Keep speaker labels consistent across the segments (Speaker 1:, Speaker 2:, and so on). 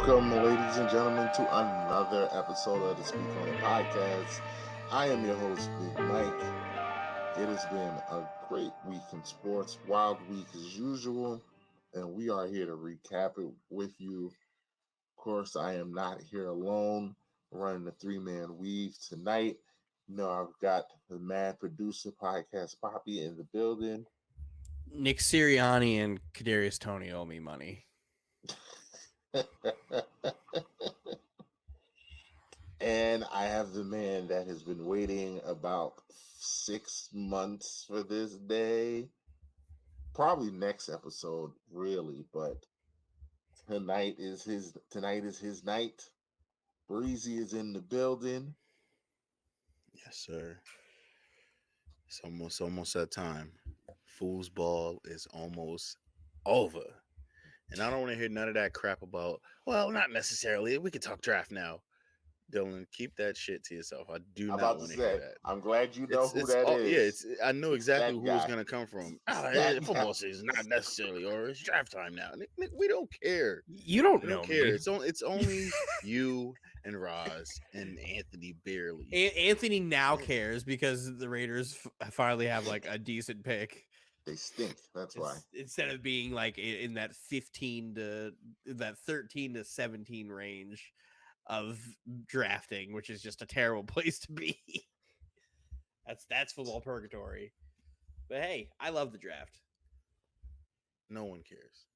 Speaker 1: Welcome, ladies and gentlemen, to another episode of the Speak On It podcast. I am your host, Big Mike. It has been a great week in sports, wild week as usual, and we are here to recap it with you. Of course, I am not here alone, running the three-man weave tonight. I've got the mad producer, Podcast Poppy, in the building.
Speaker 2: Nick Sirianni and Kadarius Toney owe me money.
Speaker 1: And I have the man that has been waiting about 6 months for this day. Probably next episode, really, but tonight is his night. Breezy is in the building.
Speaker 3: Yes, sir. It's almost that time. Fool's ball is almost over. And I don't want to hear none of that crap about, well, not necessarily. We can talk draft now. Dylan, keep that shit to yourself. I do
Speaker 1: I'm
Speaker 3: not
Speaker 1: about
Speaker 3: want
Speaker 1: to
Speaker 3: to hear
Speaker 1: say,
Speaker 3: that.
Speaker 1: I'm glad you know who
Speaker 3: It's
Speaker 1: that
Speaker 3: all, yeah,
Speaker 1: is.
Speaker 3: I know exactly
Speaker 1: That
Speaker 3: who it's
Speaker 1: guy.
Speaker 3: gonna come from.
Speaker 1: That
Speaker 3: Football
Speaker 1: guy.
Speaker 3: season, not necessarily, or it's draft time now. Nick, we don't care.
Speaker 2: You don't
Speaker 3: We
Speaker 2: know
Speaker 3: don't care.
Speaker 2: me.
Speaker 3: It's only you and Roz and Anthony barely.
Speaker 2: Anthony now cares because the Raiders finally have like a decent pick.
Speaker 1: They stink. That's why.
Speaker 2: Instead of being like in that 13 to 17 range of drafting, which is just a terrible place to be. That's football purgatory. But hey, I love the draft.
Speaker 3: No one cares.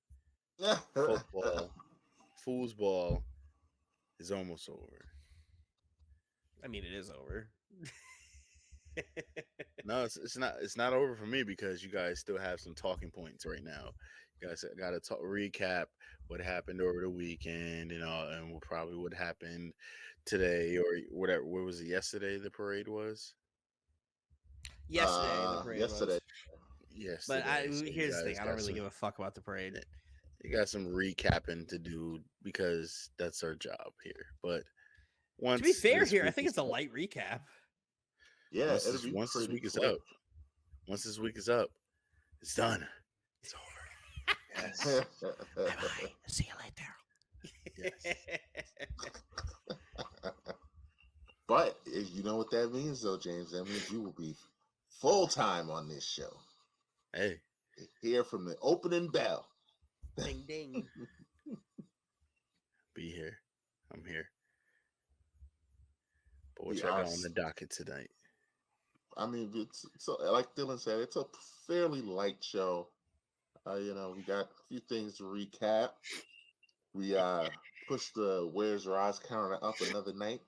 Speaker 3: Football, fool's ball is almost over.
Speaker 2: I mean, it is over.
Speaker 3: No, it's not over for me because you guys still have some talking points right now. You guys got to recap what happened over the weekend, and what happened today or whatever. What was it yesterday? The parade was
Speaker 2: Yesterday, the parade
Speaker 1: yesterday.
Speaker 2: was.
Speaker 3: yesterday.
Speaker 2: But
Speaker 3: So
Speaker 2: here's the thing: I don't really
Speaker 3: some,
Speaker 2: give a fuck about the parade.
Speaker 3: You got some recapping to do because that's our job here. But
Speaker 2: To be fair, here I think it's a light recap.
Speaker 1: Yeah,
Speaker 3: once this week is up, it's done. It's over. Yes.
Speaker 2: Bye-bye. See you later.
Speaker 3: Yes.
Speaker 1: But you know what that means, though, James? That means you will be full time on this show.
Speaker 3: Hey,
Speaker 1: Here from the opening bell.
Speaker 2: Ding ding.
Speaker 3: be here. I'm here. But what y'all got on the docket tonight?
Speaker 1: I mean, it's like Dylan said, it's a fairly light show. We got a few things to recap. We pushed the Where's Roz counter up another night.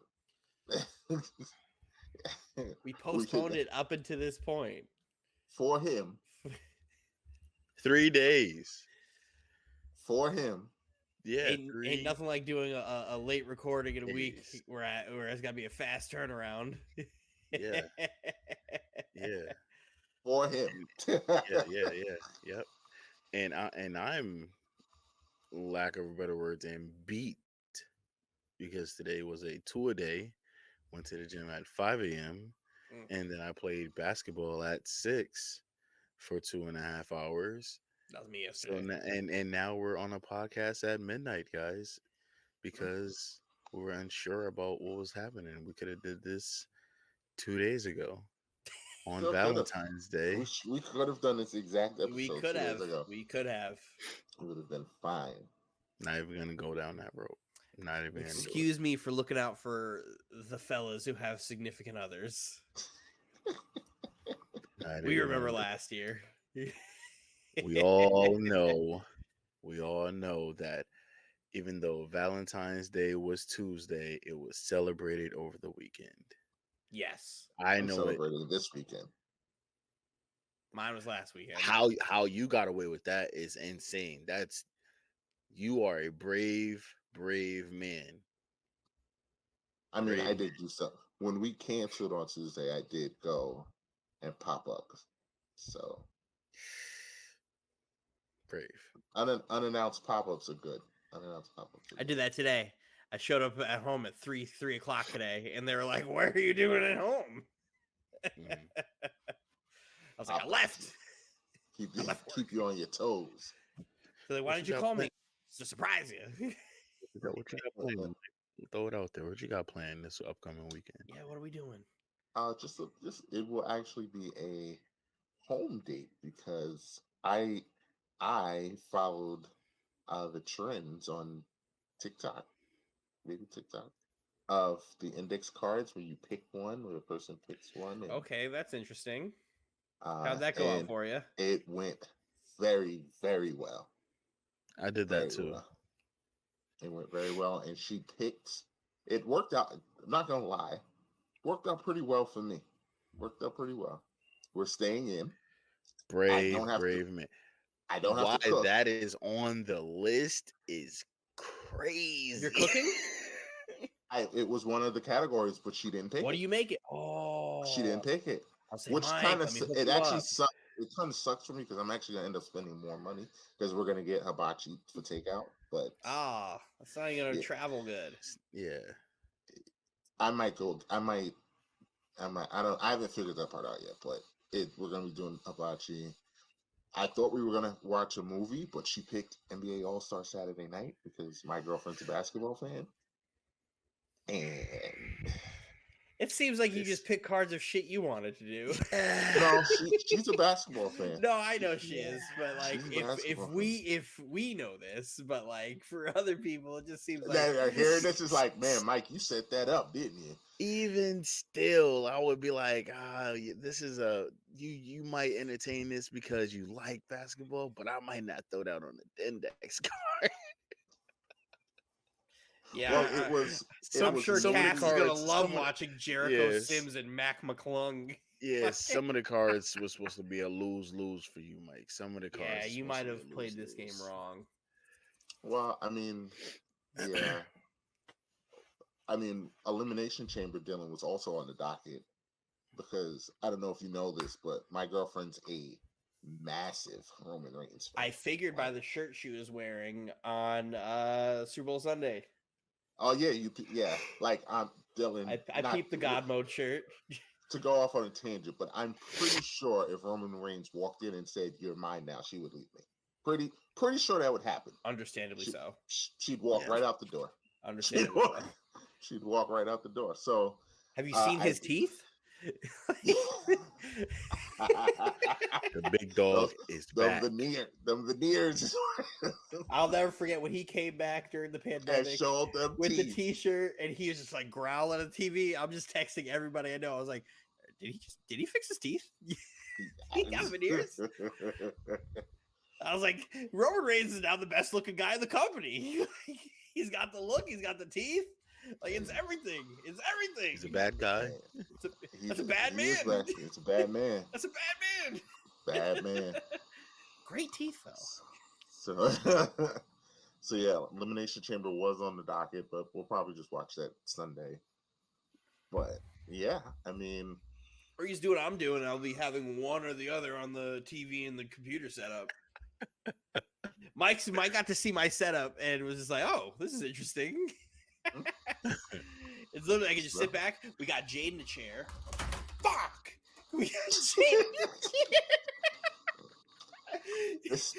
Speaker 2: We postponed it up until this point.
Speaker 1: For him.
Speaker 3: 3 days.
Speaker 1: For him.
Speaker 3: Yeah.
Speaker 2: Ain't nothing like doing a late recording in a week
Speaker 3: days.
Speaker 2: where it's got to be a fast turnaround.
Speaker 3: Yeah. Yeah.
Speaker 1: For him.
Speaker 3: Yep. And I'm, lack of better words, and beat because today was a tour day. Went to the gym at 5 a.m. And then I played basketball at 6 for 2.5 hours.
Speaker 2: That was me yesterday.
Speaker 3: So and now we're on a podcast at midnight, guys, because we were unsure about what was happening. We could have did this 2 days ago on Valentine's Day.
Speaker 1: We could have done this exact episode.
Speaker 2: We could have.
Speaker 1: We would have been fine.
Speaker 3: Not even gonna go down that road. Not even.
Speaker 2: Excuse me for looking out for the fellas who have significant others. We remember last year.
Speaker 3: We all know that even though Valentine's Day was Tuesday, it was celebrated over the weekend.
Speaker 2: Yes.
Speaker 1: I'm celebrating this weekend.
Speaker 2: Mine was last weekend.
Speaker 3: How you got away with that is insane. You are a brave man.
Speaker 1: I mean, I did do something. When we canceled on Tuesday, I did go and pop up. So
Speaker 3: brave.
Speaker 1: Unannounced pop-ups are good.
Speaker 2: I did that today. I showed up at home at 3 o'clock today, and they were like, "What are you doing at home?" I was like, "I left."
Speaker 1: Keep you on your toes.
Speaker 2: So like, why didn't you call me? To surprise you.
Speaker 3: What you got planned? Throw it out there. What you got planned this upcoming weekend?
Speaker 2: Yeah, what are we doing?
Speaker 1: Just it will actually be a home date because I followed the trends on TikTok, maybe TikTok, of the index cards where you pick one, where the person picks one,
Speaker 2: Okay, that's interesting. How'd that go out
Speaker 1: and
Speaker 2: for you?
Speaker 1: it went very, very well,
Speaker 3: I did that
Speaker 1: very
Speaker 3: too.
Speaker 1: well. It went very well, and she picked. It worked out. I'm not gonna lie, worked out pretty well for me. Worked out pretty well. We're staying in. I don't
Speaker 3: Brave,
Speaker 1: have to.
Speaker 3: brave man.
Speaker 1: I don't have
Speaker 3: Why
Speaker 1: to cook.
Speaker 3: that is on the list is
Speaker 2: You're
Speaker 3: crazy.
Speaker 2: cooking?
Speaker 1: It was one of the categories, but she didn't pick
Speaker 2: What do
Speaker 1: it.
Speaker 2: you make it?
Speaker 1: She
Speaker 2: Oh,
Speaker 1: didn't pick it,
Speaker 2: I'll say,
Speaker 1: which
Speaker 2: Mike,
Speaker 1: kind of
Speaker 2: let me hook
Speaker 1: it
Speaker 2: you
Speaker 1: actually
Speaker 2: up.
Speaker 1: sucks. It kind of sucks for me because I'm actually gonna end up spending more money because we're gonna get hibachi for takeout. But
Speaker 2: Ah, that's not even gonna
Speaker 1: yeah,
Speaker 2: travel good.
Speaker 3: Yeah.
Speaker 1: I might go. I might. I don't. I haven't figured that part out yet. But we're gonna be doing hibachi. I thought we were gonna watch a movie, but she picked NBA All Star Saturday Night because my girlfriend's a basketball fan, and
Speaker 2: It seems like you just
Speaker 3: This
Speaker 2: pick cards of shit you wanted to do.
Speaker 3: yeah.
Speaker 1: no, she's a basketball fan.
Speaker 2: No, I
Speaker 1: She,
Speaker 2: know she is, but like
Speaker 1: she's a
Speaker 2: if
Speaker 1: basketball fan.
Speaker 2: we know this, but like for other people, it just seems like
Speaker 1: That hearing this is like, man, Mike, you set that up, didn't you?
Speaker 3: Even still, I would be like, this is you might entertain this because you like basketball, but I might not throw that on the index card.
Speaker 1: Well,
Speaker 2: yeah.
Speaker 1: it
Speaker 2: I'm
Speaker 3: Some
Speaker 1: was
Speaker 2: sure
Speaker 3: some of the
Speaker 2: Cass is
Speaker 1: mainly
Speaker 2: gonna
Speaker 3: cards,
Speaker 2: love watching Jericho
Speaker 3: yes,
Speaker 2: Sims and Mac McClung.
Speaker 3: yes, some of the cards was supposed to be a lose-lose for you, Mike. Some of the
Speaker 2: Yeah,
Speaker 3: cards are
Speaker 2: you
Speaker 3: supposed
Speaker 2: might
Speaker 3: to be a
Speaker 2: have played this game
Speaker 3: lose-lose.
Speaker 2: wrong.
Speaker 1: well, yeah. I mean, Elimination Chamber Dylan was also on the docket because I don't know if you know this, but my girlfriend's a massive Roman Reigns fan.
Speaker 2: I figured by
Speaker 1: Like,
Speaker 2: the shirt she was wearing on Super Bowl Sunday.
Speaker 1: oh yeah, yeah. Like I'm Dylan.
Speaker 2: I
Speaker 1: Not
Speaker 2: peeped the God mode shirt.
Speaker 1: to go off on a tangent, but I'm pretty sure if Roman Reigns walked in and said, "You're mine now," she would leave me. Pretty sure that would happen.
Speaker 2: Understandably
Speaker 1: She,
Speaker 2: so.
Speaker 1: she'd walk
Speaker 3: Yeah.
Speaker 1: right out the door. She'd
Speaker 2: Understandably
Speaker 1: walk,
Speaker 2: so.
Speaker 1: she'd walk right out the door. So
Speaker 2: Have you seen
Speaker 1: I
Speaker 2: his teeth?
Speaker 3: The big dog
Speaker 1: those
Speaker 3: is
Speaker 1: them
Speaker 3: back.
Speaker 1: veneers
Speaker 2: I'll never forget when he came back during the
Speaker 1: and
Speaker 2: pandemic
Speaker 1: showed them
Speaker 2: with the
Speaker 1: teeth.
Speaker 2: T-shirt, and he was just like growling at the TV. I'm just texting everybody I know. I was like, did he fix his teeth? He got veneers. I was like, Roman Reigns is now the best looking guy in the company. He's got the look, he's got the teeth. Like it's everything. It's everything.
Speaker 3: He's a bad guy.
Speaker 2: That's a bad man.
Speaker 1: It's a bad man.
Speaker 2: That's a bad man.
Speaker 1: Bad man.
Speaker 2: Great teeth though.
Speaker 1: So, so yeah, Elimination Chamber was on the docket, but we'll probably just watch that Sunday. But yeah, I mean,
Speaker 2: Or he's doing what I'm doing. I'll be having one or the other on the TV and the computer setup. Mike got to see my setup and was just like, "Oh, this is interesting." It's literally I can just sit back. We got Jade in the chair. Fuck. We got Jade in the chair.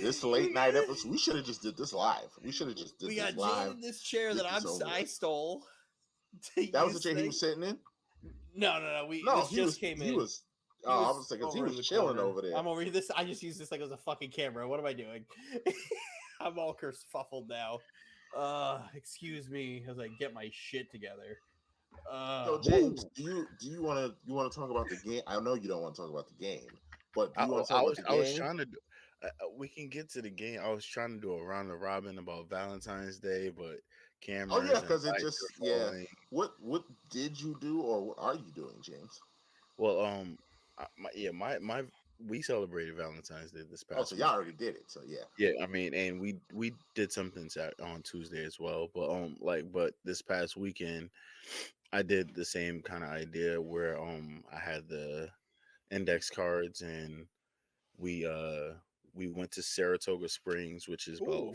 Speaker 1: this late night episode, we should have just did this live. We should have just did
Speaker 2: We
Speaker 1: this
Speaker 2: got
Speaker 1: live.
Speaker 2: Jade in this chair that I stole.
Speaker 1: That was the chair he was sitting in.
Speaker 2: No. This just came in.
Speaker 1: He was.
Speaker 2: He
Speaker 1: I
Speaker 2: was
Speaker 1: was thinking he
Speaker 2: over in
Speaker 1: was
Speaker 2: the
Speaker 1: chilling
Speaker 2: corner.
Speaker 1: over there.
Speaker 2: I'm over here. I just use this like as a fucking camera. What am I doing? I'm all kerfuffled now. Excuse me as I get my shit together.
Speaker 1: So James, do you want to talk about the game? I know you don't want to talk about the game, but do you want to talk about the
Speaker 3: I was
Speaker 1: game?
Speaker 3: trying to do. We can get to the game. I was trying to do a round robin about Valentine's Day, but
Speaker 1: Oh
Speaker 3: cameras
Speaker 1: yeah,
Speaker 3: and
Speaker 1: because it
Speaker 3: lights
Speaker 1: just
Speaker 3: are
Speaker 1: yeah.
Speaker 3: falling.
Speaker 1: What did you do or what are you doing, James?
Speaker 3: Well, my we celebrated Valentine's Day this
Speaker 1: Oh, so
Speaker 3: past
Speaker 1: y'all
Speaker 3: week.
Speaker 1: already did it. So yeah.
Speaker 3: Yeah, I mean, and we did something on Tuesday as well. But but this past weekend, I did the same kind of idea where I had the index cards and we uh we went to Saratoga Springs, which is about
Speaker 2: Ooh.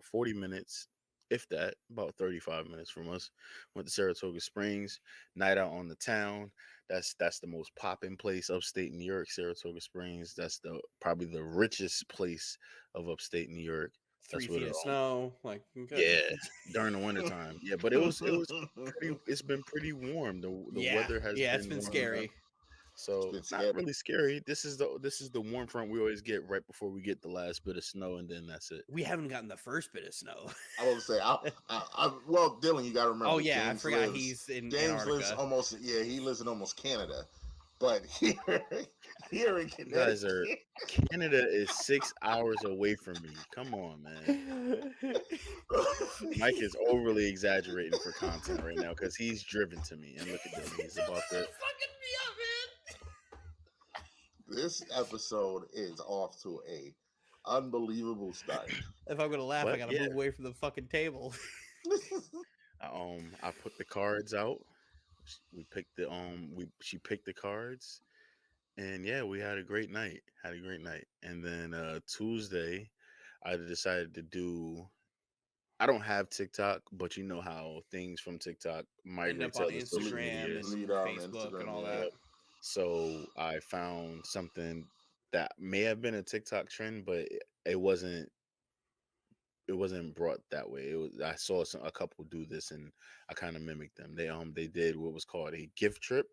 Speaker 3: 40 minutes, if that, about 35 minutes from us. Went to Saratoga Springs, night out on the town. That's the most popping place upstate New York, Saratoga Springs. That's the probably the richest place of upstate New York.
Speaker 2: 3
Speaker 3: That's what
Speaker 2: feet
Speaker 3: it
Speaker 2: of snow. Like, good.
Speaker 3: Yeah, during the wintertime. Yeah, but it was pretty. It's been pretty warm. The
Speaker 2: Yeah.
Speaker 3: weather has
Speaker 2: Yeah, it's
Speaker 3: been
Speaker 2: been
Speaker 3: warming up,
Speaker 2: scary.
Speaker 1: It's
Speaker 3: so
Speaker 1: been
Speaker 3: not
Speaker 1: scary.
Speaker 3: really scary. This is the warm front we always get right before we get the last bit of snow, and then that's it.
Speaker 2: We haven't gotten the first bit of snow.
Speaker 1: I will say, well, Dylan, you got to
Speaker 2: Oh
Speaker 1: remember,
Speaker 2: yeah, I forgot he's in
Speaker 1: James lives
Speaker 2: Antarctica.
Speaker 1: almost, yeah, he lives in almost Canada, but here in
Speaker 3: You guys are.
Speaker 1: Connecticut,
Speaker 3: Canada is 6 hours away from me. Come on, man. Mike is overly exaggerating for content right now because he's driven to me, and look at him. He's about to.
Speaker 2: fucking me up,
Speaker 1: this episode is off to a unbelievable start.
Speaker 2: man. If I'm gonna laugh, I
Speaker 3: But
Speaker 2: gotta
Speaker 3: yeah,
Speaker 2: move away from the fucking table.
Speaker 3: I put the cards out. We picked the she picked the cards, and yeah, we had a great night. Had a great night, and then Tuesday, I decided to do. I don't have TikTok, but you know how things from TikTok
Speaker 2: End
Speaker 3: migrate
Speaker 2: up
Speaker 3: to
Speaker 2: on
Speaker 3: other social
Speaker 2: Instagram
Speaker 3: medias.
Speaker 1: Lead
Speaker 2: and
Speaker 1: on
Speaker 2: Facebook and
Speaker 1: Instagram,
Speaker 2: all
Speaker 1: yeah.
Speaker 2: that.
Speaker 3: So I found something that may have been a TikTok trend, but it wasn't. It wasn't brought that way. It was. I saw a couple do this, and I kind of mimicked them. They did what was called a gift trip,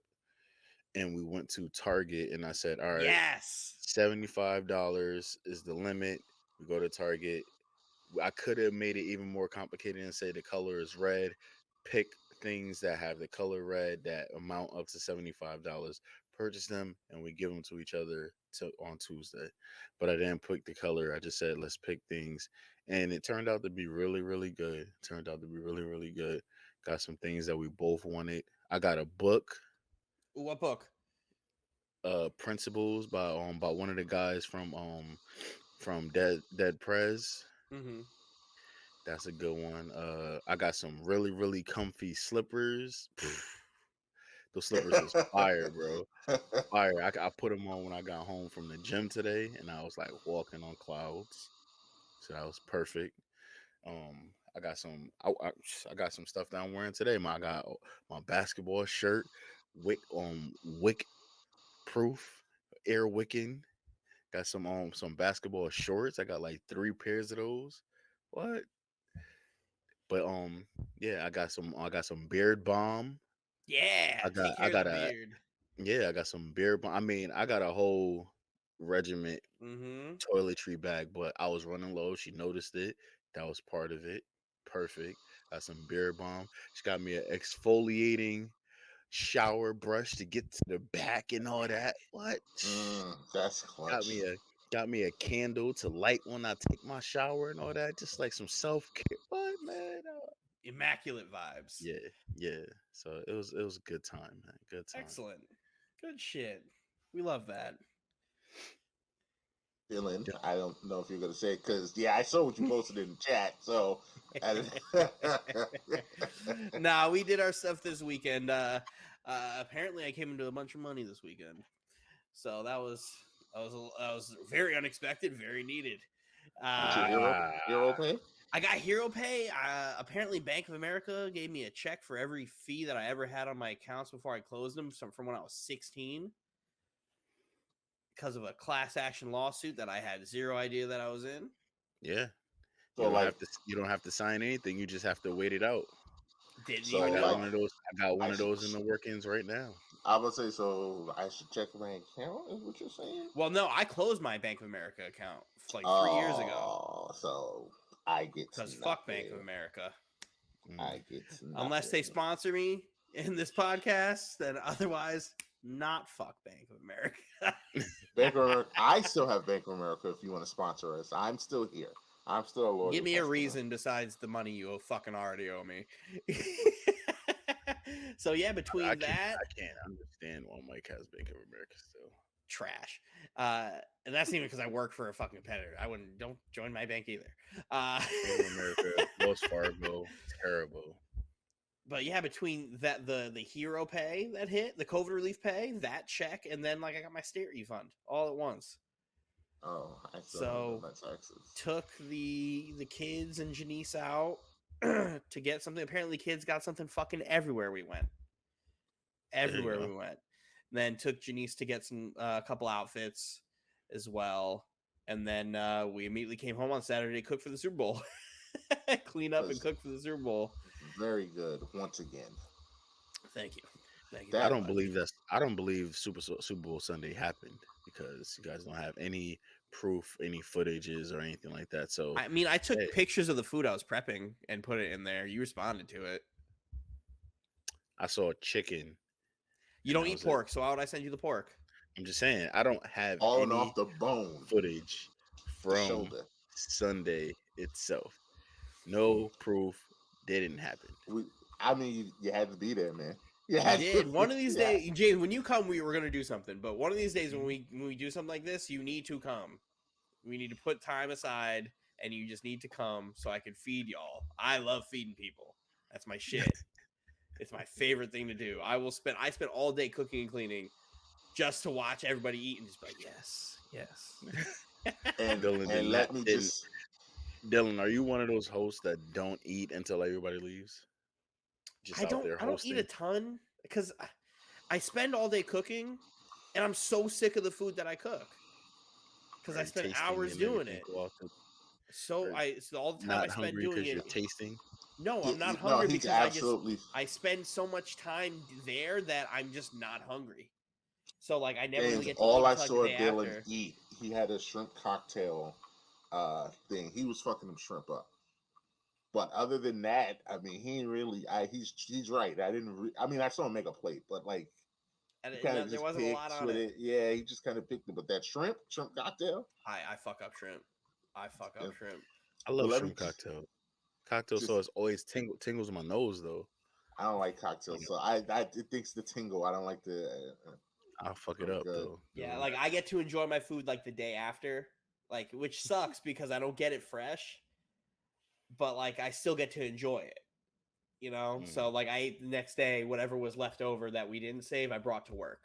Speaker 3: and we went to Target, and I said, all right,
Speaker 2: Yes.
Speaker 3: $75 is the limit. We go to Target. I could have made it even more complicated and say the color is red. Pick things that have the color red that amount up to $75. Purchase them, and we give them to each other on Tuesday. But I didn't pick the color. I just said let's pick things, and it turned out to be really, really good. It turned out to be really, really good. Got some things that we both wanted. I got a book,
Speaker 2: Ooh, what book?
Speaker 3: Principles by one of the guys from Dead Prez.
Speaker 2: Mm-hmm.
Speaker 3: That's a good one. I got some really, really comfy slippers. Those slippers is fire, bro. Fire. I put them on when I got home from the gym today, and I was like walking on clouds. So that was perfect. I got some. I got some stuff that I'm wearing today. I got my basketball shirt, wick proof, air wicking. Got some basketball shorts. I got like 3 pairs of those. What? But yeah, I got some beard balm.
Speaker 2: Yeah, take
Speaker 3: I
Speaker 2: care of the
Speaker 3: got a
Speaker 2: beard.
Speaker 3: yeah, I got some beard balm. I mean, I got a whole regiment
Speaker 2: Mm-hmm.
Speaker 3: toiletry bag, but I was running low. She noticed it. That was part of it. Perfect. Got some beard balm. She got me an exfoliating shower brush to get to the back and all that. What?
Speaker 1: That's
Speaker 3: Got
Speaker 1: clutch.
Speaker 3: me a got me a candle to light when I take my shower and all that. Just like some self care. What, man?
Speaker 2: Immaculate vibes.
Speaker 3: Yeah, yeah. So it was a good time, man. Good time.
Speaker 2: Excellent. Good shit. We love that.
Speaker 1: Dylan,
Speaker 3: Yeah.
Speaker 1: I don't know if you're gonna say it because I saw what you posted in the chat. So,
Speaker 2: Nah, we did our stuff this weekend. Apparently, I came into a bunch of money this weekend, so that was very unexpected, very needed.
Speaker 1: What's your hero pay?
Speaker 2: I got Hero Pay. Apparently, Bank of America gave me a check for every fee that I ever had on my accounts before I closed them, from when I was 16, because of a class action lawsuit that I had zero idea that I was in.
Speaker 3: Yeah.
Speaker 1: So like,
Speaker 3: You don't have to sign anything. You just have to wait it out.
Speaker 2: Didn't
Speaker 1: so
Speaker 3: I
Speaker 2: even
Speaker 3: got
Speaker 1: like,
Speaker 2: know.
Speaker 3: one of those. I got
Speaker 1: I
Speaker 3: one of
Speaker 1: should,
Speaker 3: those in the workings right now.
Speaker 1: I would say so. I should check my account. Is what you're saying?
Speaker 2: Well, no, I closed my Bank of America account like 3 years ago
Speaker 1: Oh, so I get
Speaker 2: because
Speaker 1: nothing.
Speaker 2: fuck Bank of America.
Speaker 1: I get nothing.
Speaker 2: Unless they sponsor me in this podcast, then otherwise, not fuck Bank of America.
Speaker 1: Bank of America. I still have Bank of America. If you want to sponsor us, I'm still here. I'm still a loyal
Speaker 2: Give me a
Speaker 1: customer.
Speaker 2: reason besides the money you fucking already owe me. So yeah, between
Speaker 3: I
Speaker 2: that,
Speaker 3: can't understand why Mike has Bank of America still.
Speaker 2: trash. And that's even because I work for a fucking competitor. Don't join my bank either.
Speaker 3: Bank of America, Wells Fargo, terrible.
Speaker 2: But yeah, between that the Hero Pay that hit, the COVID relief pay, that check, and then like I got my state refund all at once.
Speaker 1: Oh, I still
Speaker 2: So
Speaker 1: have my taxes.
Speaker 2: took the kids and Janice out to get something. Apparently, kids got something fucking everywhere we went. Everywhere we went. And then took Janice to get some a couple outfits as well. And then we immediately came home on Saturday, cooked for the Super Bowl, clean up and cook for the Super Bowl.
Speaker 1: Very good once again.
Speaker 2: Thank you.
Speaker 3: I don't believe Super Bowl Sunday happened because you guys don't have any proof, any footages, or anything like that. So
Speaker 2: I mean, I took pictures of the food I was prepping and put it in there. You responded to it.
Speaker 3: I saw chicken.
Speaker 2: You don't eat pork, so why would I send you the pork?
Speaker 3: I'm just saying I don't have
Speaker 1: falling
Speaker 3: any
Speaker 1: off the bone
Speaker 3: footage from Sunday itself. No proof. Didn't happen.
Speaker 1: You had to be there, man.
Speaker 2: You did. One of these days, James, when you come, we're gonna do something. But one of these days, when we do something like this, you need to come. We need to put time aside, and you just need to come so I can feed y'all. I love feeding people. That's my shit. It's my favorite thing to do. I spend all day cooking and cleaning just to watch everybody eat and just be like, yes.
Speaker 1: and
Speaker 3: Dylan, are you one of those hosts that don't eat until everybody leaves?
Speaker 2: I don't eat a ton because I spend all day cooking, and I'm so sick of the food that I cook because I spend hours doing it. So all the time I spend doing it.
Speaker 3: You're tasting.
Speaker 2: No, I'm not hungry because I spend so much time there that I'm just not hungry. So like I never really get to
Speaker 1: all
Speaker 2: eat
Speaker 1: I saw Dylan
Speaker 2: after.
Speaker 1: eat. He had a shrimp cocktail thing. He was fucking them shrimp up. But other than that, I mean, he really. He's right. I saw him make a plate, but like,
Speaker 2: there wasn't a lot on it.
Speaker 1: Yeah, he just kind of picked it. But that shrimp cocktail.
Speaker 2: I fuck up shrimp. Shrimp.
Speaker 3: I love shrimp cocktail. Cocktail sauce always tingles my nose though.
Speaker 1: I don't like cocktails, so it thinks the tingle. I don't like the.
Speaker 3: I'll fuck it up though.
Speaker 2: Yeah, like I get to enjoy my food like the day after, like which sucks because I don't get it fresh. But like I still get to enjoy it, you know. So like I ate the next day whatever was left over that we didn't save. I brought to work,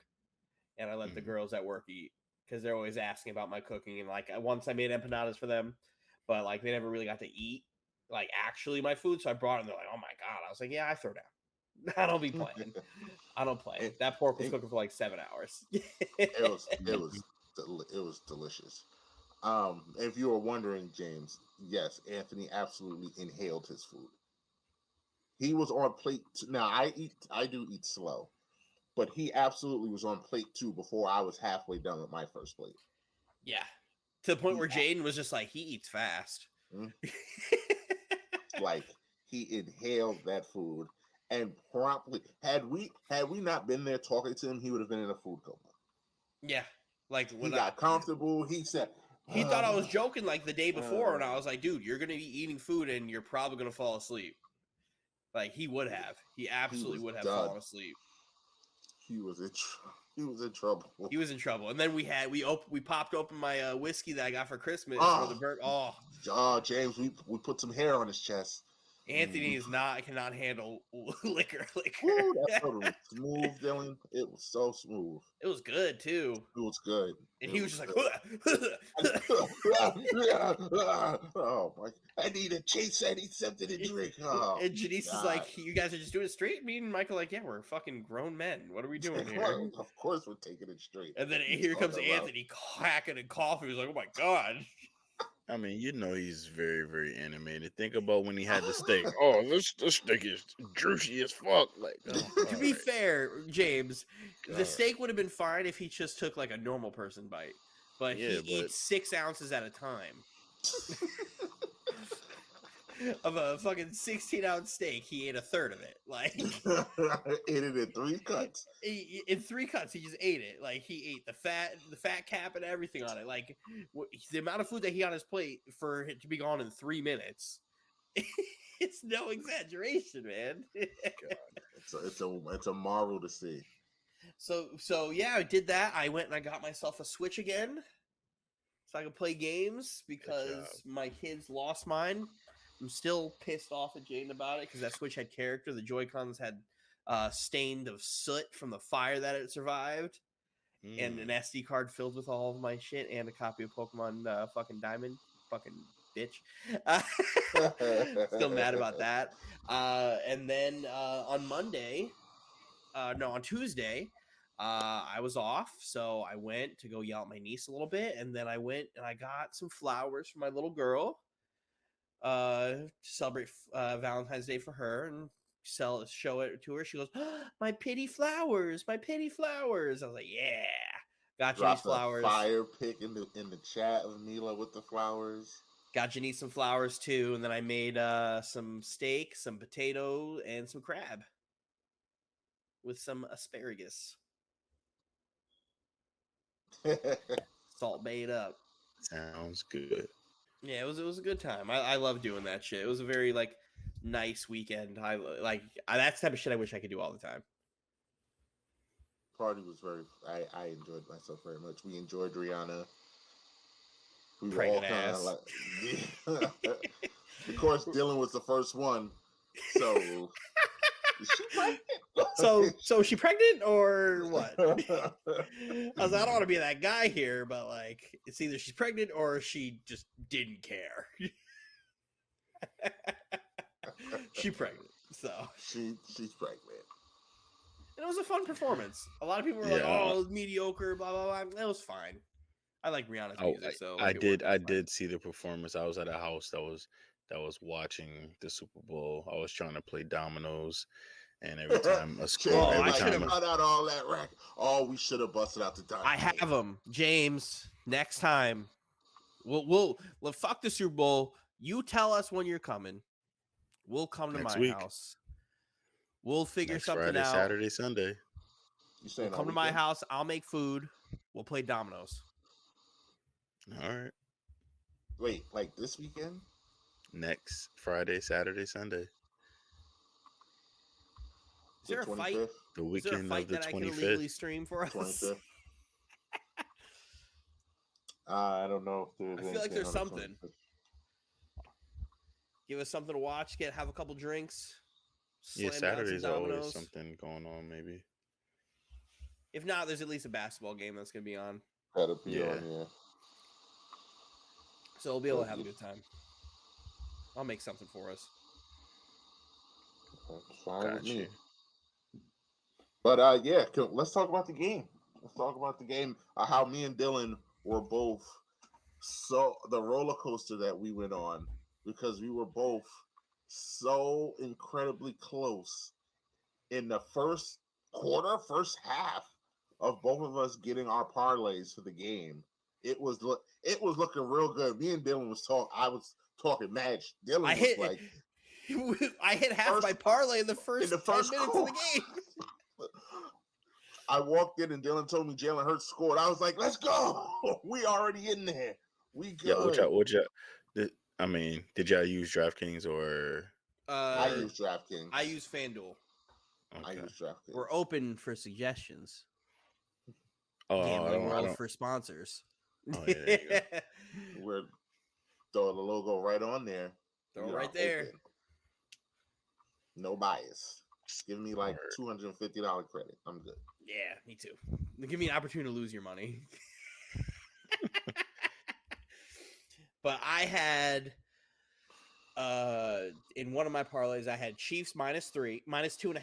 Speaker 2: and I let the girls at work eat because they're always asking about my cooking. And like once I made empanadas for them, but like they never really got to eat like actually my food. So I brought them. They're like, "Oh my god!" I was like, "Yeah, I throw down. I don't be playing. I don't play." That pork was cooking for like 7 hours.
Speaker 1: it was delicious. If you were wondering, James, yes, Anthony absolutely inhaled his food. He was on plate now. I do eat slow, but he absolutely was on plate 2 before I was halfway done with my first plate.
Speaker 2: Yeah, to the point where Jaden was just like, he eats fast.
Speaker 1: Like he inhaled that food and promptly. Had we not been there talking to him, he would have been in a food coma.
Speaker 2: Yeah, like
Speaker 1: when he got comfortable, he said.
Speaker 2: He thought I was joking like the day before, and I was like, dude, you're going to be eating food and you're probably going to fall asleep. Like, he would have. He absolutely would have fallen asleep.
Speaker 1: He was in trouble.
Speaker 2: He was in trouble. And then we popped open my whiskey that I got for Christmas for the
Speaker 1: James, we put some hair on his chest.
Speaker 2: Anthony cannot handle liquor.
Speaker 1: Ooh, that was smooth, Dylan. It was so smooth.
Speaker 2: It was good too.
Speaker 1: It was good.
Speaker 2: And he was just like,
Speaker 1: oh my! I need a chase. I need something to drink. Oh,
Speaker 2: and Janice is like, you guys are just doing it straight? Me and Michael like, yeah, we're fucking grown men. What are we doing here?
Speaker 1: Of course we're taking it straight.
Speaker 2: And then here comes Anthony hacking and coughing. He's like, oh my god.
Speaker 3: I mean, you know he's very, very animated. Think about when he had the steak. Oh, this steak is juicy as fuck. Like,
Speaker 2: to be fair, James, the steak would have been fine if he just took like a normal person bite. But he eats 6 ounces at a time. Of a fucking 16-ounce steak, he ate a third of it. Like
Speaker 1: ate it in 3 cuts.
Speaker 2: In 3 cuts, he just ate it. Like he ate the fat cap and everything on it. Like the amount of food that he on his plate for it to be gone in 3 minutes. It's no exaggeration, man.
Speaker 1: It's a marvel to see.
Speaker 2: So yeah, I did that. I went and I got myself a Switch again, so I could play games because my kids lost mine. I'm still pissed off at Jaden about it because that Switch had character. The Joy-Cons had stained of soot from the fire that it survived, and an SD card filled with all of my shit, and a copy of Pokemon fucking Diamond. Fucking bitch. Still mad about that. And then on Tuesday, I was off, so I went to go yell at my niece a little bit, and then I went and I got some flowers for my little girl to celebrate Valentine's Day for her and show it to her. She goes, oh, my pity flowers, my pity flowers. I was like, yeah, got Janice
Speaker 1: Dropped a
Speaker 2: flowers.
Speaker 1: fire pic in the chat of Mila with the flowers.
Speaker 2: Got Janice some flowers too, and then I made some steak, some potato, and some crab with some asparagus, salt bayed up.
Speaker 3: Sounds good.
Speaker 2: Yeah, it was a good time. I love doing that shit. It was a very like nice weekend. That's the type of shit I wish I could do all the time.
Speaker 1: Party was I enjoyed myself very much. We enjoyed Rihanna. We were
Speaker 2: Pregnant
Speaker 1: all kind
Speaker 2: ass.
Speaker 1: of like, of course, Dylan was the first one. So, is she pregnant?
Speaker 2: So is she pregnant or what? I was like, I don't want to be that guy here, but like, it's either she's pregnant or she just didn't care. She's pregnant, so
Speaker 1: she's pregnant.
Speaker 2: And it was a fun performance. A lot of people were like, "Oh, it was mediocre," blah blah blah. It was fine. I like Rihanna's music, so
Speaker 3: I did see the performance. I was at a house that was watching the Super Bowl. I was trying to play dominoes, and every time a score,
Speaker 1: I should have cut out all that rack. Oh, we should have busted out the dominoes.
Speaker 2: I have them, James. Next time, we'll fuck the Super Bowl. You tell us when you're coming. We'll come to
Speaker 3: Next
Speaker 2: my
Speaker 3: week.
Speaker 2: House. We'll figure
Speaker 3: Next
Speaker 2: something
Speaker 3: Friday,
Speaker 2: out.
Speaker 3: Saturday, Sunday.
Speaker 2: We'll come to my house. I'll make food. We'll play dominoes.
Speaker 3: All right.
Speaker 1: Wait, like this weekend?
Speaker 3: Next Friday, Saturday, Sunday.
Speaker 2: Is there a 25th? Fight?
Speaker 3: The weekend of the 25th. I can
Speaker 2: illegally stream for us?
Speaker 1: 25th. I don't know if there's.
Speaker 2: I feel like there's something. Give us something to watch. Have a couple drinks.
Speaker 3: Yeah, Saturday's always something going on. Maybe.
Speaker 2: If not, there's at least a basketball game that's going to be on.
Speaker 1: That'll be on, yeah.
Speaker 2: So we'll be able to have a good time. I'll make something for us.
Speaker 1: Fine with me. But yeah, let's talk about the game. Let's talk about the game. How me and Dylan were both the roller coaster that we went on, because we were both so incredibly close in the first half of both of us getting our parlays for the game. It was looking real good. Me and Dylan I was talking match. Dylan I
Speaker 2: hit half my parlay in the first 10 minutes of the game.
Speaker 1: I walked in and Dylan told me Jalen Hurts scored. I was like, let's go. We already in there. We good.
Speaker 3: Yeah, did y'all use DraftKings or?
Speaker 1: I use DraftKings.
Speaker 2: I use FanDuel.
Speaker 1: Okay. I use DraftKings.
Speaker 2: We're open for suggestions.
Speaker 3: Oh,
Speaker 2: Gambling World for sponsors.
Speaker 3: Oh, yeah,
Speaker 1: We're throwing the logo right on there.
Speaker 2: Throw it right there.
Speaker 1: Open. No bias. Give me like $250 credit. I'm good.
Speaker 2: Yeah, me too. Give me an opportunity to lose your money. But I had in one of my parlays, I had Chiefs -2.5,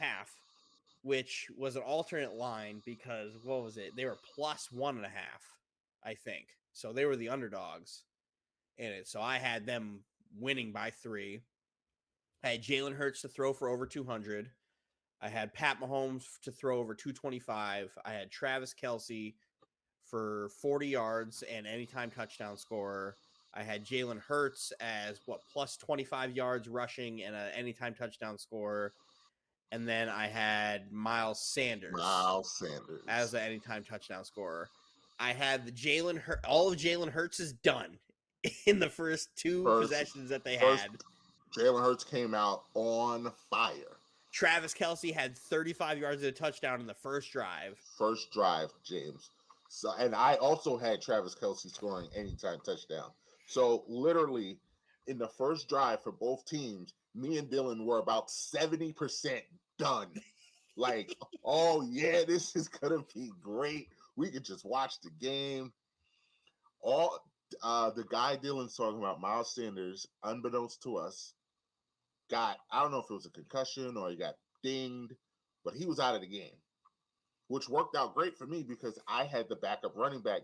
Speaker 2: which was an alternate line because what was it? They were +1.5, I think. So they were the underdogs in it. So I had them winning by 3. I had Jalen Hurts to throw for over 200. I had Pat Mahomes to throw over 225. I had Travis Kelce for 40 yards and anytime touchdown scorer. I had Jalen Hurts as plus 25 yards rushing and an anytime touchdown scorer. And then I had Miles Sanders as an anytime touchdown scorer. I had all of Jalen Hurts is done in the first possessions that they had.
Speaker 1: Jalen Hurts came out on fire.
Speaker 2: Travis Kelce had 35 yards and a touchdown in the first drive.
Speaker 1: First drive, James. So, and I also had Travis Kelce scoring anytime touchdown. So literally in the first drive for both teams, me and Dylan were about 70% done. Like, oh yeah, this is gonna be great. We could just watch the game. The guy Dylan's talking about, Miles Sanders, unbeknownst to us, I don't know if it was a concussion or he got dinged, but he was out of the game. which worked out great for me because I had the backup running back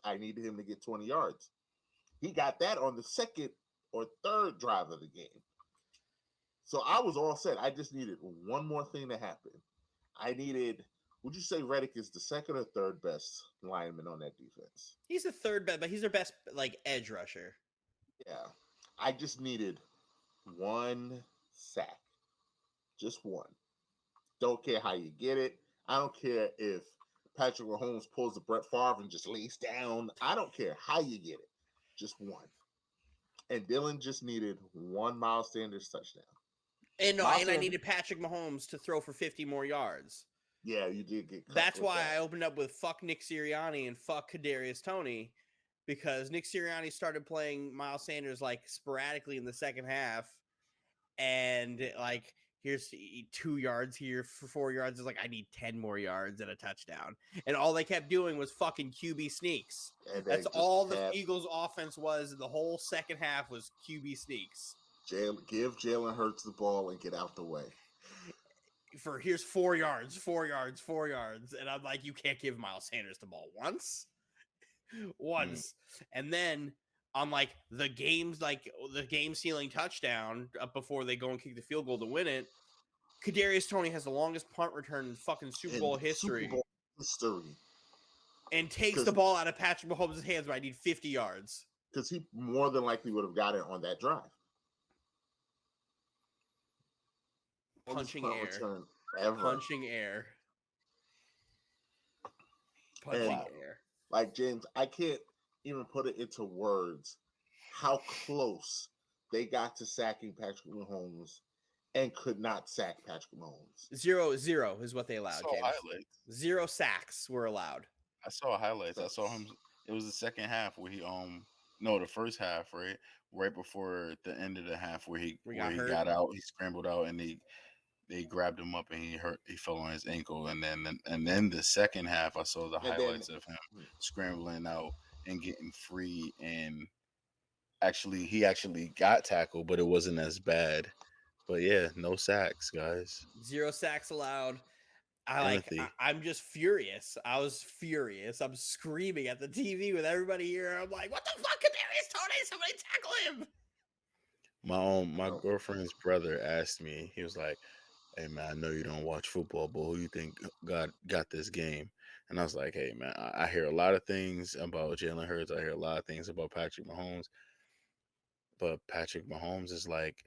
Speaker 1: I needed him to get 20 yards. He got that on the second or third drive of the game. So I was all set. I just needed one more thing to happen. Would you say Reddick is the second or third best lineman on that defense?
Speaker 2: He's the third best, but he's their best like edge rusher.
Speaker 1: Yeah. I just needed one sack. Just one. Don't care how you get it. I don't care if Patrick Mahomes pulls the Brett Favre and just lays down. I don't care how you get it. Just one. And Dylan just needed one Miles Sanders touchdown.
Speaker 2: And I needed Patrick Mahomes to throw for 50 more yards.
Speaker 1: Yeah, you did get cut.
Speaker 2: That's why I opened up with fuck Nick Sirianni and fuck Kadarius Toney, because Nick Sirianni started playing Miles Sanders like sporadically in the second half, and like here's 2 yards here for 4 yards. It's like I need 10 more yards and a touchdown, and all they kept doing was fucking QB sneaks. That's all the Eagles' offense was in the whole second half was QB sneaks.
Speaker 1: Give Jalen Hurts the ball and get out the way.
Speaker 2: For here's 4 yards, 4 yards, 4 yards. And I'm like, you can't give Miles Sanders the ball once. And then on like the game sealing touchdown up before they go and kick the field goal to win it, Kadarius Toney has the longest punt return in fucking Super Bowl history. And takes the ball out of Patrick Mahomes' hands, but I need 50 yards.
Speaker 1: Because he more than likely would have got it on that drive.
Speaker 2: Punching air.
Speaker 1: Like, James, I can't even put it into words how close they got to sacking Patrick Mahomes and could not sack Patrick Mahomes.
Speaker 2: 0-0 is what they allowed, James.
Speaker 3: Highlights.
Speaker 2: 0 sacks were allowed.
Speaker 3: I saw highlights. I saw him. It was the second half where he the first half, right before the end of the half where he got out, he scrambled out, and they grabbed him up and he fell on his ankle, and then the second half I saw the highlights of him scrambling out and getting free, and he actually got tackled, but it wasn't as bad. But yeah, no sacks, guys.
Speaker 2: 0 sacks allowed. I'm just furious. I was furious. I'm screaming at the TV with everybody here. I'm like, what the fuck, Kadarius Toney? Somebody tackle him.
Speaker 3: My girlfriend's brother asked me, he was like, hey man, I know you don't watch football, but who you think got this game? And I was like, hey man, I hear a lot of things about Jalen Hurts. I hear a lot of things about Patrick Mahomes. But Patrick Mahomes is like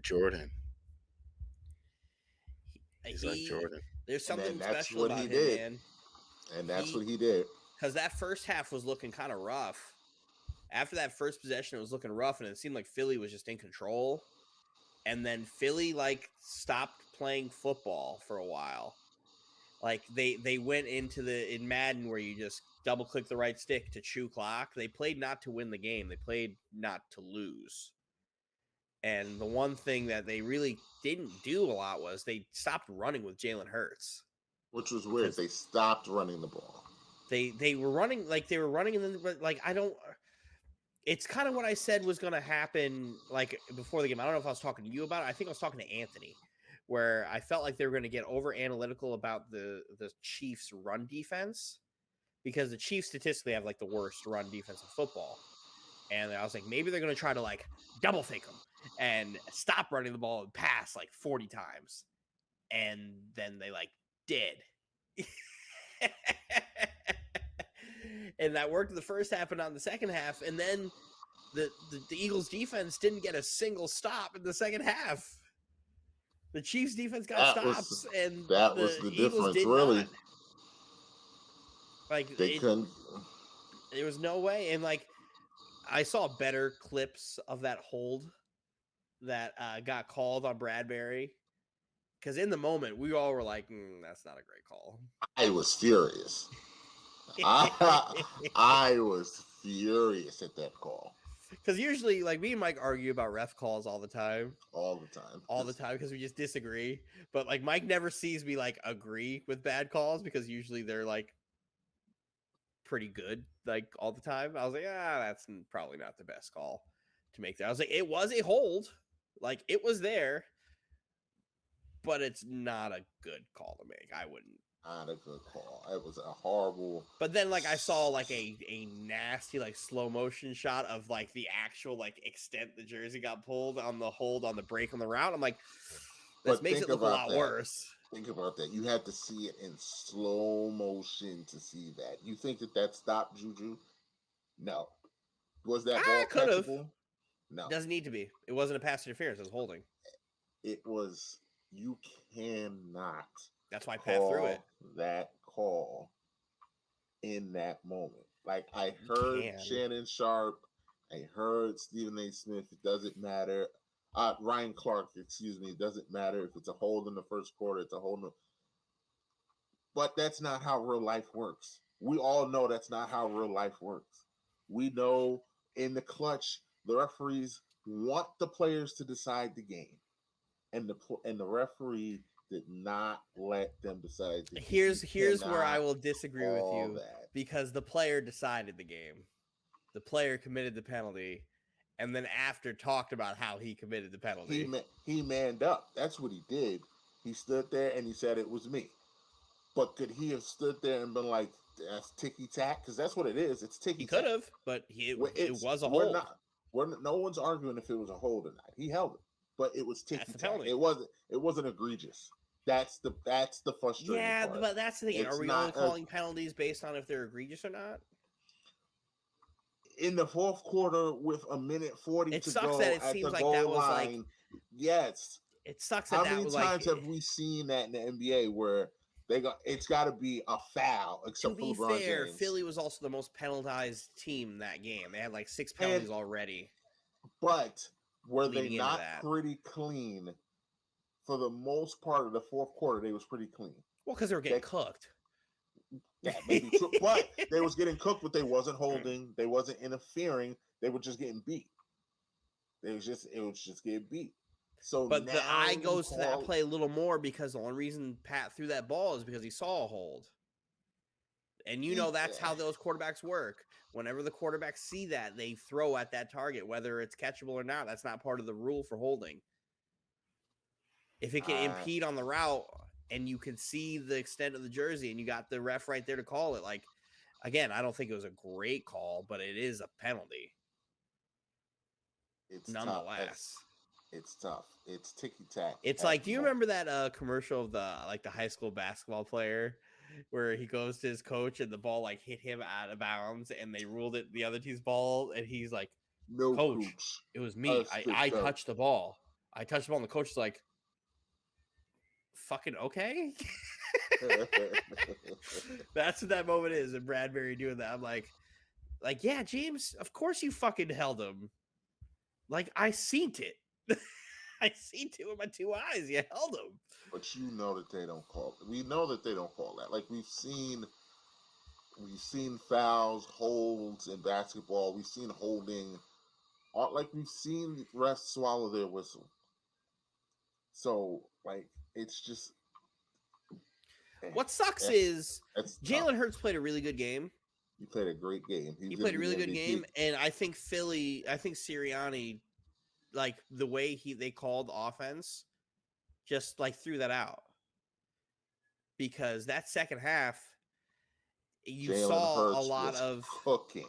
Speaker 3: Jordan. He's like Jordan.
Speaker 2: There's something special about him, man.
Speaker 1: And that's what he did.
Speaker 2: Because that first half was looking kind of rough. After that first possession, it was looking rough, and it seemed like Philly was just in control. And then Philly stopped playing football for a while. Like they went in Madden where you just double click the right stick to chew clock. They played not to win the game. They played not to lose. And the one thing that they really didn't do a lot was they stopped running with Jalen Hurts,
Speaker 1: which was weird. They stopped running the ball.
Speaker 2: They were running and then I don't. It's kind of what I said was going to happen before the game. I don't know if I was talking to you about it. I think I was talking to Anthony, where I felt like they were going to get over analytical about the Chiefs' run defense, because the Chiefs statistically have the worst run defense in football. And I was like, maybe they're going to try to double fake them and stop running the ball and pass 40 times. And then they did. And that worked in the first half and not in the second half. And then the Eagles defense didn't get a single stop in the second half. The Chiefs defense got stops, and
Speaker 1: that was the difference, really.
Speaker 2: They couldn't. There was no way. And I saw better clips of that hold that got called on Bradbury. Because in the moment, we all were like, that's not a great call.
Speaker 1: I was furious. I was furious at that call.
Speaker 2: Because usually, me and Mike argue about ref calls all the time.
Speaker 1: All the time,
Speaker 2: because we just disagree. But Mike never sees me agree with bad calls, because usually they're pretty good all the time. I was like, that's probably not the best call to make there. I was like, it was a hold, it was there, but it's not a good call to make.
Speaker 1: not a good call. It was a horrible.
Speaker 2: But then, like, I saw like a nasty like slow motion shot of like the actual like extent the jersey got pulled on the hold on the break on the route. I'm like, this
Speaker 1: But
Speaker 2: makes it look a lot worse.
Speaker 1: Think about that. You had to see it in slow motion to see that. You think that stopped Juju? No. Was that ball
Speaker 2: Could have.
Speaker 1: catchable? No.
Speaker 2: It doesn't need to be. It wasn't a pass interference. It was holding.
Speaker 1: It was. You cannot.
Speaker 2: That's why Pat threw it.
Speaker 1: That call in that moment. Like, I heard Shannon Sharp. I heard Stephen A. Smith. It doesn't matter. Ryan Clark, excuse me. It doesn't matter if it's a hold in the first quarter. It's a hold. But that's not how real life works. We all know that's not how real life works. We know in the clutch, the referees want the players to decide the game, and the referee did not let them decide the game.
Speaker 2: Here's where I will disagree with you, because the player decided the game. The player committed the penalty, and then after talked about how he committed the penalty.
Speaker 1: He manned up. That's what he did. He stood there and he said it was me. But could he have stood there and been like, that's ticky-tack? Because that's what it is. It's ticky-tack.
Speaker 2: He could have, but it was a hold.
Speaker 1: No one's arguing if it was a hold or not. He held it, but it was ticky-tack. It wasn't egregious. That's the frustrating part.
Speaker 2: Yeah, but that's the thing. Are we only calling penalties based on if they're egregious or not?
Speaker 1: In the fourth quarter, with a minute 40
Speaker 2: it
Speaker 1: to
Speaker 2: sucks
Speaker 1: go
Speaker 2: that it
Speaker 1: at
Speaker 2: seems
Speaker 1: the
Speaker 2: like
Speaker 1: goal
Speaker 2: that was
Speaker 1: line,
Speaker 2: like.
Speaker 1: Yes.
Speaker 2: It sucks that
Speaker 1: How many times have we seen that in the NBA where it's got to be a foul, except for LeBron James? To be fair,
Speaker 2: Philly was also the most penalized team that game. They had like 6 penalties already.
Speaker 1: But were they not pretty clean for the most part of the fourth quarter? They was pretty clean.
Speaker 2: Well, because they were getting cooked.
Speaker 1: That may be true, but they was getting cooked, but they wasn't holding. They wasn't interfering. They were just getting beat. It was just getting beat. So,
Speaker 2: but the eye goes to that play a little more because the only reason Pat threw that ball is because he saw a hold. And that's how those quarterbacks work. Whenever the quarterbacks see that, they throw at that target, whether it's catchable or not. That's not part of the rule for holding. If it can impede on the route and you can see the extent of the jersey and you got the ref right there to call it, like, again, I don't think it was a great call, but it is a penalty.
Speaker 1: It's
Speaker 2: nonetheless.
Speaker 1: It's tough. It's ticky-tack.
Speaker 2: It's like, do you remember that commercial of the high school basketball player where he goes to his coach and the ball like hit him out of bounds and they ruled it the other team's ball and he's like,
Speaker 1: no,
Speaker 2: coach, it was me. I touched the ball. I touched the ball and the coach is like, fucking okay. That's what that moment is. And Bradbury doing that. I'm like, yeah, James, of course you fucking held him. Like, I seen it. I seen it with my 2 eyes. You held him.
Speaker 1: But you know that they don't call it. We know that they don't call that. Like, we've seen fouls, holds in basketball. We've seen holding. Like, we've seen refs swallow their whistle. So, like, it's just.
Speaker 2: What sucks is Jalen Hurts played a really good game.
Speaker 1: He played a great game.
Speaker 2: He played a really good game, and I think Sirianni, like the way they called offense, just like threw that out. Because that second half, you saw a lot of
Speaker 1: cooking.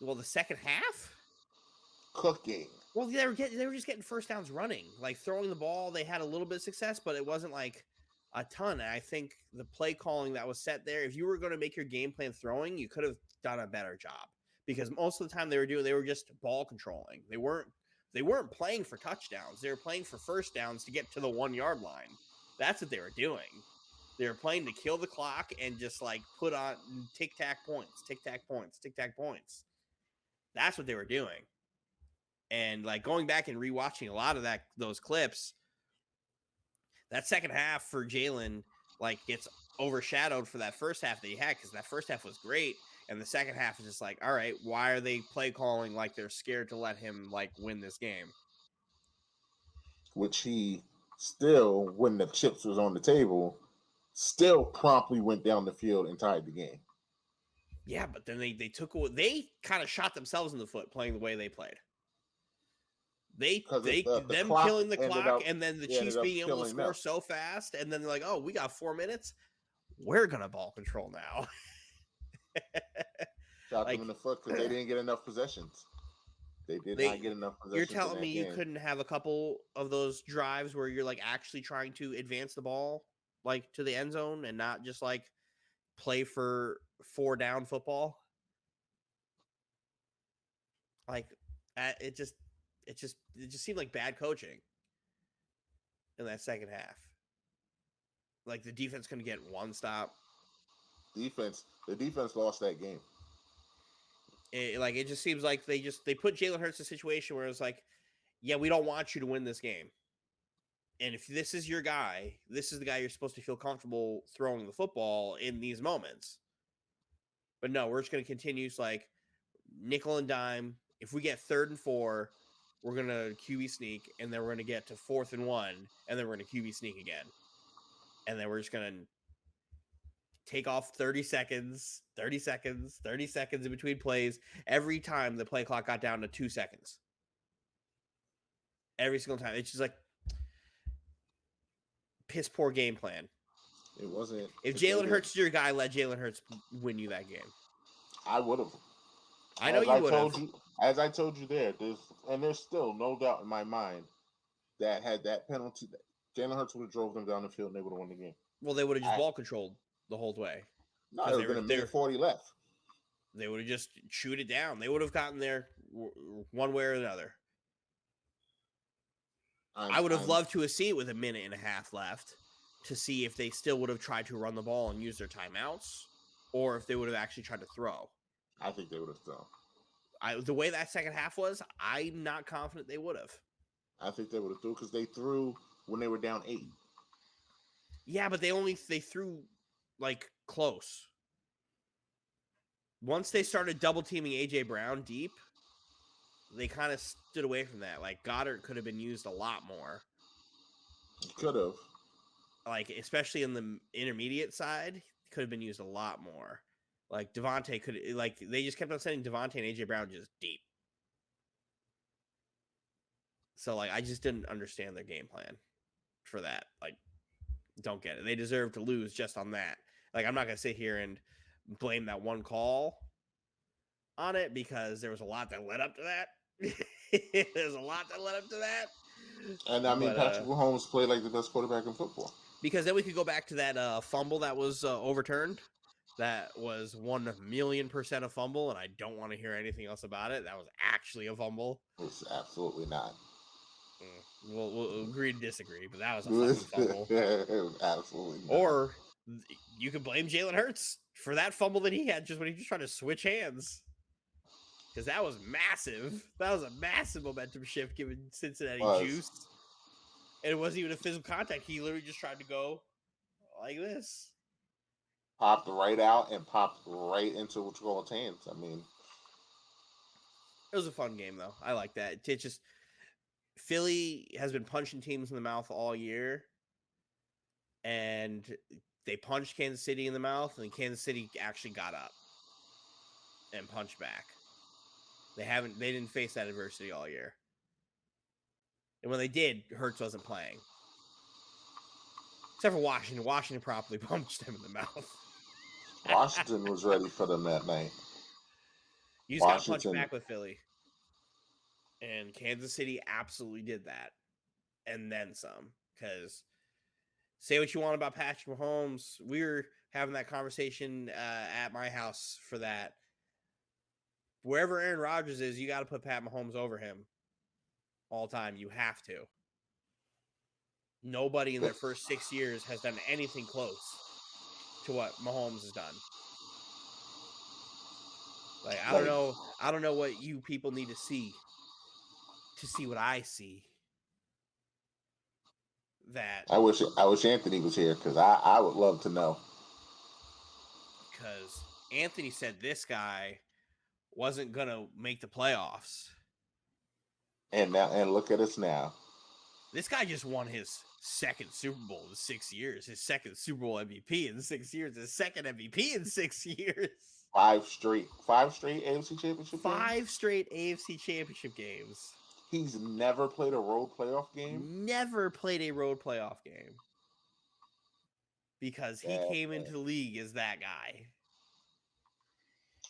Speaker 2: Well, the second half?
Speaker 1: Cooking.
Speaker 2: Well, they were just getting first downs running. Like throwing the ball, they had a little bit of success, but it wasn't like a ton. And I think the play calling that was set there, if you were going to make your game plan throwing, you could have done a better job. Because most of the time they were just ball controlling. They weren't playing for touchdowns. They were playing for first downs to get to the 1 yard line. That's what they were doing. They were playing to kill the clock and just like put on tic-tac points, tic-tac points, tic-tac points. That's what they were doing. And like going back and rewatching a lot of those clips, that second half for Jalen like gets overshadowed for that first half that he had, because that first half was great. And the second half is just like, all right, why are they play calling like they're scared to let him like win this game?
Speaker 1: Which he still, when the chips was on the table, still promptly went down the field and tied the game.
Speaker 2: Yeah, but then they kind of shot themselves in the foot playing the way they played. Them killing the clock and then the Chiefs being able to score so fast, and then they're like, oh, we got 4 minutes. we're gonna ball control now.
Speaker 1: Shot
Speaker 2: Like
Speaker 1: them in the foot because they didn't get enough possessions. They did not get enough
Speaker 2: you're
Speaker 1: possessions in
Speaker 2: telling
Speaker 1: that
Speaker 2: me you
Speaker 1: game.
Speaker 2: couldn't have a couple of those drives where you're like actually trying to advance the ball like to the end zone and not just like play for 4 down football? Like it just seemed like bad coaching in that second half. Like the defense couldn't get one stop.
Speaker 1: The defense lost that game.
Speaker 2: It just seems like they put Jalen Hurts in a situation where it's like, yeah, we don't want you to win this game. And if this is your guy, this is the guy you're supposed to feel comfortable throwing the football in these moments. But no, we're just going to continue. It's like nickel and dime. If we get 3rd and 4, we're going to QB sneak, and then we're going to get to 4th and 1, and then we're going to QB sneak again. And then we're just going to take off 30 seconds in between plays every time the play clock got down to 2 seconds. Every single time. It's just like piss poor game plan.
Speaker 1: It wasn't.
Speaker 2: If Jalen Hurts is your guy, let Jalen Hurts win you that game.
Speaker 1: I would have.
Speaker 2: I know you would have.
Speaker 1: As I told you there's still no doubt in my mind that had that penalty, Jalen Hurts would have drove them down the field and they would have won the game.
Speaker 2: Well, they would have just ball controlled the whole way.
Speaker 1: No, it would have been a minute 40 left.
Speaker 2: They would have just chewed it down. They would have gotten there one way or another. I would have loved to have seen it with a minute and a half left to see if they still would have tried to run the ball and use their timeouts or if they would have actually tried to throw.
Speaker 1: I think they would have thrown.
Speaker 2: The way that second half was, I'm not confident they would have.
Speaker 1: I think they would have threw because they threw when they were down 8.
Speaker 2: Yeah, but they threw like close. Once they started double teaming AJ Brown deep, they kind of stood away from that. Like Goddard could have been used a lot more.
Speaker 1: Could have.
Speaker 2: Like especially in the intermediate side, could have been used a lot more. Like Devontae could they just kept on sending Devontae and AJ Brown just deep. So like I just didn't understand their game plan for that. Like don't get it. They deserve to lose just on that. Like I'm not gonna sit here and blame that one call on it because there was a lot that led up to that. There's a lot that led up to that.
Speaker 1: And I mean, Patrick Mahomes played like the best quarterback in football.
Speaker 2: Because then we could go back to that fumble that was overturned. That was 1,000,000% a fumble, and I don't want to hear anything else about it. That was actually a fumble.
Speaker 1: It's absolutely not.
Speaker 2: We'll agree to disagree, but that was a fucking fumble.
Speaker 1: It was absolutely not.
Speaker 2: Or you could blame Jalen Hurts for that fumble that he had just when he was trying to switch hands. Because that was massive. That was a massive momentum shift given Cincinnati juice. And it wasn't even a physical contact. He literally just tried to go like this.
Speaker 1: Popped right out and popped right into what you call hands. I mean,
Speaker 2: it was a fun game, though. I like that. It just Philly has been punching teams in the mouth all year. And they punched Kansas City in the mouth, and Kansas City actually got up and punched back. They didn't face that adversity all year. And when they did, Hurts wasn't playing. Except for Washington. Washington properly punched him in the mouth.
Speaker 1: Washington was ready for them that night.
Speaker 2: You just got punched back with Philly. And Kansas City absolutely did that. And then some. Because say what you want about Patrick Mahomes. We were having that conversation at my house for that. Wherever Aaron Rodgers is, you got to put Pat Mahomes over him all time. You have to. Nobody in their first 6 years has done anything close to what Mahomes has done. Like I don't know what you people need to see what I see. That
Speaker 1: I wish Anthony was here because I would love to know.
Speaker 2: Because Anthony said this guy wasn't gonna make the playoffs.
Speaker 1: And look at us now.
Speaker 2: This guy just won his second Super Bowl in 6 years. His second Super Bowl MVP in 6 years. His second MVP in 6 years.
Speaker 1: 5 straight AFC Championship games?
Speaker 2: 5 straight AFC Championship games.
Speaker 1: He's never played a road playoff game?
Speaker 2: Never played a road playoff game. because he came into the league as that guy.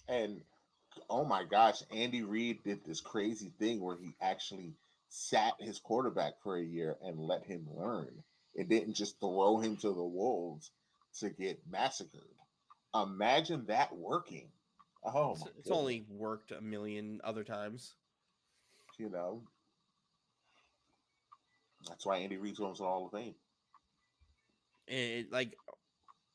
Speaker 1: And oh my gosh, Andy Reid did this crazy thing where he actually sat his quarterback for a year and let him learn. It didn't just throw him to the wolves to get massacred. Imagine that working. Oh my
Speaker 2: It's only worked a million other times.
Speaker 1: You know, that's why Andy Reid's going to the Hall of Fame.
Speaker 2: And like,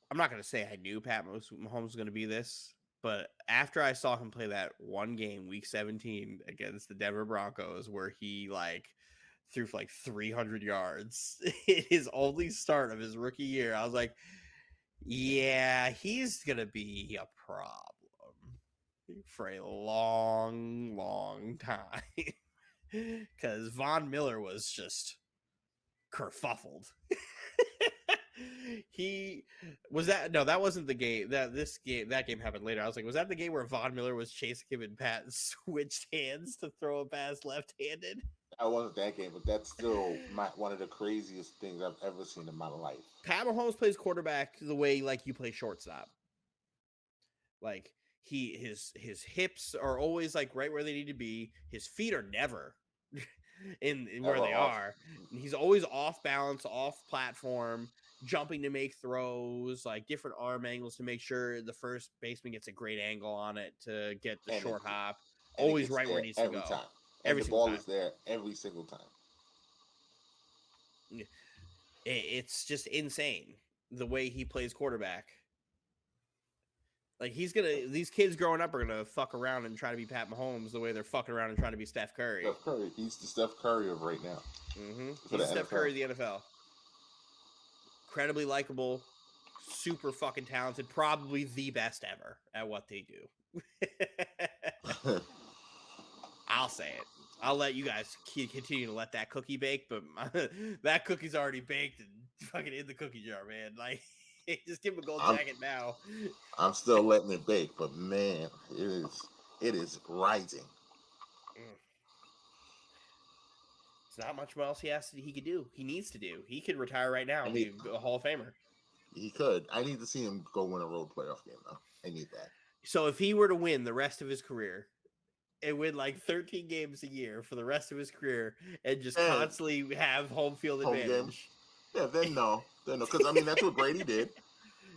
Speaker 2: I'm not gonna say I knew Pat Mahomes was gonna be this, but after I saw him play that one game, Week 17 against the Denver Broncos, where he like threw for like 300 yards, his only start of his rookie year, I was like, yeah, he's gonna be a problem for a long time. Because Von Miller was just kerfuffled. He was that that wasn't the game that game happened later. I was like, was that the game where Von Miller was chasing him and Pat switched hands to throw a pass left-handed?
Speaker 1: That wasn't that game, but that's still one of the craziest things I've ever seen in my life.
Speaker 2: Pat Mahomes plays quarterback the way like you play shortstop. Like his hips are always like right where they need to be. His feet are never in where they are. He's always off balance, off platform, jumping to make throws, like different arm angles to make sure the first baseman gets a great angle on it to get the short hop. Always right where it needs to go.
Speaker 1: Time.
Speaker 2: Every
Speaker 1: the ball is there every single time.
Speaker 2: It's just insane the way he plays quarterback. Like these kids growing up are gonna fuck around and try to be Pat Mahomes the way they're fucking around and trying to be Steph Curry.
Speaker 1: Steph Curry, he's the Steph Curry of right now.
Speaker 2: Mm-hmm. He's Steph Curry of the NFL. Incredibly likable, super fucking talented, probably the best ever at what they do. I'll say it. I'll let you guys continue to let that cookie bake, but that cookie's already baked and fucking in the cookie jar, man. Like, just give him a gold jacket now.
Speaker 1: I'm still letting it bake, but man, it is rising.
Speaker 2: It's not much else he could do. He needs to do. He could retire right now and be a Hall of Famer.
Speaker 1: He could. I need to see him go win a road playoff game, though. I need that.
Speaker 2: So if he were to win the rest of his career and win like 13 games a year for the rest of his career and just constantly have home field advantage.
Speaker 1: Yeah, then no. Because, I mean, that's what Brady did.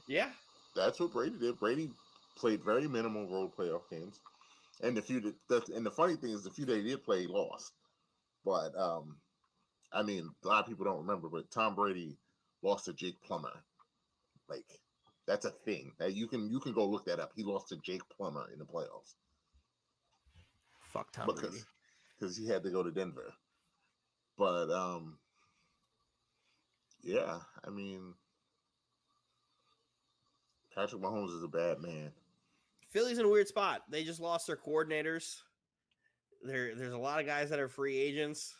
Speaker 2: Yeah.
Speaker 1: That's what Brady did. Brady played very minimal road playoff games. And the funny thing is, the few that he did play, he lost. But, I mean, a lot of people don't remember, but Tom Brady lost to Jake Plummer. Like, that's a thing. That you can go look that up. He lost to Jake Plummer in the playoffs.
Speaker 2: Fuck Tom Brady.
Speaker 1: Because he had to go to Denver. But, yeah, I mean, Patrick Mahomes is a bad man.
Speaker 2: Philly's in a weird spot. They just lost their coordinators. There's a lot of guys that are free agents.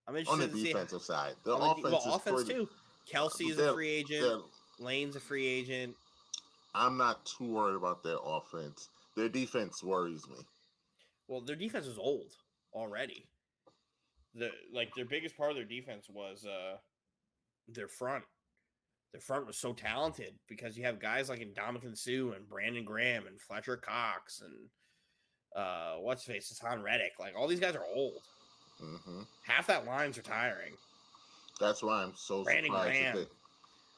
Speaker 2: I'm interested
Speaker 1: on the defensive side. The
Speaker 2: offense too. Kelsey's a free agent. Lane's a free agent.
Speaker 1: I'm not too worried about their offense. Their defense worries me.
Speaker 2: Well, their defense is old already. Their biggest part of their defense was their front. Their front was so talented because you have guys like Ndamukong Suh and Brandon Graham and Fletcher Cox and what's his face, Hassan Reddick. Like, all these guys are old.
Speaker 1: Mm-hmm.
Speaker 2: Half that line's retiring.
Speaker 1: That's why I'm so
Speaker 2: Brandon
Speaker 1: surprised.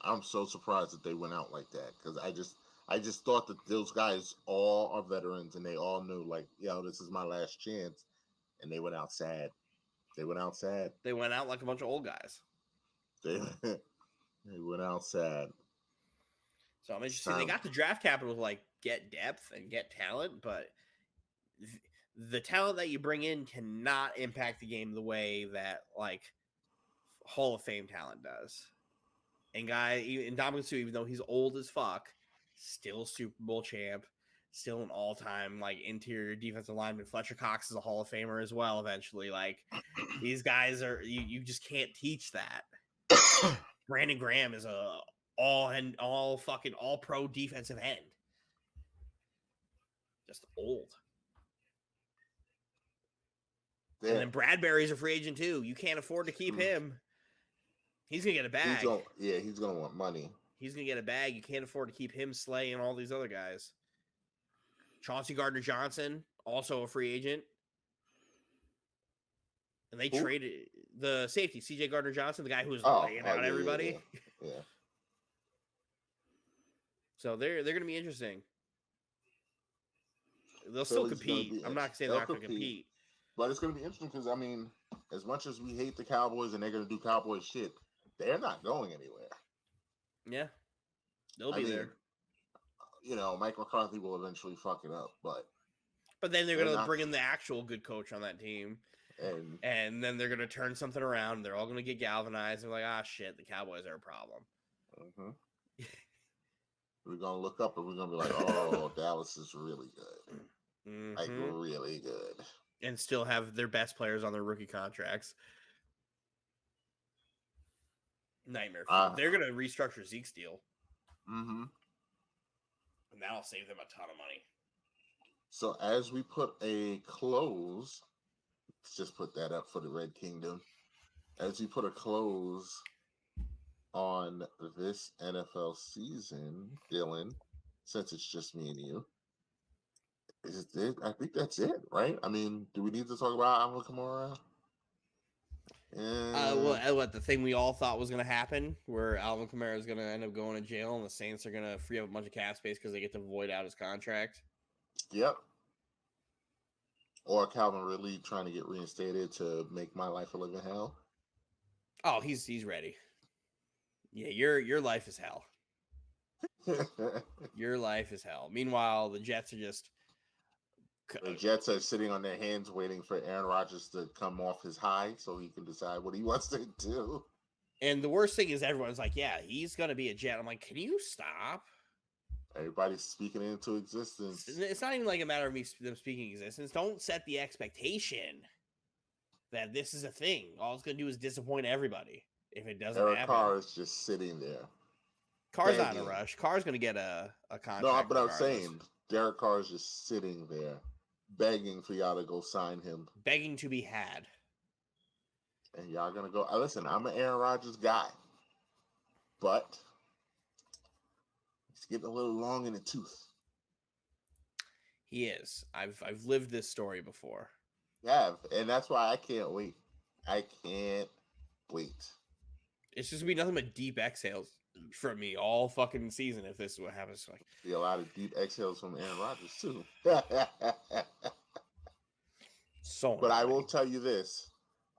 Speaker 1: I'm so surprised that they went out like that, because I just thought that those guys all are veterans and they all knew, like, this is my last chance, and they went out sad. They went out sad.
Speaker 2: They went out like a bunch of old guys.
Speaker 1: They went out sad.
Speaker 2: So I'm interested. They got the draft capital to like get depth and get talent, but the talent that you bring in cannot impact the game the way that like Hall of Fame talent does. And Ndamukong Suh, even though he's old as fuck, still Super Bowl champ, still an all-time like interior defensive lineman. Fletcher Cox is a Hall of Famer as well. Eventually, like these guys are you just can't teach that. Brandon Graham is a all pro defensive end. Just old. Yeah. And then Bradbury's a free agent too. You can't afford to keep him. He's gonna get a bag.
Speaker 1: He's gonna want money.
Speaker 2: He's going to get a bag. You can't afford to keep him, Slay, and all these other guys. Chauncey Gardner-Johnson, also a free agent. And they traded the safety, C.J. Gardner-Johnson, the guy who was laying out everybody.
Speaker 1: Yeah.
Speaker 2: So they're going to be interesting. They'll still compete. I'm not saying they're not going to compete.
Speaker 1: But it's going to be interesting because, I mean, as much as we hate the Cowboys and they're going to do Cowboy shit, they're not going anywhere.
Speaker 2: Yeah. They'll be there.
Speaker 1: You know, Mike McCarthy will eventually fuck it up, but
Speaker 2: then they're going to bring in the actual good coach on that team. And then they're going to turn something around. They're all going to get galvanized. They're like, shit, the Cowboys are a problem.
Speaker 1: Mm-hmm. We're going to look up and we're going to be like, oh, Dallas is really good. Mm-hmm. Like, really good.
Speaker 2: And still have their best players on their rookie contracts. Nightmare. They're going to restructure Zeke's deal.
Speaker 1: Mm-hmm.
Speaker 2: And that'll save them a ton of money.
Speaker 1: So as we put a close, let's just put that up for the Red Kingdom. As we put a close on this NFL season, Dylan, since it's just me and you, is it? I think that's it, right? I mean, do we need to talk about Alvin Kamara?
Speaker 2: What the thing we all thought was going to happen, where Alvin Kamara is going to end up going to jail, and the Saints are going to free up a bunch of cap space because they get to void out his contract.
Speaker 1: Yep. Or Calvin Ridley trying to get reinstated to make my life a living hell.
Speaker 2: Oh, he's ready. Yeah, your life is hell. Your life is hell. Meanwhile, the Jets are just.
Speaker 1: The Jets are sitting on their hands waiting for Aaron Rodgers to come off his high so he can decide what he wants to do.
Speaker 2: And the worst thing is everyone's like, yeah, he's going to be a Jet. I'm like, can you stop?
Speaker 1: Everybody's speaking into existence.
Speaker 2: It's not even like a matter of them speaking existence. Don't set the expectation that this is a thing. All it's going to do is disappoint everybody if it doesn't happen.
Speaker 1: Derek Carr is just sitting there.
Speaker 2: Carr's not in a rush. Carr's going to get a contract.
Speaker 1: No, but I'm saying Derek Carr is just sitting there begging for y'all to go sign him.
Speaker 2: Begging to be had.
Speaker 1: And y'all going to go. Listen, I'm an Aaron Rodgers guy. But he's getting a little long in the tooth.
Speaker 2: He is. I've lived this story before.
Speaker 1: Yeah, and that's why I can't wait. I can't wait.
Speaker 2: It's just going to be nothing but deep exhales from me all fucking season if this is what happens. Like,
Speaker 1: be a lot of deep exhales from Aaron Rodgers too. But I will tell you this: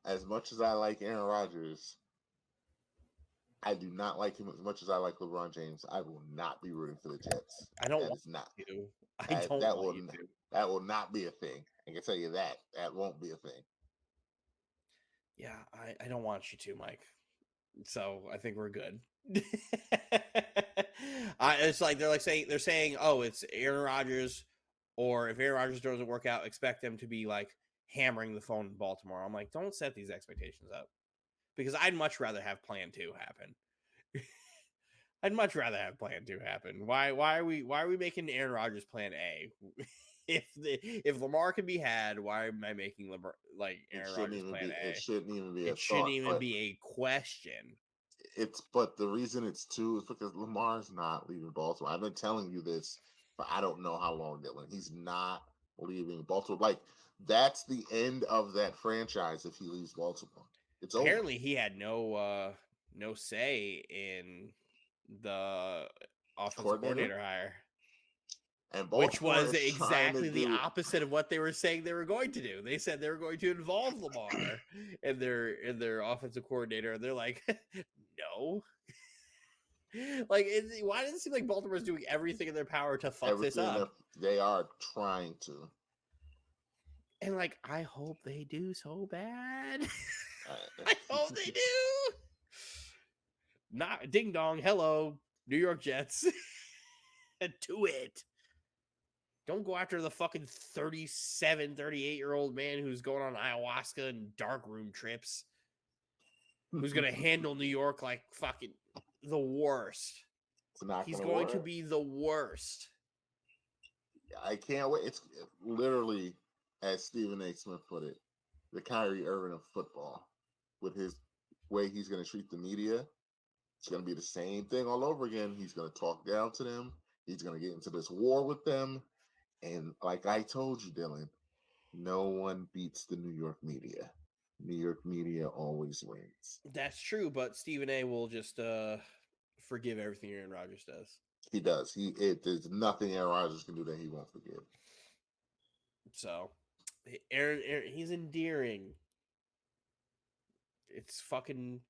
Speaker 1: as much as I like Aaron Rodgers, I do not like him as much as I like LeBron James. I will not be rooting for the Jets.
Speaker 2: I don't want you.
Speaker 1: That will not be a thing. I can tell you that. That won't be a thing.
Speaker 2: Yeah, I don't want you to, Mike. So I think we're good. It's like they're saying, oh, it's Aaron Rodgers, or if Aaron Rodgers doesn't work out, expect them to be like hammering the phone in Baltimore. I'm like, don't set these expectations up, because I'd much rather have Plan 2 happen. I'd much rather have Plan 2 happen. Why are we making Aaron Rodgers Plan A? If Lamar can be had, why am I making Aaron Rodgers Plan A?
Speaker 1: It shouldn't even be.
Speaker 2: It shouldn't even be a question.
Speaker 1: But the reason it's 2 is because Lamar's not leaving Baltimore. I've been telling you this for I don't know how long, Dylan. He's not leaving Baltimore. Like, that's the end of that franchise if he leaves Baltimore. It's
Speaker 2: apparently
Speaker 1: over.
Speaker 2: He had no say in the offensive coordinator hire.
Speaker 1: And
Speaker 2: which was exactly the opposite of what they were saying they were going to do. They said they were going to involve Lamar in their offensive coordinator, and they're like, no. Like, why does it seem like Baltimore's doing everything in their power to fuck this up?
Speaker 1: They are trying to.
Speaker 2: And like, I hope they do so bad. I hope they do. Not ding dong. Hello, New York Jets. Do it. Don't go after the fucking 37, 38-year-old man who's going on ayahuasca and darkroom trips. Who's going to handle New York like fucking the worst. He's going to be the worst.
Speaker 1: I can't wait. It's literally, as Stephen A. Smith put it, the Kyrie Irving of football. With his way he's going to treat the media. It's going to be the same thing all over again. He's going to talk down to them. He's going to get into this war with them. And like I told you, Dylan, no one beats the New York media. New York media always wins.
Speaker 2: That's true, but Stephen A will just forgive everything Aaron Rodgers does.
Speaker 1: He does. There's nothing Aaron Rodgers can do that he won't forgive.
Speaker 2: So, Aaron he's endearing. It's fucking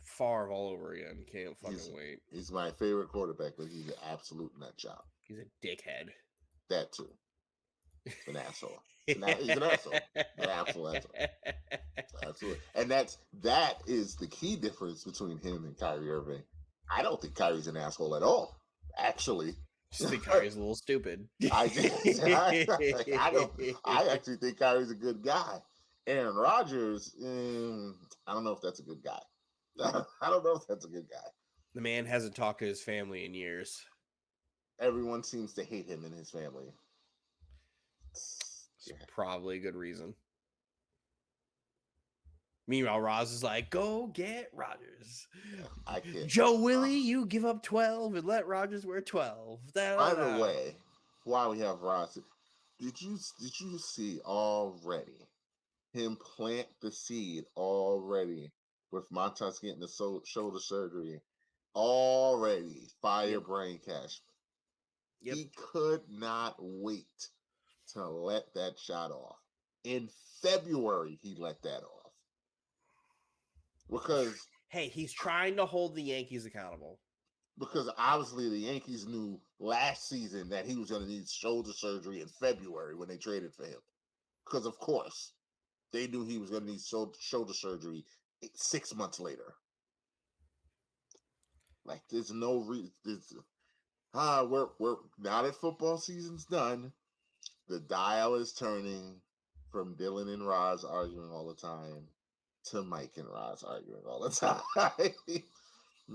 Speaker 2: Favre all over again. Can't fucking wait.
Speaker 1: He's my favorite quarterback, but he's an absolute nut job.
Speaker 2: He's a dickhead.
Speaker 1: That too. An asshole. He's an asshole. An absolute asshole. Absolutely. And that is the key difference between him and Kyrie Irving. I don't think Kyrie's an asshole at all. Actually.
Speaker 2: Just think Kyrie's a little stupid.
Speaker 1: I actually think Kyrie's a good guy. Aaron Rodgers, I don't know if that's a good guy. I don't know if that's a good guy.
Speaker 2: The man hasn't talked to his family in years.
Speaker 1: Everyone seems to hate him and his family.
Speaker 2: It's probably a good reason. Meanwhile, Roz is like, go get Rodgers.
Speaker 1: I can't.
Speaker 2: Joe Willie, you give up 12 and let Rodgers wear 12.
Speaker 1: By the way, while we have Roz, did you see already him plant the seed already with Montas getting the shoulder surgery? Already fire brain cash. Yep. He could not wait to let that shot off. In February, he let that off. Because
Speaker 2: hey, he's trying to hold the Yankees accountable.
Speaker 1: Because obviously the Yankees knew last season that he was going to need shoulder surgery in February when they traded for him. Because of course, they knew he was going to need shoulder surgery 6 months later. Like there's no reason. We're now that football season's done, the dial is turning from Dylan and Roz arguing all the time to Mike and Roz arguing all the time.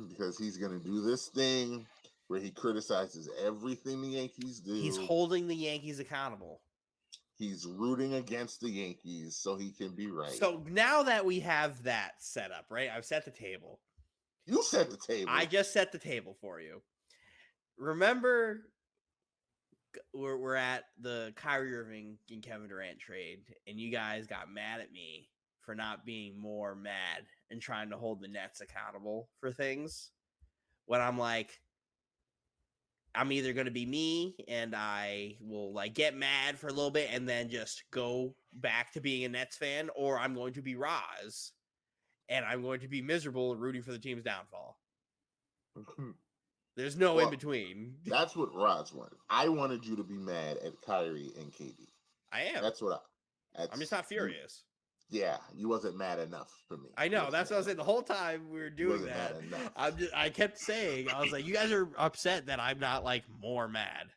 Speaker 1: Because he's going to do this thing where he criticizes everything the Yankees do.
Speaker 2: He's holding the Yankees accountable.
Speaker 1: He's rooting against the Yankees so he can be right.
Speaker 2: So now that we have that set up, right? I've set the table.
Speaker 1: You set the table.
Speaker 2: I just set the table for you. Remember, we're at the Kyrie Irving and Kevin Durant trade, and you guys got mad at me for not being more mad and trying to hold the Nets accountable for things. When I'm like, I'm either going to be me and I will like get mad for a little bit and then just go back to being a Nets fan, or I'm going to be Roz and I'm going to be miserable and rooting for the team's downfall. There's no in between.
Speaker 1: That's what Roz wanted. I wanted you to be mad at Kyrie and KD.
Speaker 2: I am.
Speaker 1: That's what
Speaker 2: I'm just not furious.
Speaker 1: Yeah, you wasn't mad enough for me.
Speaker 2: I know. That's what I was saying. The whole time we were doing that, I kept saying, I was like, you guys are upset that I'm not like more mad.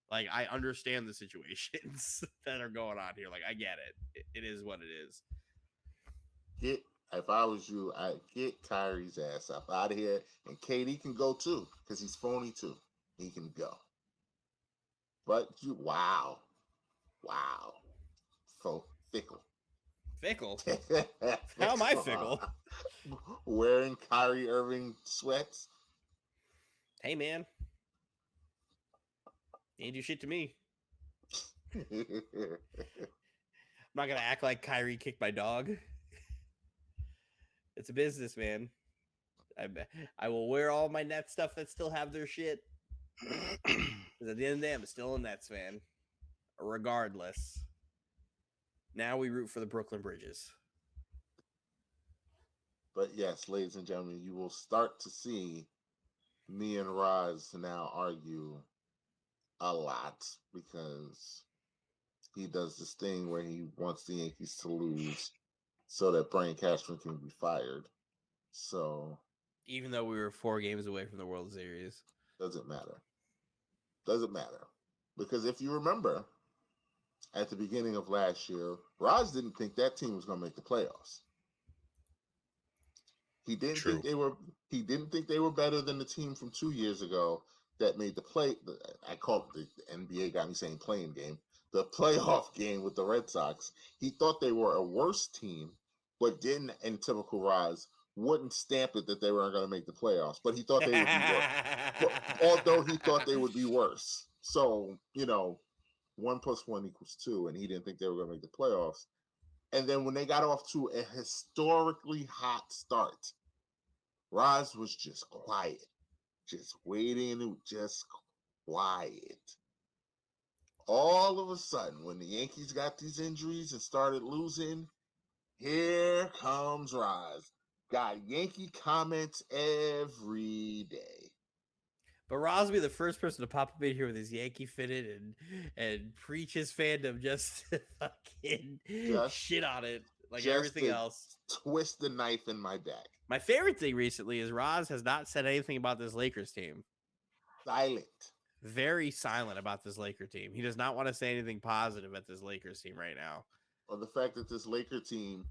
Speaker 2: Like, I understand the situations that are going on here. Like, I get it. It is what it is.
Speaker 1: If I was you, I'd get Kyrie's ass up out of here. And KD can go too, because he's phony too. He can go. But wow. Fickle.
Speaker 2: Fickle? How am I fickle?
Speaker 1: Wearing Kyrie Irving sweats.
Speaker 2: Hey, man. You ain't do shit to me. I'm not going to act like Kyrie kicked my dog. It's a business, man. I will wear all my Nets stuff that still have their shit. Because at the end of the day, I'm still a Nets fan. Regardless. Now we root for the Brooklyn Bridges.
Speaker 1: But yes, ladies and gentlemen, you will start to see me and Roz now argue a lot because he does this thing where he wants the Yankees to lose so that Brian Cashman can be fired. So
Speaker 2: even though we were 4 games away from the World Series.
Speaker 1: Doesn't matter. Because if you remember, at the beginning of last year, Roz didn't think that team was going to make the playoffs. He didn't think they were better than the team from 2 years ago that made the play. I call it the NBA got me saying playing game. The playoff game with the Red Sox. He thought they were a worse team, but didn't, in typical Roz, wouldn't stamp it that they weren't going to make the playoffs, but he thought they would be worse. Although he thought they would be worse. So, 1 + 1 = 2, and he didn't think they were going to make the playoffs. And then when they got off to a historically hot start, Roz was just quiet, just waiting, just quiet. All of a sudden, when the Yankees got these injuries and started losing, here comes Roz. Got Yankee comments every day.
Speaker 2: But Roz will be the first person to pop up in here with his Yankee fitted and preach his fandom just to fucking shit on it like everything else.
Speaker 1: Twist the knife in my back.
Speaker 2: My favorite thing recently is Roz has not said anything about this Lakers team.
Speaker 1: Silent.
Speaker 2: Very silent about this Laker team. He does not want to say anything positive at this Lakers team right now.
Speaker 1: Well, the fact that this Laker team,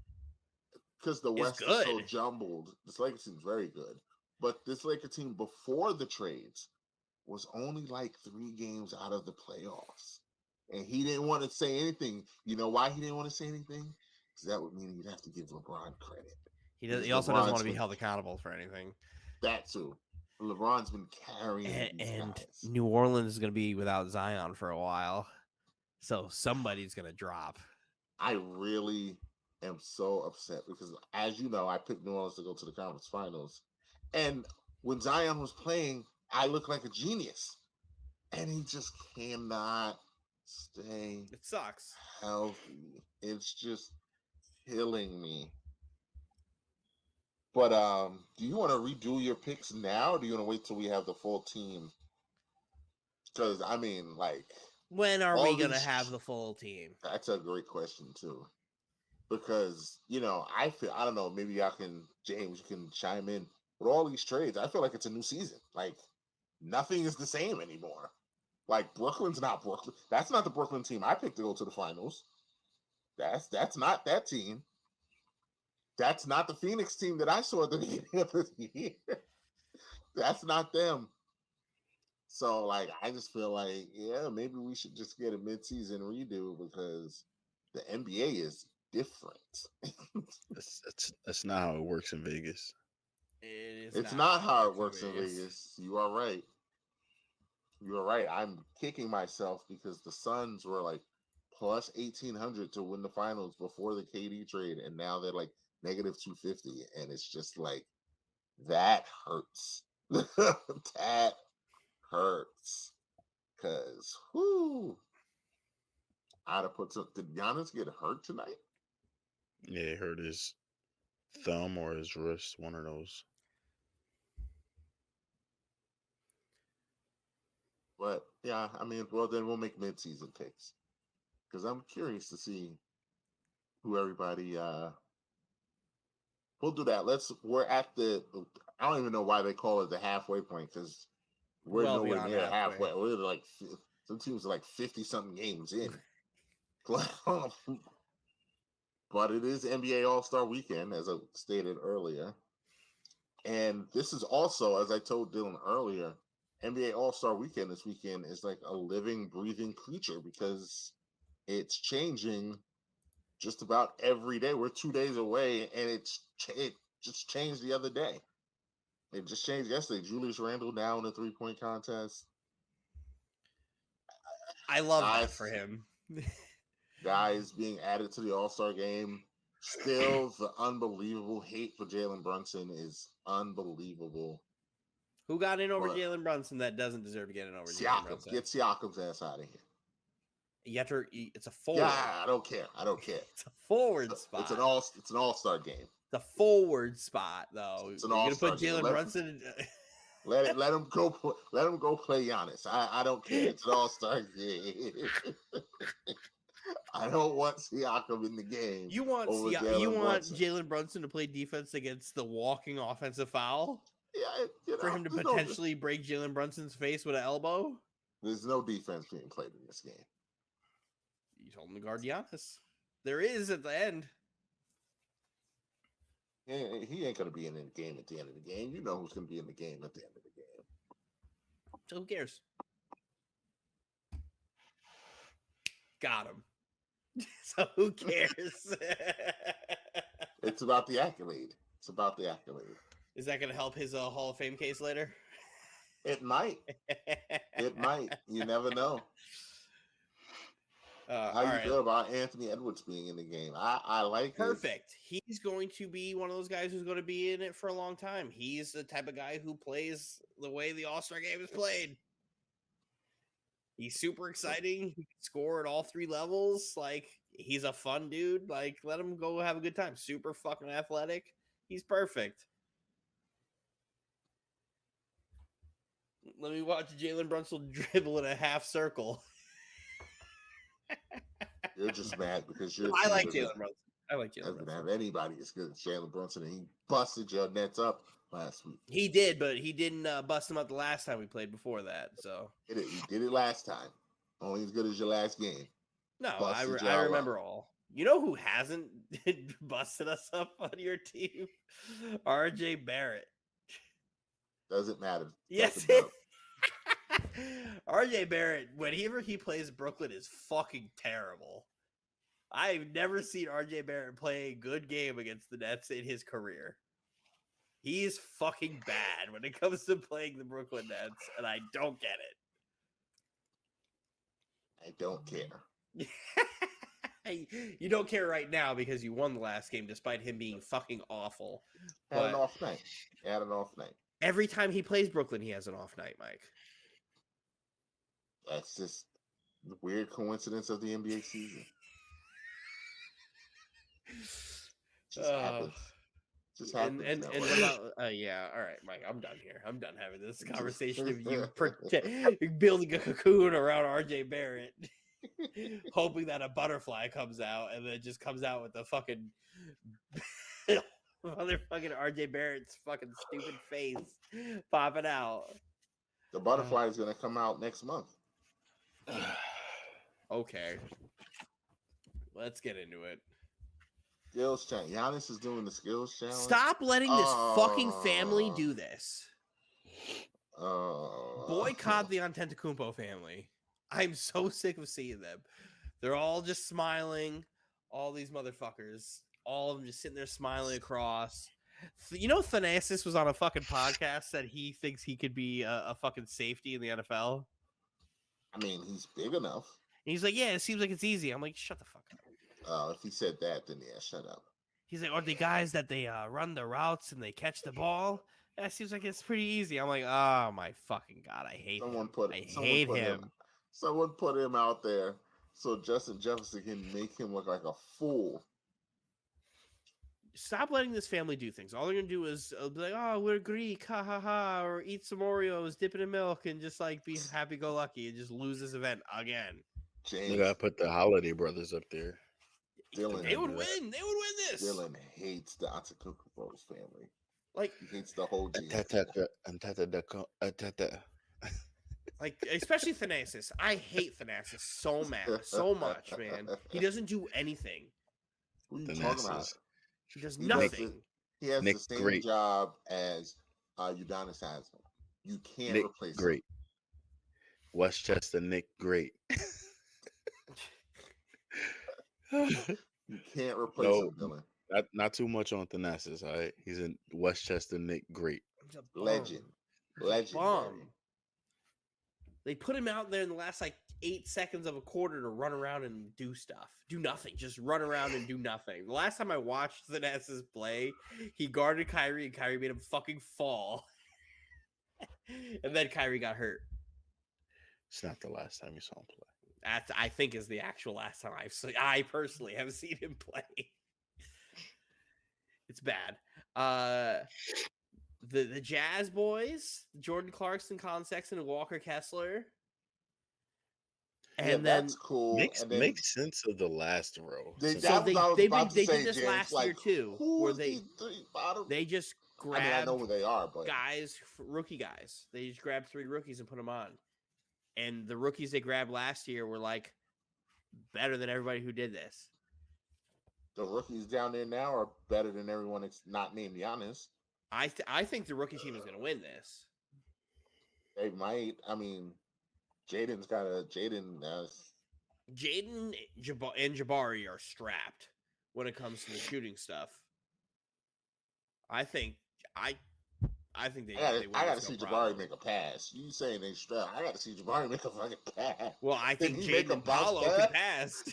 Speaker 1: because the West is so jumbled, this Laker team is very good. But this Laker team before the trades was only like 3 games out of the playoffs. And he didn't want to say anything. You know why he didn't want to say anything? Because that would mean he'd have to give LeBron credit.
Speaker 2: He also doesn't want to be held accountable for anything.
Speaker 1: That too. LeBron's been carrying these guys.
Speaker 2: New Orleans is going to be without Zion for a while. So somebody's going to drop.
Speaker 1: I really am so upset because, as you know, I picked New Orleans to go to the conference finals. And when Zion was playing, I looked like a genius. And he just cannot stay
Speaker 2: It sucks.
Speaker 1: healthy. It's just killing me. But do you want to redo your picks now, or do you want to wait till we have the full team? Because, I mean, like...
Speaker 2: When are we going to have the full team?
Speaker 1: That's a great question, too. Because, I don't know, maybe James, you can chime in. With all these trades, I feel like it's a new season. Like, nothing is the same anymore. Like, Brooklyn's not Brooklyn. That's not the Brooklyn team I picked to go to the finals. That's not that team. That's not the Phoenix team that I saw at the beginning of the year. That's not them. So, like, I just feel like, yeah, maybe we should just get a mid-season redo because the NBA is different.
Speaker 3: That's not how it works in Vegas.
Speaker 1: It's not how it works in Vegas. You are right. You are right. I'm kicking myself because the Suns were like plus 1,800 to win the finals before the KD trade, and now they're like negative 250, and it's just like that hurts. That hurts because I'd have put some. Did Giannis get hurt tonight?
Speaker 3: Yeah, he hurt his thumb or his wrist, one of those.
Speaker 1: But yeah, I mean, well, then we'll make mid-season picks because I'm curious to see who everybody. We'll do that. We're at the. I don't even know why they call it the halfway point because we're nowhere near halfway. We're like some teams are like 50-something games in. But it is NBA All-Star Weekend, as I stated earlier, and this is also, as I told Dylan earlier, NBA All-Star Weekend this weekend is like a living, breathing creature because it's changing just about every day. We're 2 days away, and it just changed the other day. It just changed yesterday. Julius Randle now in the 3-point contest.
Speaker 2: I love that for him.
Speaker 1: Guys being added to the All-Star game. Still, the unbelievable hate for Jalen Brunson is unbelievable.
Speaker 2: Who got in over Jalen Brunson that doesn't deserve to get in over Jalen Brunson?
Speaker 1: Get Siakam's ass out of here.
Speaker 2: It's a forward.
Speaker 1: Yeah, I don't care.
Speaker 2: It's a forward spot.
Speaker 1: It's an all-star game.
Speaker 2: The forward spot, though.
Speaker 1: It's an all-star
Speaker 2: game. You're gonna put Jalen Brunson.
Speaker 1: Let him go. Let him go play Giannis. I don't care. It's an all-star game. I don't want Siakam in the game.
Speaker 2: You want Jalen Brunson to play defense against the walking offensive foul?
Speaker 1: Yeah,
Speaker 2: for him to potentially break Jalen Brunson's face with an elbow.
Speaker 1: There's no defense being played in this game.
Speaker 2: You told him to guard Giannis. There is at the end.
Speaker 1: He ain't going to be in the game at the end of the game. You know who's going to be in the game at the end of the game.
Speaker 2: So who cares? Got him. So who cares?
Speaker 1: It's about the accolade. It's about the accolade.
Speaker 2: Is that going to help his Hall of Fame case later?
Speaker 1: It might. It might. You never know. How you feel about Anthony Edwards being in the game? I like it.
Speaker 2: Perfect. He's going to be one of those guys who's going to be in it for a long time. He's the type of guy who plays the way the All-Star game is played. He's super exciting. He can score at all three levels. Like, he's a fun dude. Like, let him go have a good time. Super fucking athletic. He's perfect. Let me watch Jalen Brunson dribble in a half circle.
Speaker 1: You're just mad because you're.
Speaker 2: I like Jalen Brunson. I like Jalen Brunson.
Speaker 1: Doesn't have anybody as good as Jalen Brunson, and he busted your Nets up last week.
Speaker 2: He did, but he didn't bust him up the last time we played before that. So
Speaker 1: he did it last time. Only as good as your last game.
Speaker 2: No, I remember all. You know who hasn't busted us up on your team? RJ Barrett.
Speaker 1: Doesn't matter.
Speaker 2: Yes. RJ Barrett, whenever he plays Brooklyn, is fucking terrible. I've never seen RJ Barrett play a good game against the Nets in his career. He is fucking bad when it comes to playing the Brooklyn Nets, and I don't get it.
Speaker 1: I don't care.
Speaker 2: You don't care right now because you won the last game despite him being fucking awful.
Speaker 1: Had an off night.
Speaker 2: Every time he plays Brooklyn, he has an off night, Mike.
Speaker 1: That's just the weird coincidence of the NBA season. Just happens. Just happens.
Speaker 2: And what about, yeah, all right, Mike, I'm done here. I'm done having this conversation of you building a cocoon around RJ Barrett, hoping that a butterfly comes out and then it just comes out with the fucking motherfucking RJ Barrett's fucking stupid face popping out.
Speaker 1: The butterfly is going to come out next month.
Speaker 2: Okay. Let's get into it.
Speaker 1: Skills challenge. Giannis is doing the skills challenge.
Speaker 2: Stop letting this fucking family do this. Boycott the Antetokounmpo family. I'm so sick of seeing them. They're all just smiling. All these motherfuckers. All of them just sitting there smiling across. You know, Thanasis was on a fucking podcast that he thinks he could be a fucking safety in the NFL.
Speaker 1: I mean, he's big enough.
Speaker 2: And he's like, yeah, it seems like it's easy. I'm like, shut the fuck up.
Speaker 1: If he said that, then yeah, shut up.
Speaker 2: He's like, are the guys that they run the routes and they catch the ball? That seems like it's pretty easy. I'm like, oh my fucking God, I hate him. I hate him.
Speaker 1: Someone put him out there so Justin Jefferson can make him look like a fool.
Speaker 2: Stop letting this family do things. All they're going to do is be like, oh, we're Greek, ha ha ha, or eat some Oreos, dip it in milk, and just like be happy-go-lucky and just lose this event again.
Speaker 3: James. You got to put the Holiday brothers up there.
Speaker 1: Dylan,
Speaker 2: they would win. They would win this.
Speaker 1: Dylan hates the Antetokounmpo's family.
Speaker 2: Like,
Speaker 1: he hates the whole G.
Speaker 2: Like, especially Thanasis. I hate Thanasis so much, man. He doesn't do anything.
Speaker 1: What are you talking about?
Speaker 2: He does nothing.
Speaker 1: He has the same job as Udonis has. You can't replace him.
Speaker 3: Great. Westchester Nick Great.
Speaker 1: You can't replace him, Dylan.
Speaker 3: Not too much on Thanasis, all right? He's in Westchester Nick Great.
Speaker 1: Legend.
Speaker 2: They put him out there in the last 8 seconds of a quarter to run around and do stuff. Do nothing. Just run around and do nothing. The last time I watched Thanasis play, he guarded Kyrie and Kyrie made him fucking fall. And then Kyrie got hurt.
Speaker 3: It's not the last time you saw him play.
Speaker 2: That I think is the actual last time I personally have seen him play. It's bad. The Jazz boys, Jordan Clarkson, Colin Sexton, and Walker Kessler. And then
Speaker 1: that's cool.
Speaker 3: Makes sense of the last row.
Speaker 2: They did this last year too, where they just grabbed.
Speaker 1: I know who they are, but
Speaker 2: rookie guys. They just grabbed 3 rookies and put them on. And the rookies they grabbed last year were better than everybody who did this.
Speaker 1: The rookies down there now are better than everyone that's not named Giannis.
Speaker 2: I think the rookie team is going to win this.
Speaker 1: They might. I mean, Jaden
Speaker 2: and Jabari are strapped when it comes to the shooting stuff. I think I I think they win
Speaker 1: I gotta
Speaker 2: this no
Speaker 1: see
Speaker 2: problem.
Speaker 1: Jabari make a pass. You saying they strap? I gotta see Jabari make a fucking pass.
Speaker 2: Well, I
Speaker 1: Can
Speaker 2: think
Speaker 1: he make
Speaker 2: Jaden
Speaker 1: a
Speaker 2: and
Speaker 1: bounce
Speaker 2: Paulo can
Speaker 1: pass?
Speaker 2: pass.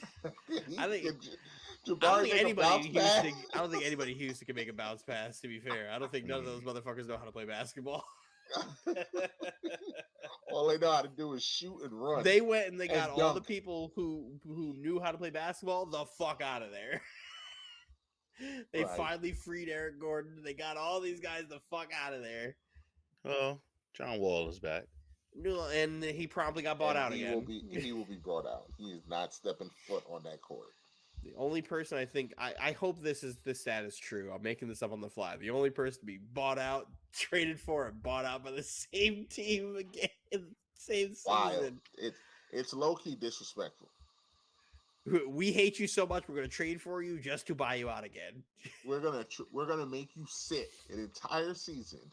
Speaker 1: He
Speaker 2: I think
Speaker 1: can
Speaker 2: I don't
Speaker 1: Jabari
Speaker 2: think
Speaker 1: make a
Speaker 2: anybody
Speaker 1: bounce
Speaker 2: in
Speaker 1: pass?
Speaker 2: Houston. I don't think anybody in Houston can make a bounce pass. To be fair, I don't think none of those motherfuckers know how to play basketball.
Speaker 1: All they know how to do is shoot and run
Speaker 2: They went and they
Speaker 1: and
Speaker 2: got all the
Speaker 1: dunk.
Speaker 2: people who knew how to play basketball the fuck out of there. They
Speaker 1: Right.
Speaker 2: finally freed Eric Gordon. They got all these guys the fuck out of there.
Speaker 3: Well, John Wall is back.
Speaker 2: And he promptly got bought
Speaker 1: And
Speaker 2: out again.
Speaker 1: he will be brought out. He is not stepping foot on that court.
Speaker 2: The only person I think I hope this stat is true. I'm making this up on the fly. The only person to be bought out, traded for, and bought out by the same team again, same
Speaker 1: Wild.
Speaker 2: season.
Speaker 1: It's low key disrespectful.
Speaker 2: We hate you so much. We're gonna trade for you just to buy you out again.
Speaker 1: We're gonna make you sit an entire season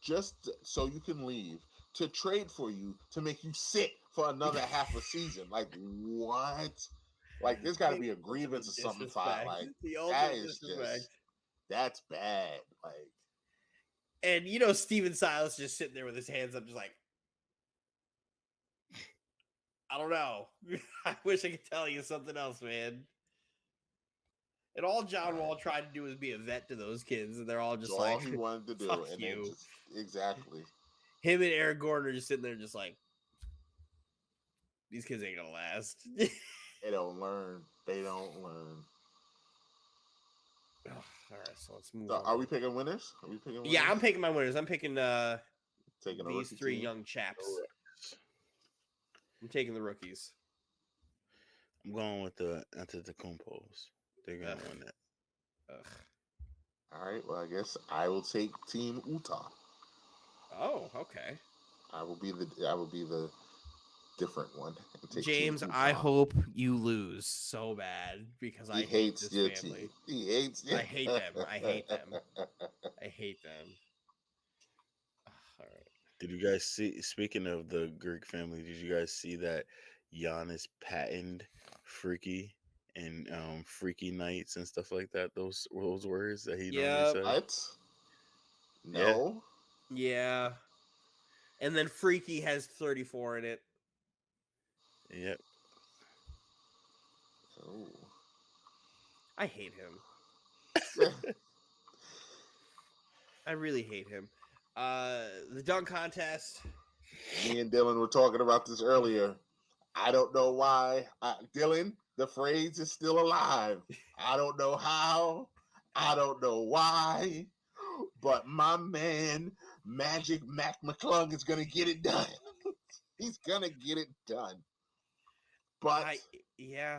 Speaker 1: just so you can leave to trade for you to make you sit for another half a season. Like what? Like there's got to be a grievance or something filed. Like that is just that's bad. Like,
Speaker 2: and Steven Silas just sitting there with his hands up, just like, I don't know. I wish I could tell you something else, man. And all John Wall tried to do was be a vet to those kids, and they're all just like,
Speaker 1: all he wanted to do,
Speaker 2: fuck
Speaker 1: and
Speaker 2: you.
Speaker 1: Exactly.
Speaker 2: Him and Eric Gordon are just sitting there, just like, these kids ain't gonna last.
Speaker 1: They don't learn. They don't learn.
Speaker 2: All right, so let's move on.
Speaker 1: Are we picking winners?
Speaker 2: Yeah, I'm picking my winners. I'm picking
Speaker 1: taking
Speaker 2: these three
Speaker 1: team?
Speaker 2: young chaps. I'm taking the rookies.
Speaker 3: I'm going with the Antetokounmpos. They're gonna win that.
Speaker 1: All right. Well, I guess I will take Team Utah.
Speaker 2: Oh, okay.
Speaker 1: I will be the different one.
Speaker 2: James, I hope you lose so bad because I hate this family.
Speaker 1: Team. He hates you.
Speaker 2: I hate them. I hate them. I hate them. All right.
Speaker 3: Did you guys see? Speaking of the Greek family, did you guys see that Giannis patented "freaky" and "freaky nights" and stuff like that? Those words that he normally says.
Speaker 1: What? No.
Speaker 2: Yeah. And then "freaky" has 34 in it.
Speaker 3: Yep.
Speaker 1: Oh.
Speaker 2: I hate him. I really hate him. The dunk contest.
Speaker 1: Me and Dylan were talking about this earlier. I don't know why. Dylan, the phrase is still alive. I don't know how. I don't know why. But my man, Magic Mac McClung, is going to get it done. He's going to get it done. But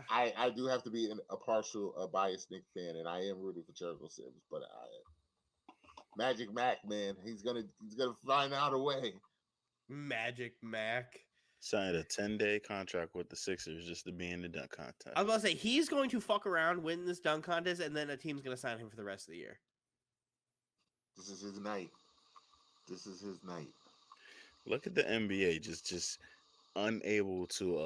Speaker 1: I do have to be a biased Knicks fan, and I am rooting for Jericho Sims. But Magic Mac, man, he's gonna find out a way.
Speaker 2: Magic Mac
Speaker 3: signed a 10-day contract with the Sixers just to be in the dunk contest.
Speaker 2: I was about to say he's going to fuck around, win this dunk contest, and then a team's going to sign him for the rest of the year.
Speaker 1: This is his night.
Speaker 3: Look at the NBA, just unable to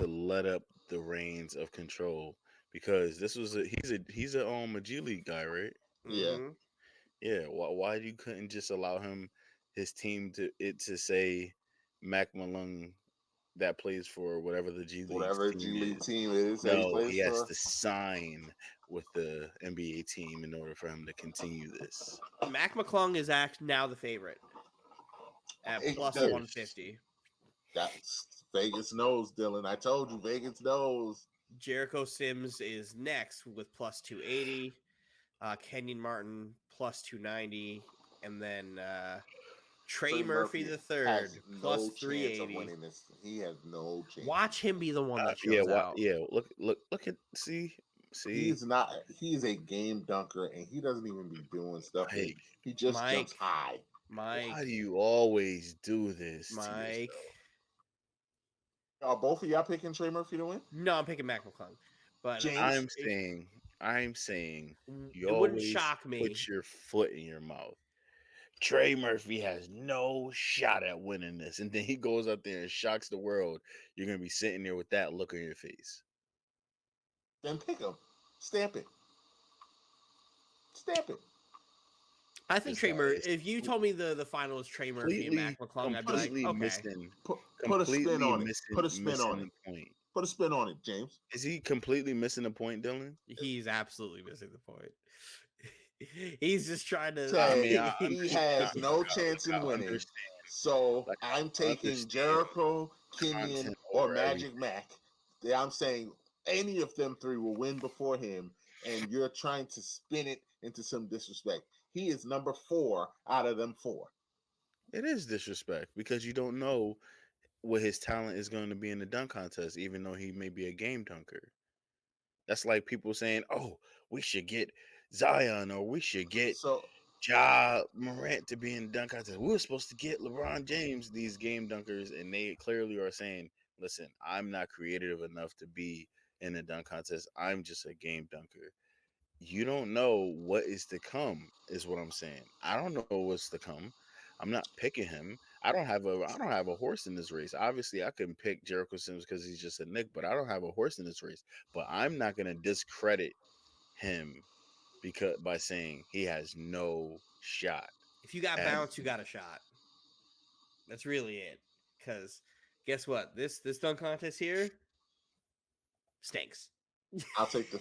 Speaker 3: let up the reins of control, because this was he's a G League guy, right?
Speaker 1: Yeah.
Speaker 3: Yeah. Why you couldn't just allow his team to say Mac Malone that plays for whatever the G League
Speaker 1: team is?
Speaker 3: No, he has to sign with the NBA team in order for him to continue this.
Speaker 2: Mac McClung is now the favorite at plus 150.
Speaker 1: That's Vegas knows, Dylan. I told you, Vegas knows.
Speaker 2: Jericho Sims is next with plus 280. Kenyon Martin plus 290, and then Trey Murphy the third plus 380.
Speaker 1: He has no chance.
Speaker 2: Watch him be the one that shows out.
Speaker 3: Yeah, look at see.
Speaker 1: He's not. He's a game dunker, and he doesn't even be doing stuff. He just jumps high.
Speaker 2: Mike,
Speaker 3: why do you always do this,
Speaker 2: Mike?
Speaker 1: Are both of y'all picking Trey Murphy to win?
Speaker 2: No, I'm picking Mac McClung. But
Speaker 3: James, I'm saying you
Speaker 2: it wouldn't
Speaker 3: always
Speaker 2: shock me.
Speaker 3: Put your foot in your mouth. Trey Murphy has no shot at winning this, and then he goes up there and shocks the world. You're gonna be sitting there with that look on your face.
Speaker 1: Then pick him. Stamp it.
Speaker 2: I think
Speaker 3: It's not. It's
Speaker 2: if you told me the final was Trey Murphy and Mac McClung, I'd be like,
Speaker 3: completely
Speaker 2: okay.
Speaker 3: missing.
Speaker 1: Put a spin
Speaker 3: Completely
Speaker 1: on it. Put a spin
Speaker 3: missing
Speaker 1: on
Speaker 3: the
Speaker 1: it.
Speaker 3: point.
Speaker 1: Put a spin on it, James.
Speaker 3: Is he completely missing the point, Dylan?
Speaker 2: He's absolutely missing the point. He's just trying to.
Speaker 3: I
Speaker 1: Say
Speaker 3: mean,
Speaker 1: he has no chance in
Speaker 3: I
Speaker 1: winning.
Speaker 3: understand.
Speaker 1: So
Speaker 3: Like
Speaker 1: I'm
Speaker 3: I
Speaker 1: taking
Speaker 3: understand
Speaker 1: Jericho, Kenyon,
Speaker 3: content
Speaker 1: or
Speaker 3: over
Speaker 1: Magic
Speaker 3: everything.
Speaker 1: Mac. I'm saying any of them three will win before him, and you're trying to spin it into some disrespect. He is number 4 out of them 4.
Speaker 3: It is disrespect because you don't know what his talent is going to be in the dunk contest, even though he may be a game dunker. That's like people saying, "Oh, we should get Zion or we should get
Speaker 1: So
Speaker 3: Ja Morant to be in the dunk contest. We were supposed to get LeBron James, these game dunkers," and they clearly are saying, "Listen, I'm not creative enough to be in the dunk contest. I'm just a game dunker." You don't know what is to come, is what I'm saying. I don't know what's to come. I'm not picking him. I don't have a horse in this race. Obviously, I couldn't pick Jericho Sims because he's just a Nick, but I don't have a horse in this race. But I'm not gonna discredit him because by saying he has no shot.
Speaker 2: If you got
Speaker 3: And
Speaker 2: bounce, you got a shot. That's really it. Because guess what? This dunk contest here stinks.
Speaker 1: I'll take the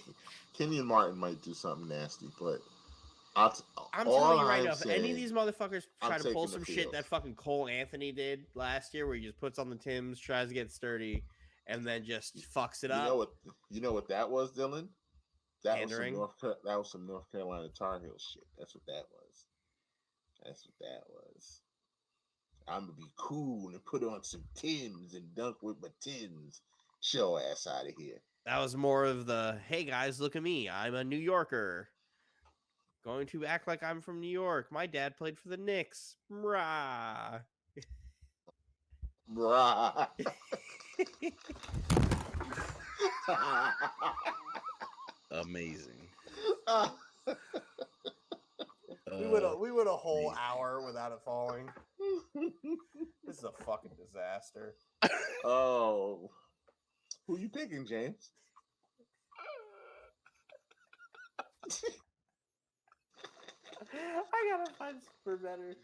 Speaker 1: Kenyon Martin might do something nasty, but I'm
Speaker 2: telling you right
Speaker 1: I'm
Speaker 2: now, if any of
Speaker 1: saying,
Speaker 2: these motherfuckers
Speaker 1: I'm
Speaker 2: try to pull
Speaker 1: taking the
Speaker 2: some shit
Speaker 1: field.
Speaker 2: that fucking Cole Anthony did last year, where he just puts on the Timbs, tries to get sturdy, and then just fucks it
Speaker 1: You
Speaker 2: up,
Speaker 1: know what? You know what that was, Dylan?
Speaker 2: pandering.
Speaker 1: That was some North Carolina Tar Heel shit. That's what that was. That's what that was. I'm gonna be cool and put on some Tims and dunk with my Tims. Show ass out of here.
Speaker 2: That was more of the, hey guys, look at me, I'm a New Yorker. Going to act like I'm from New York. My dad played for the Knicks. Rah.
Speaker 1: Bruh.
Speaker 3: amazing.
Speaker 2: We went a whole hour without it falling. This is a fucking disaster.
Speaker 1: Oh. Who you picking, James?
Speaker 2: I gotta find super better.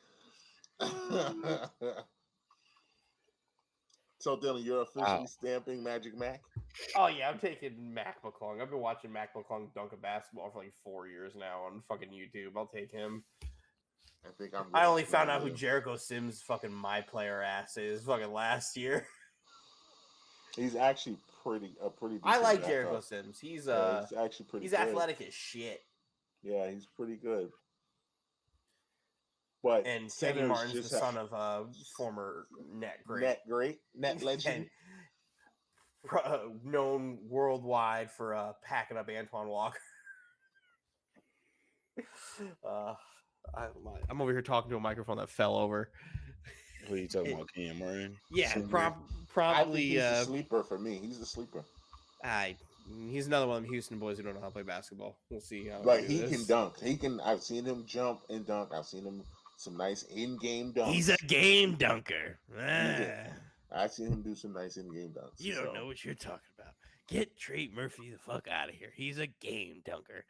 Speaker 1: So, Dylan, you're officially stamping Magic Mac?
Speaker 2: Oh yeah, I'm taking Mac McClung. I've been watching Mac McClung dunk a basketball for like 4 years now on fucking YouTube. I'll take him.
Speaker 1: I think I'm.
Speaker 2: I only found out who Jericho Sims fucking my player ass is fucking last year.
Speaker 1: He's actually pretty.
Speaker 2: I like Jericho Sims. He's
Speaker 1: actually pretty.
Speaker 2: He's
Speaker 1: good.
Speaker 2: athletic as shit.
Speaker 1: Yeah, he's pretty good. But
Speaker 2: and Kenny Martin's the son of a former net legend, known worldwide for packing up Antoine Walker. I'm over here talking to a microphone that fell over.
Speaker 3: Who are you talking about, Kenyon Martin?
Speaker 2: Yeah, probably.
Speaker 1: I think he's a sleeper for me. He's a sleeper.
Speaker 2: He's another one of them Houston boys who don't know how to play basketball. We'll see how.
Speaker 1: But he can dunk. I've seen him jump and dunk. I've seen him some nice in-game dunks.
Speaker 2: He's a game dunker.
Speaker 1: I've seen him do some nice in-game dunks.
Speaker 2: You don't know what you're talking about. Get Trey Murphy the fuck out of here. He's a game dunker.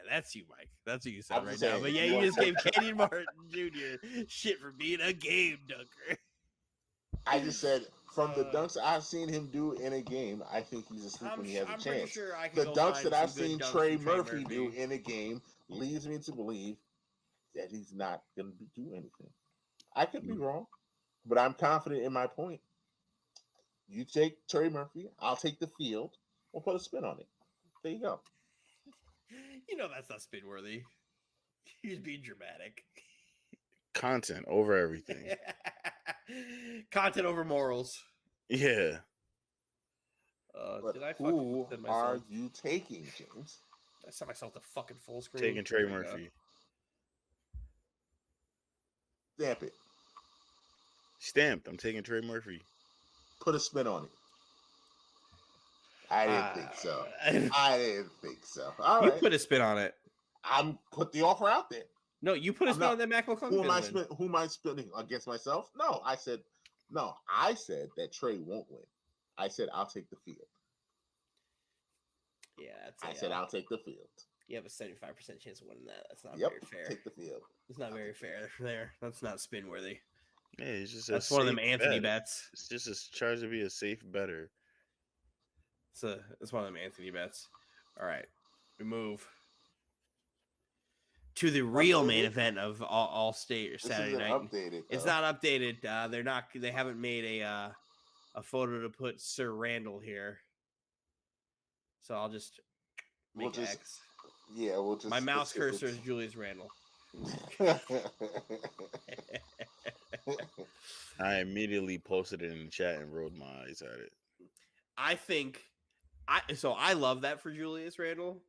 Speaker 2: That's you, Mike. That's what you said right now. But yeah, you just gave Kenyon Martin Jr. shit for being a game dunker.
Speaker 1: I just said from the dunks I've seen him do in a game, I think he's a sleeper and he has a chance.
Speaker 2: Sure
Speaker 1: the dunks that I've seen Trey Murphy do in a game leads me to believe that he's not going to do anything. I could be wrong, but I'm confident in my point. You take Trey Murphy, I'll take the field. We'll put a spin on it. There you go.
Speaker 2: You know that's not spin worthy. He's being dramatic.
Speaker 3: Content over everything.
Speaker 2: Content over morals.
Speaker 3: Yeah.
Speaker 1: But who are you taking, James?
Speaker 2: I set myself to fucking full screen.
Speaker 3: Taking Trey Murphy.
Speaker 1: Stamp it.
Speaker 3: Stamped. I'm taking Trey Murphy.
Speaker 1: Put a spin on it. I didn't think so. I didn't think so. All right.
Speaker 2: You put a spin on it.
Speaker 1: I'm put the offer out there.
Speaker 2: No, you put a spin on that Mac McClung.
Speaker 1: Who am I spinning against myself? No, I said that Trey won't win. I said I'll take the field.
Speaker 2: Yeah,
Speaker 1: I said I'll take the field.
Speaker 2: You have a 75% chance of winning that. That's not
Speaker 1: Yep.
Speaker 2: very fair.
Speaker 1: Take the field.
Speaker 2: It's not very fair there. That's not spin worthy.
Speaker 3: Yeah, it's just a
Speaker 2: That's one of them
Speaker 3: safe
Speaker 2: Anthony
Speaker 3: bet.
Speaker 2: bets.
Speaker 3: It's just a charge to be a safe better.
Speaker 2: It's one of them Anthony bets. All right, we move to the real main event of all state or Saturday night.
Speaker 1: Updated.
Speaker 2: It's not updated. They're not. They haven't made a photo to put Sir Randall here. So I'll just make X.
Speaker 1: Yeah, we'll just.
Speaker 2: My mouse cursor is Julius Randle.
Speaker 3: I immediately posted it in the chat and rolled my eyes at it.
Speaker 2: I love that for Julius Randle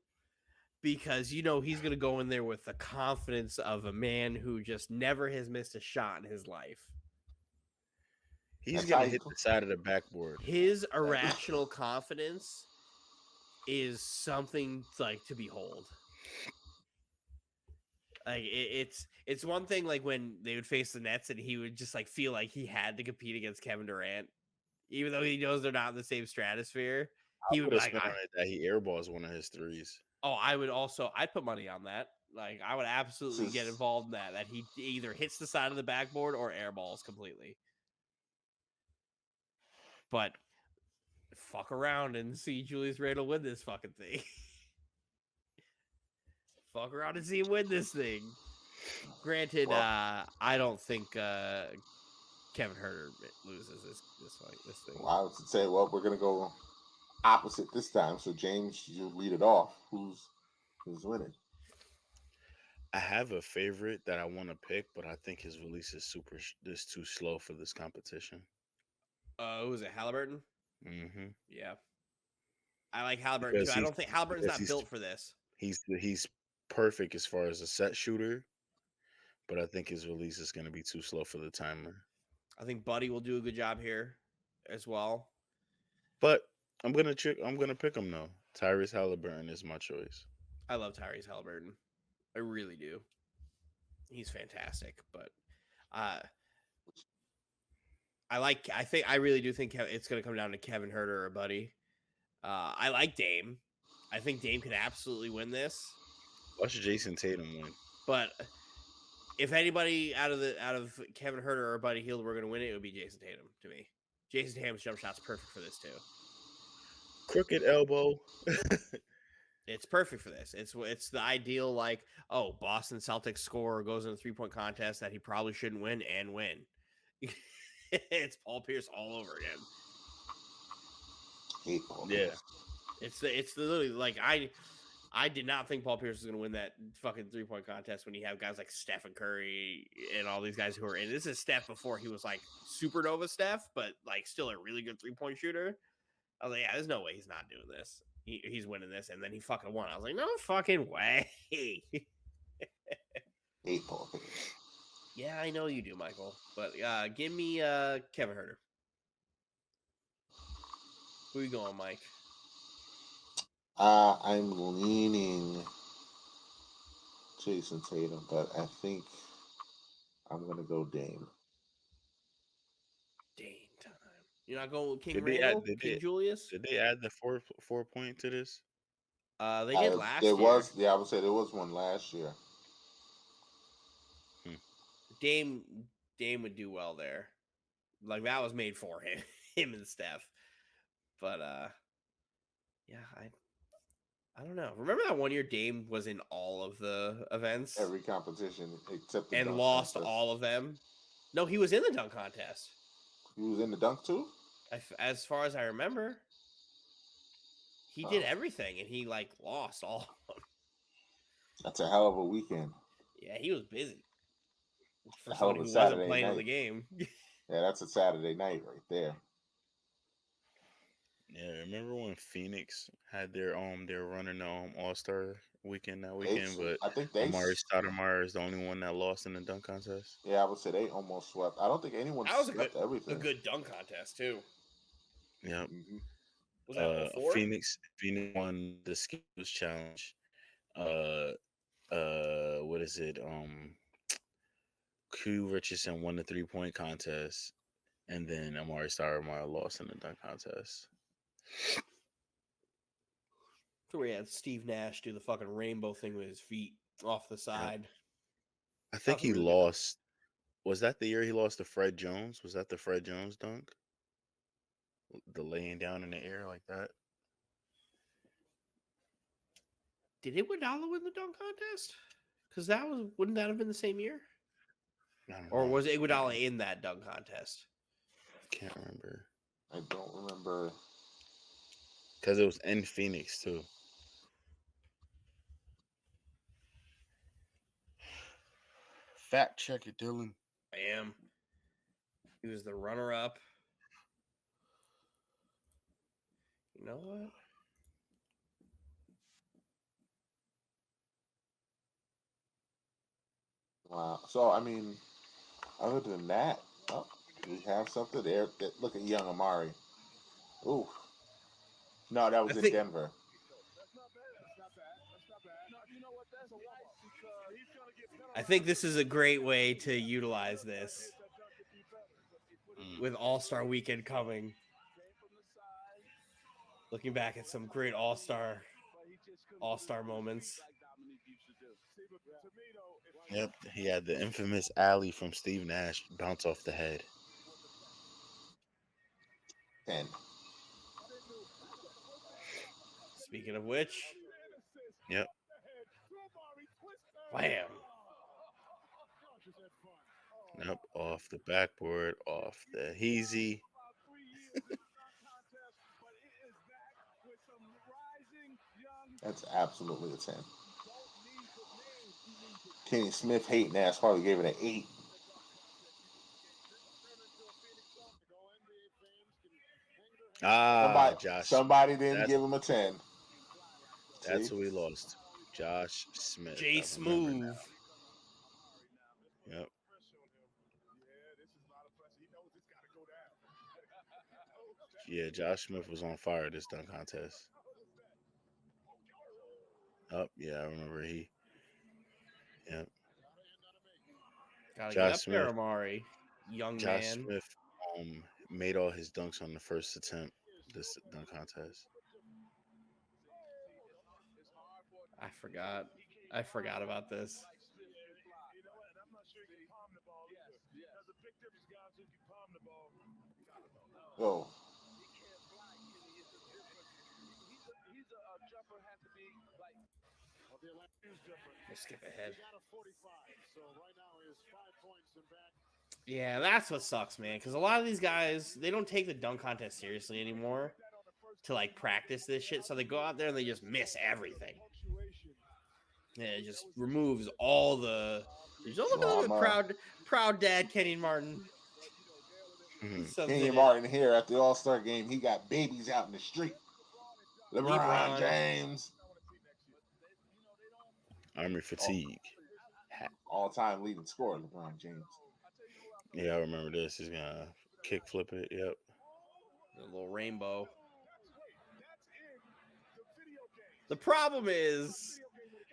Speaker 2: because he's going to go in there with the confidence of a man who just never has missed a shot in his life.
Speaker 3: He's going to hit the side of the backboard.
Speaker 2: His irrational confidence is something like to behold. Like it's one thing like when they would face the Nets and he would just like feel like he had to compete against Kevin Durant, even though he knows they're not in the same stratosphere. He would like
Speaker 3: that he airballs one of his threes.
Speaker 2: Oh, I'd put money on that. Like I would absolutely get involved in that. That he either hits the side of the backboard or airballs completely. But fuck around and see Julius Randle win this fucking thing. Fuck around and see him win this thing. Granted, I don't think Kevin Huerter loses this thing.
Speaker 1: Well, I would say, we're gonna go opposite this time. So James, you lead it off. Who's winning?
Speaker 3: I have a favorite that I want to pick, but I think his release is too slow for this competition.
Speaker 2: Was it Halliburton?
Speaker 3: Mm-hmm.
Speaker 2: Yeah, I like Halliburton too. I don't think Halliburton's not built for this.
Speaker 3: He's perfect as far as a set shooter, but I think his release is going to be too slow for the timer.
Speaker 2: I think Buddy will do a good job here as well.
Speaker 3: But I'm gonna pick him though. Tyrese Halliburton is my choice.
Speaker 2: I love Tyrese Halliburton. I really do. He's fantastic, but I really do think it's going to come down to Kevin Huerter or Buddy. I like Dame. I think Dame could absolutely win this.
Speaker 3: Watch Jason Tatum win.
Speaker 2: But if anybody out of Kevin Huerter or Buddy Hield were going to win it would be Jason Tatum to me. Jason Tatum's jump shot's perfect for this too.
Speaker 3: Crooked elbow.
Speaker 2: It's perfect for this. It's the ideal Boston Celtics scorer goes in a 3-point contest that he probably shouldn't win and win. It's Paul Pierce all over again.
Speaker 3: Yeah.
Speaker 2: It's literally like I did not think Paul Pierce was going to win that fucking 3-point contest when you have guys like Steph and Curry and all these guys who are in. This is Steph before he was like supernova Steph, but like still a really good 3-point shooter. I was like, yeah, there's no way he's not doing this. He's winning this, and then he fucking won. I was like, no fucking way. Yeah, I know you do, Michael. But give me Kevin Huerter. Who are you going, Mike?
Speaker 1: I'm leaning Jason Tatum, but I think I'm gonna go Dame.
Speaker 2: Dame time. You're not going with King Randall? King Julius?
Speaker 3: Did they add the four point to this?
Speaker 2: They did last year.
Speaker 1: I would say there was one last year.
Speaker 2: Dame would do well there. Like that was made for him and Steph. But yeah, I don't know. Remember that one year Dame was in all of the events?
Speaker 1: Every competition except the
Speaker 2: and lost contest. All of them? No, he was in the dunk contest.
Speaker 1: He was in the dunk too?
Speaker 2: As far as I remember. He did everything and he lost all of them.
Speaker 1: That's a hell of a weekend.
Speaker 2: Yeah, he was busy.
Speaker 1: For someone who wasn't playing on the game. Yeah, that's a Saturday night right there.
Speaker 3: Yeah, remember when Phoenix had their running All-Star weekend that weekend, but
Speaker 1: I think
Speaker 3: Amari Stoudemire is the only one that lost in the dunk contest.
Speaker 1: Yeah, I would say they almost swept. I don't think anyone swept everything.
Speaker 2: A good dunk contest too.
Speaker 3: Yep.
Speaker 1: Mm-hmm.
Speaker 2: Was that before?
Speaker 3: Phoenix won the skills challenge. What is it? Q Richardson won the 3-point contest, and then Amari Stoudemire lost in the dunk contest.
Speaker 2: So we had Steve Nash do the fucking rainbow thing with his feet off the
Speaker 3: Yep.
Speaker 2: side.
Speaker 3: I
Speaker 2: That
Speaker 3: think
Speaker 2: was a
Speaker 3: he
Speaker 2: really good dunk.
Speaker 3: lost. Was that the year he lost to Fred Jones? Was that the Fred Jones dunk? The laying down in the air like that?
Speaker 2: Did Iguodala win the dunk contest? Because wouldn't that have been the same year?
Speaker 3: I don't
Speaker 2: Or
Speaker 3: know.
Speaker 2: was Iguodala in that dunk contest?
Speaker 3: Can't remember.
Speaker 1: I don't remember.
Speaker 3: Because it was in Phoenix too. Fact check it, Dylan.
Speaker 2: Bam. He was the runner-up. You know what?
Speaker 1: Wow. So, I mean, other than that, oh, we have something there. Look at young Amari. Ooh. No, that was in Denver.
Speaker 2: I think this is a great way to utilize this with All-Star Weekend coming. Looking back at some great All-Star moments.
Speaker 3: Yep, he had the infamous alley from Steve Nash bounce off the head.
Speaker 1: 10.
Speaker 2: Speaking of which,
Speaker 3: Yep.
Speaker 2: wham.
Speaker 3: Yep, off the backboard, off the heezy.
Speaker 1: That's absolutely a 10. Kenny Smith hating ass probably gave it an 8.
Speaker 3: Josh.
Speaker 1: Somebody didn't
Speaker 3: That's
Speaker 1: give him a 10.
Speaker 3: that's
Speaker 1: See?
Speaker 3: who we lost. Josh Smith.
Speaker 2: Jay
Speaker 3: I remember
Speaker 2: Smooth.
Speaker 3: now. Yep. Yeah, Josh Smith was on fire this dunk contest. Oh, yeah, I remember he. Yep.
Speaker 2: Gotta get
Speaker 3: Josh
Speaker 2: up there,
Speaker 3: Smith.
Speaker 2: Amari. Young
Speaker 3: Josh
Speaker 2: man.
Speaker 3: Smith made all his dunks on the first attempt this dunk contest.
Speaker 2: I forgot about this.
Speaker 1: Oh.
Speaker 2: We'll skip ahead. Yeah, that's what sucks, man. Because a lot of these guys, they don't take the dunk contest seriously anymore to like practice this shit. So they go out there and they just miss everything. Yeah, it just removes all the. Just look at the proud dad Kenny Martin.
Speaker 1: Kenny Martin here at the All-Star game. He got babies out in the street. LeBron James.
Speaker 3: Army fatigue.
Speaker 1: All-time leading scorer, LeBron James.
Speaker 3: Yeah, I remember this. He's gonna kick flip it. Yep.
Speaker 2: A little rainbow. The problem is,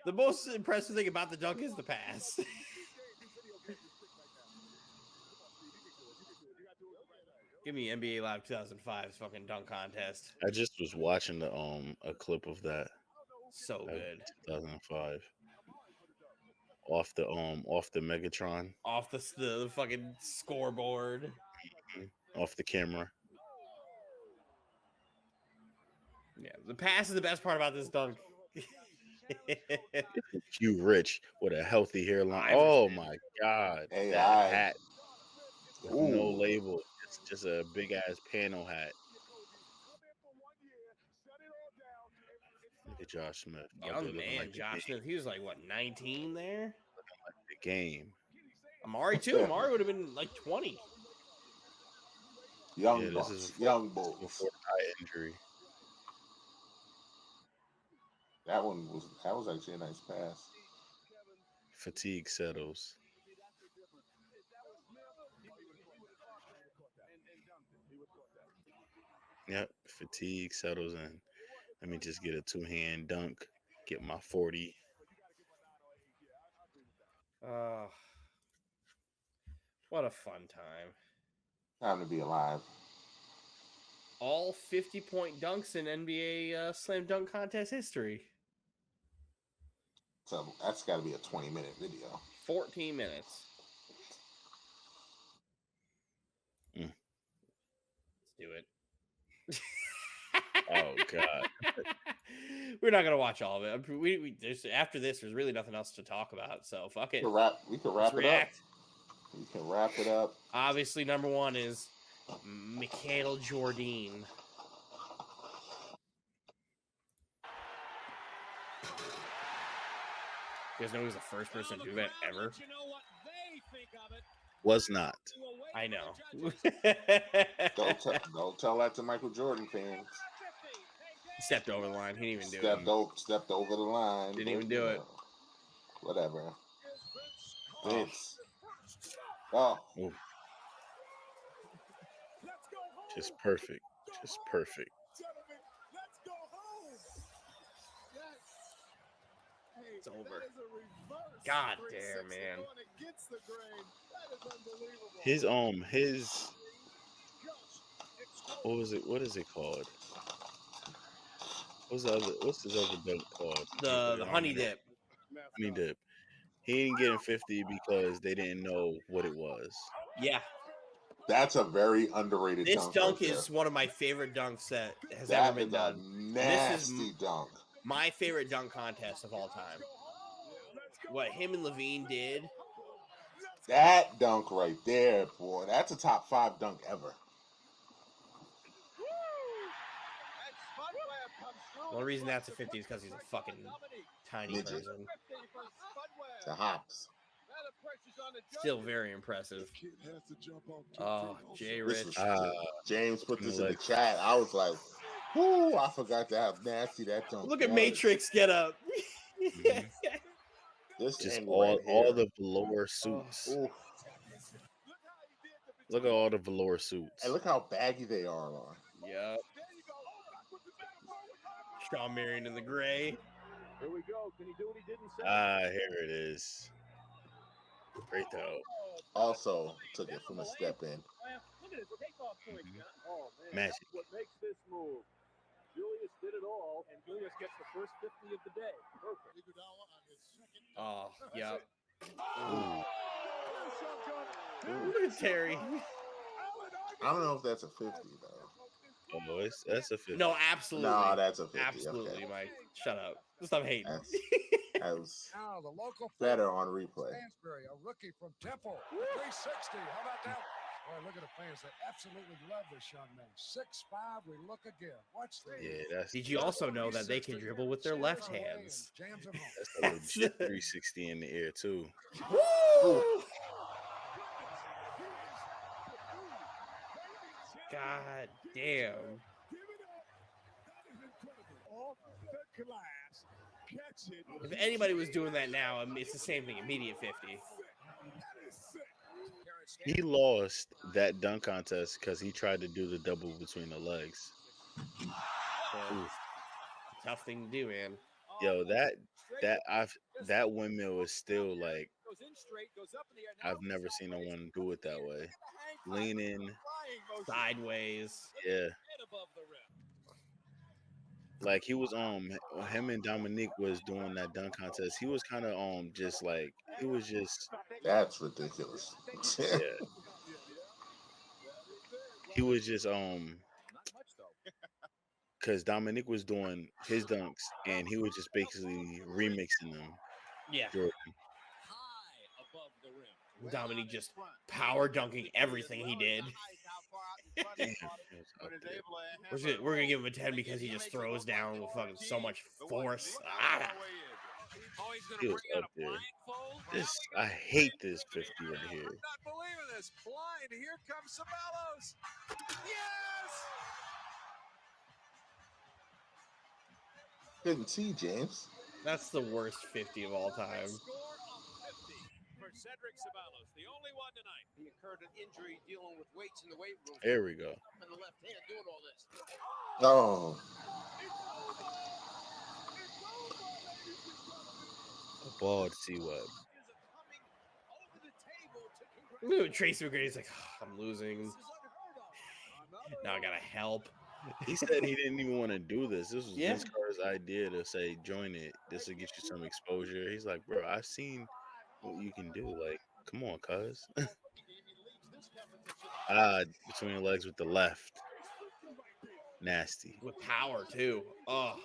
Speaker 2: the most impressive thing about the dunk is the pass. Give me NBA Live 2005's fucking dunk contest.
Speaker 3: I just was watching a clip of that.
Speaker 2: So good.
Speaker 3: 2005. Off the Megatron.
Speaker 2: Off the fucking scoreboard.
Speaker 3: Off the camera.
Speaker 2: Yeah, the pass is the best part about this dunk.
Speaker 3: Hugh Rich with a healthy hairline.
Speaker 2: Iverson.
Speaker 3: Oh my god.
Speaker 1: AI.
Speaker 3: That hat with no label. It's just a big ass panel hat. Look at Josh Smith.
Speaker 2: Young man, Josh Smith. He was like, what, 19 there?
Speaker 3: Looking like the game.
Speaker 2: Amari, too. Amari would have been like 20.
Speaker 1: Young Bucks. Young Bulls.
Speaker 3: Before eye injury.
Speaker 1: That was actually a nice pass.
Speaker 3: Fatigue settles. Yep, fatigue settles in. Let me just get a two-hand dunk. Get my 40.
Speaker 2: What a fun time.
Speaker 1: Time to be alive.
Speaker 2: all 50-point dunks in NBA slam dunk contest history.
Speaker 1: So that's got to be a 20-minute video.
Speaker 2: 14 minutes.
Speaker 3: Mm.
Speaker 2: Let's do it.
Speaker 3: Oh God.
Speaker 2: We're not gonna watch all of it. After this, there's really nothing else to talk about. So fuck it.
Speaker 1: We can wrap it up. We can wrap it up.
Speaker 2: Obviously, number one is Michael Jordan. You guys know he was the first person to do that ever?
Speaker 3: Was not.
Speaker 2: I know.
Speaker 1: Don't tell that to Michael Jordan fans.
Speaker 2: He stepped over the line. He didn't even do it.
Speaker 1: Stepped over the line.
Speaker 2: Didn't even do it.
Speaker 1: Whatever. Vince. Oh.
Speaker 3: Ooh. Just perfect. Just perfect.
Speaker 2: It's over. God damn, man.
Speaker 3: His what is it called? What's his other dunk called?
Speaker 2: The honey dip.
Speaker 3: Honey dip. He didn't get in 50 because they didn't know what it was.
Speaker 2: Yeah.
Speaker 1: That's a very underrated
Speaker 2: this
Speaker 1: dunk.
Speaker 2: This dunk right is one of my favorite dunks that has ever been done.
Speaker 1: Nasty dunk.
Speaker 2: My favorite dunk contest of all time. What him and Levine did.
Speaker 1: That dunk right there, boy. That's a top 5 dunk ever.
Speaker 2: The only reason that's a 50 is because he's a fucking tiny person.
Speaker 1: The hops.
Speaker 2: Still very impressive. Oh, Jay Rich.
Speaker 1: James put this in the chat. I was like, whoo, I forgot how nasty that dunk was.
Speaker 2: Look at Matrix get up.
Speaker 3: Mm-hmm.
Speaker 1: This
Speaker 3: just all the velour suits.
Speaker 1: Oh.
Speaker 3: Look at all the velour suits.
Speaker 1: And look how baggy they are on.
Speaker 2: Yeah. Shawn Marion in the gray.
Speaker 4: Here we go. Can he do what he did in second?
Speaker 3: Here it is. Great though.
Speaker 1: Also took it from a step in.
Speaker 4: Look at his takeoff point, John. Oh, man.
Speaker 3: Magic.
Speaker 4: That's what makes this move. Julius did it all, and Julius gets the first 50 of the day. Perfect.
Speaker 2: Oh, yeah.
Speaker 1: Look
Speaker 2: at Terry.
Speaker 1: I don't know if that's a 50 though.
Speaker 3: Oh, that's a 50.
Speaker 2: No, absolutely.
Speaker 1: No, that's a 50.
Speaker 2: Absolutely,
Speaker 1: okay.
Speaker 2: Mike. Shut up. Stop hating.
Speaker 1: That was better on replay.
Speaker 5: Stansbury, a rookie from Temple, 360. How about that? Boy, look at the fans. They absolutely love this young man. 6'5", we look again. Watch this.
Speaker 3: Yeah,
Speaker 2: Did you also know that they can dribble with their left hands?
Speaker 3: That's a legit 360 in the air, too.
Speaker 2: Woo! God damn. If anybody was doing that now, it's the same thing. Immediate 50.
Speaker 3: He lost that dunk contest because he tried to do the double between the legs.
Speaker 2: Tough thing to do, man.
Speaker 3: Yo, that windmill is still like I've never seen no one do it that way. Leaning
Speaker 2: sideways.
Speaker 3: Yeah. Like he was him and Dominique was doing that dunk contest. He was kind of just like he was just
Speaker 1: that's ridiculous.
Speaker 3: Yeah. He was just because Dominique was doing his dunks and he was just basically remixing them.
Speaker 2: Yeah.
Speaker 3: Jordan.
Speaker 2: Dominique just power dunking everything he did. We're gonna give him a 10 because he just throws down with fucking so much force.
Speaker 3: He was up there. I hate this 50 right here.
Speaker 5: I'm not believing this. Blind. Here comes Sabelos. Yes.
Speaker 1: Couldn't see James.
Speaker 2: That's the worst 50 of all time.
Speaker 4: Cedric Sabelos, the only one tonight.
Speaker 5: He incurred an injury dealing with weights in the weight room.
Speaker 3: There we go.
Speaker 5: On the left hand doing all this.
Speaker 1: Oh.
Speaker 3: Ball to see what.
Speaker 2: Look at Tracy McGrady's like, oh, I'm losing. Now I gotta help.
Speaker 3: He said he didn't even want to do this. This was
Speaker 2: Yeah.
Speaker 3: Vince Carter's idea to say, join it. This will get you some exposure. He's like, bro, I've seen what you can do. Like, come on, cuz. Between the legs with the left. Nasty.
Speaker 2: With power too. Oh.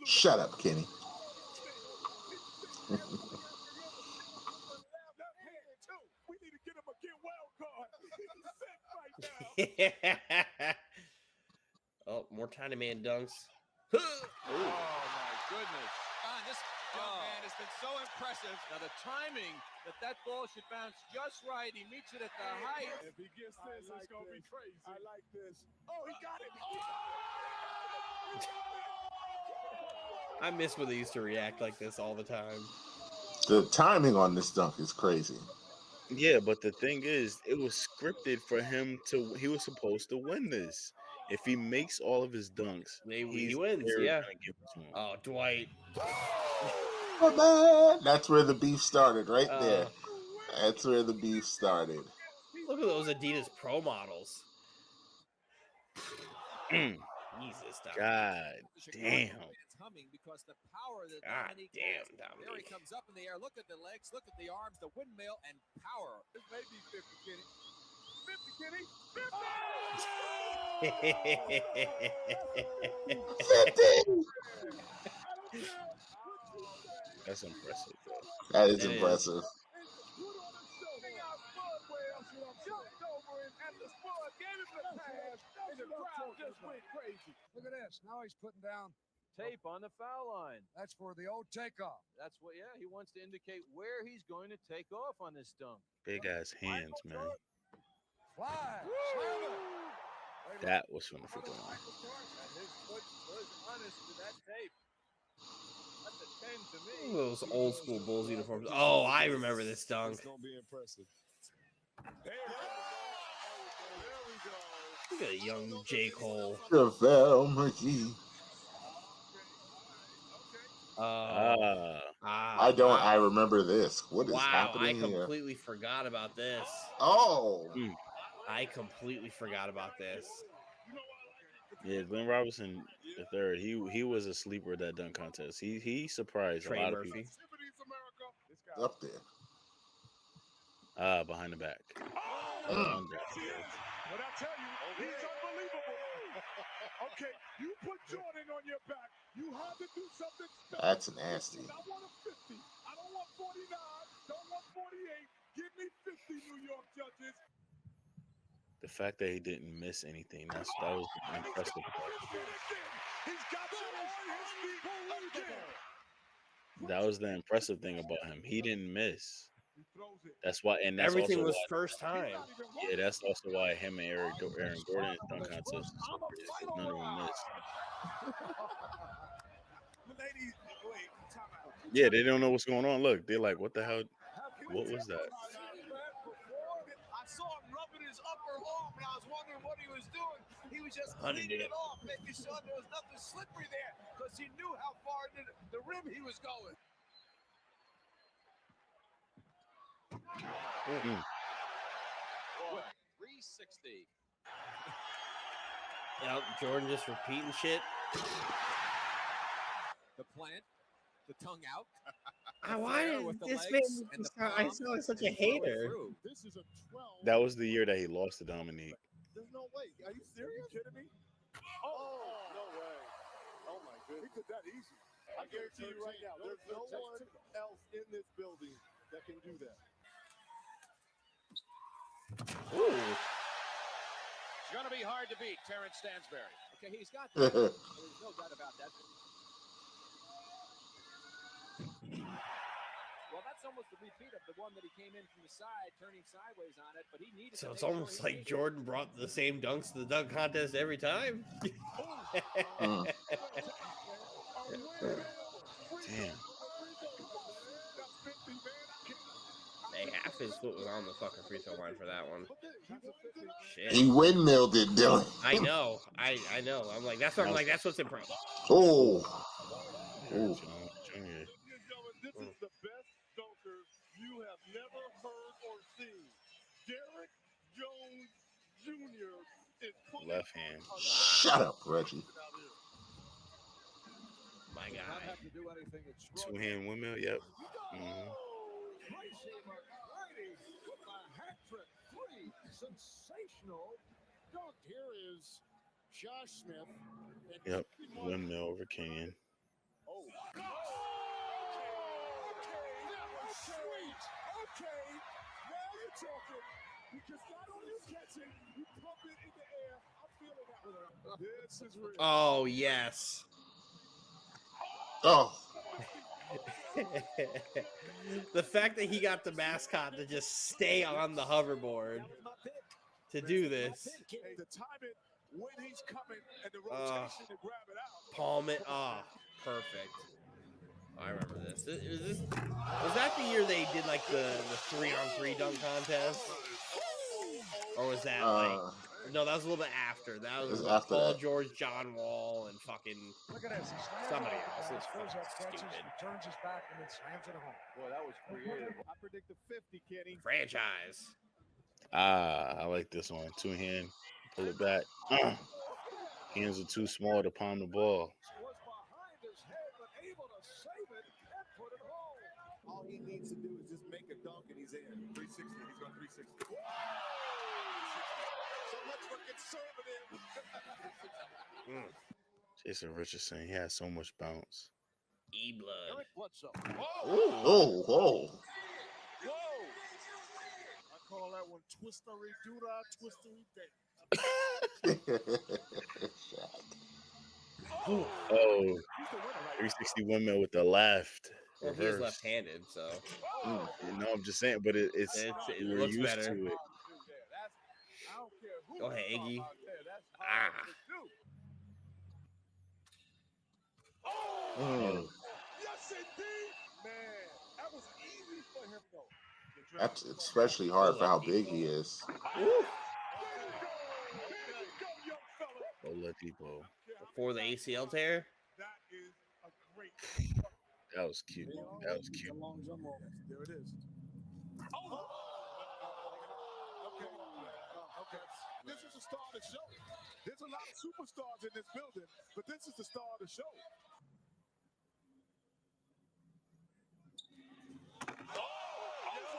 Speaker 1: Shut up, Kenny.
Speaker 2: Oh, more tiny man dunks.
Speaker 6: Oh my goodness. This young man has been so impressive. Now the timing that ball should bounce just right. He meets it at the height.
Speaker 5: If he gets this, it's going to be crazy. I like this. Oh, he got it.
Speaker 2: I miss when they used to react like this all the time.
Speaker 1: The timing on this dunk is crazy.
Speaker 3: Yeah, but the thing is, it was scripted for him to. He was supposed to win this. If he makes all of his dunks,
Speaker 2: He wins.
Speaker 3: they're
Speaker 2: Yeah.
Speaker 3: gonna give it to him.
Speaker 2: Oh, Dwight.
Speaker 1: Oh, man. That's where the beef started, right there. That's where the beef started.
Speaker 2: Look at those Adidas Pro models. Jesus, Dominique.
Speaker 3: God damn.
Speaker 6: It's humming because the power that
Speaker 2: God
Speaker 6: Dominique
Speaker 2: damn,
Speaker 6: has. There he
Speaker 2: Dominique.
Speaker 6: comes up in the air. Look at the legs. Look at the arms. The windmill and power. This may be 50, Kenny. 50, Kenny.
Speaker 1: 50!
Speaker 3: That's impressive, bro.
Speaker 1: That is
Speaker 2: It
Speaker 1: impressive.
Speaker 5: Look at this. Now he's putting down
Speaker 4: Tape on the foul line.
Speaker 5: That's for the old takeoff.
Speaker 4: That's what, yeah, he wants to indicate where he's going to take off on this dunk.
Speaker 3: Big ass hands, man.
Speaker 5: Fly. Slam it.
Speaker 3: That was from the freaking line.
Speaker 4: And his foot was honest to that tape. That's a 10 to me.
Speaker 2: Those old school Bulls uniforms. Oh, I remember this dunk.
Speaker 5: It's going to be impressive.
Speaker 2: Look at a young J. Cole.
Speaker 1: JaVale McGee. I remember this. What is happening
Speaker 2: I
Speaker 1: here?
Speaker 2: completely forgot about this.
Speaker 1: Oh.
Speaker 2: I completely forgot about this.
Speaker 3: Yeah, Glenn Robinson III. He was a sleeper at that dunk contest. He surprised
Speaker 2: Trey
Speaker 3: a lot
Speaker 2: Murphy.
Speaker 3: of people.
Speaker 1: Up there.
Speaker 3: Behind the back.
Speaker 5: What I tell you, he's unbelievable. Okay, you put Jordan on your back. You have to do something special.
Speaker 1: That's nasty.
Speaker 5: I want a 50. I don't want 49. Don't want 48. Give me 50, New York judges.
Speaker 3: The fact that he didn't miss anything, that was the impressive part.
Speaker 5: He's got you on his feet again.
Speaker 3: That was the impressive thing about him. He didn't miss.
Speaker 5: He throws it.
Speaker 3: That's why, and that's
Speaker 2: Everything
Speaker 3: also
Speaker 2: was
Speaker 3: why,
Speaker 2: first time.
Speaker 3: yeah, that's also why him and Aaron Gordon's dunk contest is so great, because none of them missed.
Speaker 5: Ladies, wait, time out.
Speaker 3: Yeah, they don't know what's going on. Look, they're like, what the hell? What was that?
Speaker 6: I saw him rubbing his upper arm, and I was wondering what he was doing. He was just
Speaker 2: Honey
Speaker 6: cleaning
Speaker 2: did.
Speaker 6: it off, making sure there was nothing slippery there, because he knew how far into the rim he was going. 360.
Speaker 2: Yep, Jordan just repeating shit.
Speaker 6: The plant, the tongue out.
Speaker 2: Why
Speaker 6: with the
Speaker 2: this
Speaker 6: legs
Speaker 2: man?
Speaker 6: and the
Speaker 2: I
Speaker 6: palm
Speaker 2: saw such a
Speaker 6: and follow
Speaker 2: hater.
Speaker 6: through.
Speaker 5: This is a 12.
Speaker 3: That was the year that he lost to Dominique.
Speaker 5: There's no way. Are you serious? Are you kidding me? Oh, no way. Oh, my goodness. He did that easy. I guarantee you right now, there's no one else in this building that can do that.
Speaker 2: Ooh.
Speaker 4: It's going to be hard to beat Terrence Stansberry.
Speaker 6: Okay, he's got that. There's no doubt about that. Well, that's almost a repeat of the one that he came in from the side, turning sideways on it, but he needed
Speaker 2: So
Speaker 6: to
Speaker 2: it's
Speaker 6: make
Speaker 2: almost
Speaker 6: sure he
Speaker 2: like Jordan brought the same dunks to the dunk contest every time.
Speaker 3: Damn.
Speaker 2: Hey, half his foot was on the fucking free throw line for that one. Shit.
Speaker 1: He windmilled it, Dylan.
Speaker 2: I know. I know. I'm like, that's what I'm like, that's what's impressive.
Speaker 1: Oh.
Speaker 3: Junior.
Speaker 5: This is the best dunker you have never heard or seen. Derek Jr. is pulling
Speaker 3: Left hand.
Speaker 1: Shut up, Reggie.
Speaker 2: My
Speaker 4: Does not
Speaker 2: guy.
Speaker 4: have to do anything
Speaker 3: Two
Speaker 4: extraordinary.
Speaker 3: hand windmill. Yep. Mm-hmm.
Speaker 4: Tracy McGrady with a hat trick. 3 sensational dunk.
Speaker 5: Here is Josh Smith. And
Speaker 3: Yep. Windmill over Kenyon.
Speaker 5: Oh. Okay, that was sweet. Okay, now you're talking. Because not only you catch it, you pump it in the air. I'm feeling that one. This is real.
Speaker 2: Oh, yes.
Speaker 1: Oh,
Speaker 2: The fact that he got the mascot to just stay on the hoverboard to do this.
Speaker 5: Hey, to time it when he's coming and the rotation to grab it out.
Speaker 2: Palm it. Perfect. I remember this. Was that the year they did like the 3-on-3 dunk contest? Or was that like no, that was a little bit after. That was
Speaker 1: It's after
Speaker 2: Paul
Speaker 1: that.
Speaker 2: George, John Wall, and fucking
Speaker 4: Look at this. He slams
Speaker 2: somebody
Speaker 4: it
Speaker 2: else.
Speaker 4: home,
Speaker 2: It's
Speaker 4: throws up
Speaker 2: fucking
Speaker 4: catches,
Speaker 2: stupid.
Speaker 4: turns his back, and then slams it home.
Speaker 6: Boy, that was creative. I predict a 50, Kenny.
Speaker 2: Franchise.
Speaker 3: I like this one. Two hand. Pull it back. Hands are too small to palm the ball.
Speaker 4: Was behind his head, but able to save it and put it home.
Speaker 5: All he needs to do is just make a dunk and he's in. 360. He's going 360. So much for conservative.
Speaker 3: Jason Richardson. He has so much bounce.
Speaker 2: E-blood.
Speaker 4: Eric Bledsoe.
Speaker 1: oh, whoa.
Speaker 5: Whoa! I call that one twistery doo-dah, twistery day.
Speaker 3: Oh,
Speaker 5: He's the winner right
Speaker 3: 360 windmill with the left.
Speaker 2: Well, he is
Speaker 3: Reverse.
Speaker 2: left-handed, so
Speaker 3: You know, I'm just saying, but
Speaker 2: it
Speaker 3: we're
Speaker 2: looks
Speaker 3: used
Speaker 2: better.
Speaker 3: to it.
Speaker 5: I don't care who
Speaker 2: Go ahead,
Speaker 5: you
Speaker 2: Iggy.
Speaker 5: talk about there. That's hard to do.
Speaker 1: Mm.
Speaker 5: Yes, indeed. Man, that was easy for him, though.
Speaker 1: That's especially hard for how big he is.
Speaker 5: There you go, young fella.
Speaker 3: Oladipo.
Speaker 2: Before the ACL tear.
Speaker 5: That is a great.
Speaker 3: That was cute. That was cute.
Speaker 5: There it is. Oh! Okay. Okay. This is the star of the show. There's a lot of superstars in this building, but this is the star of the show. Over.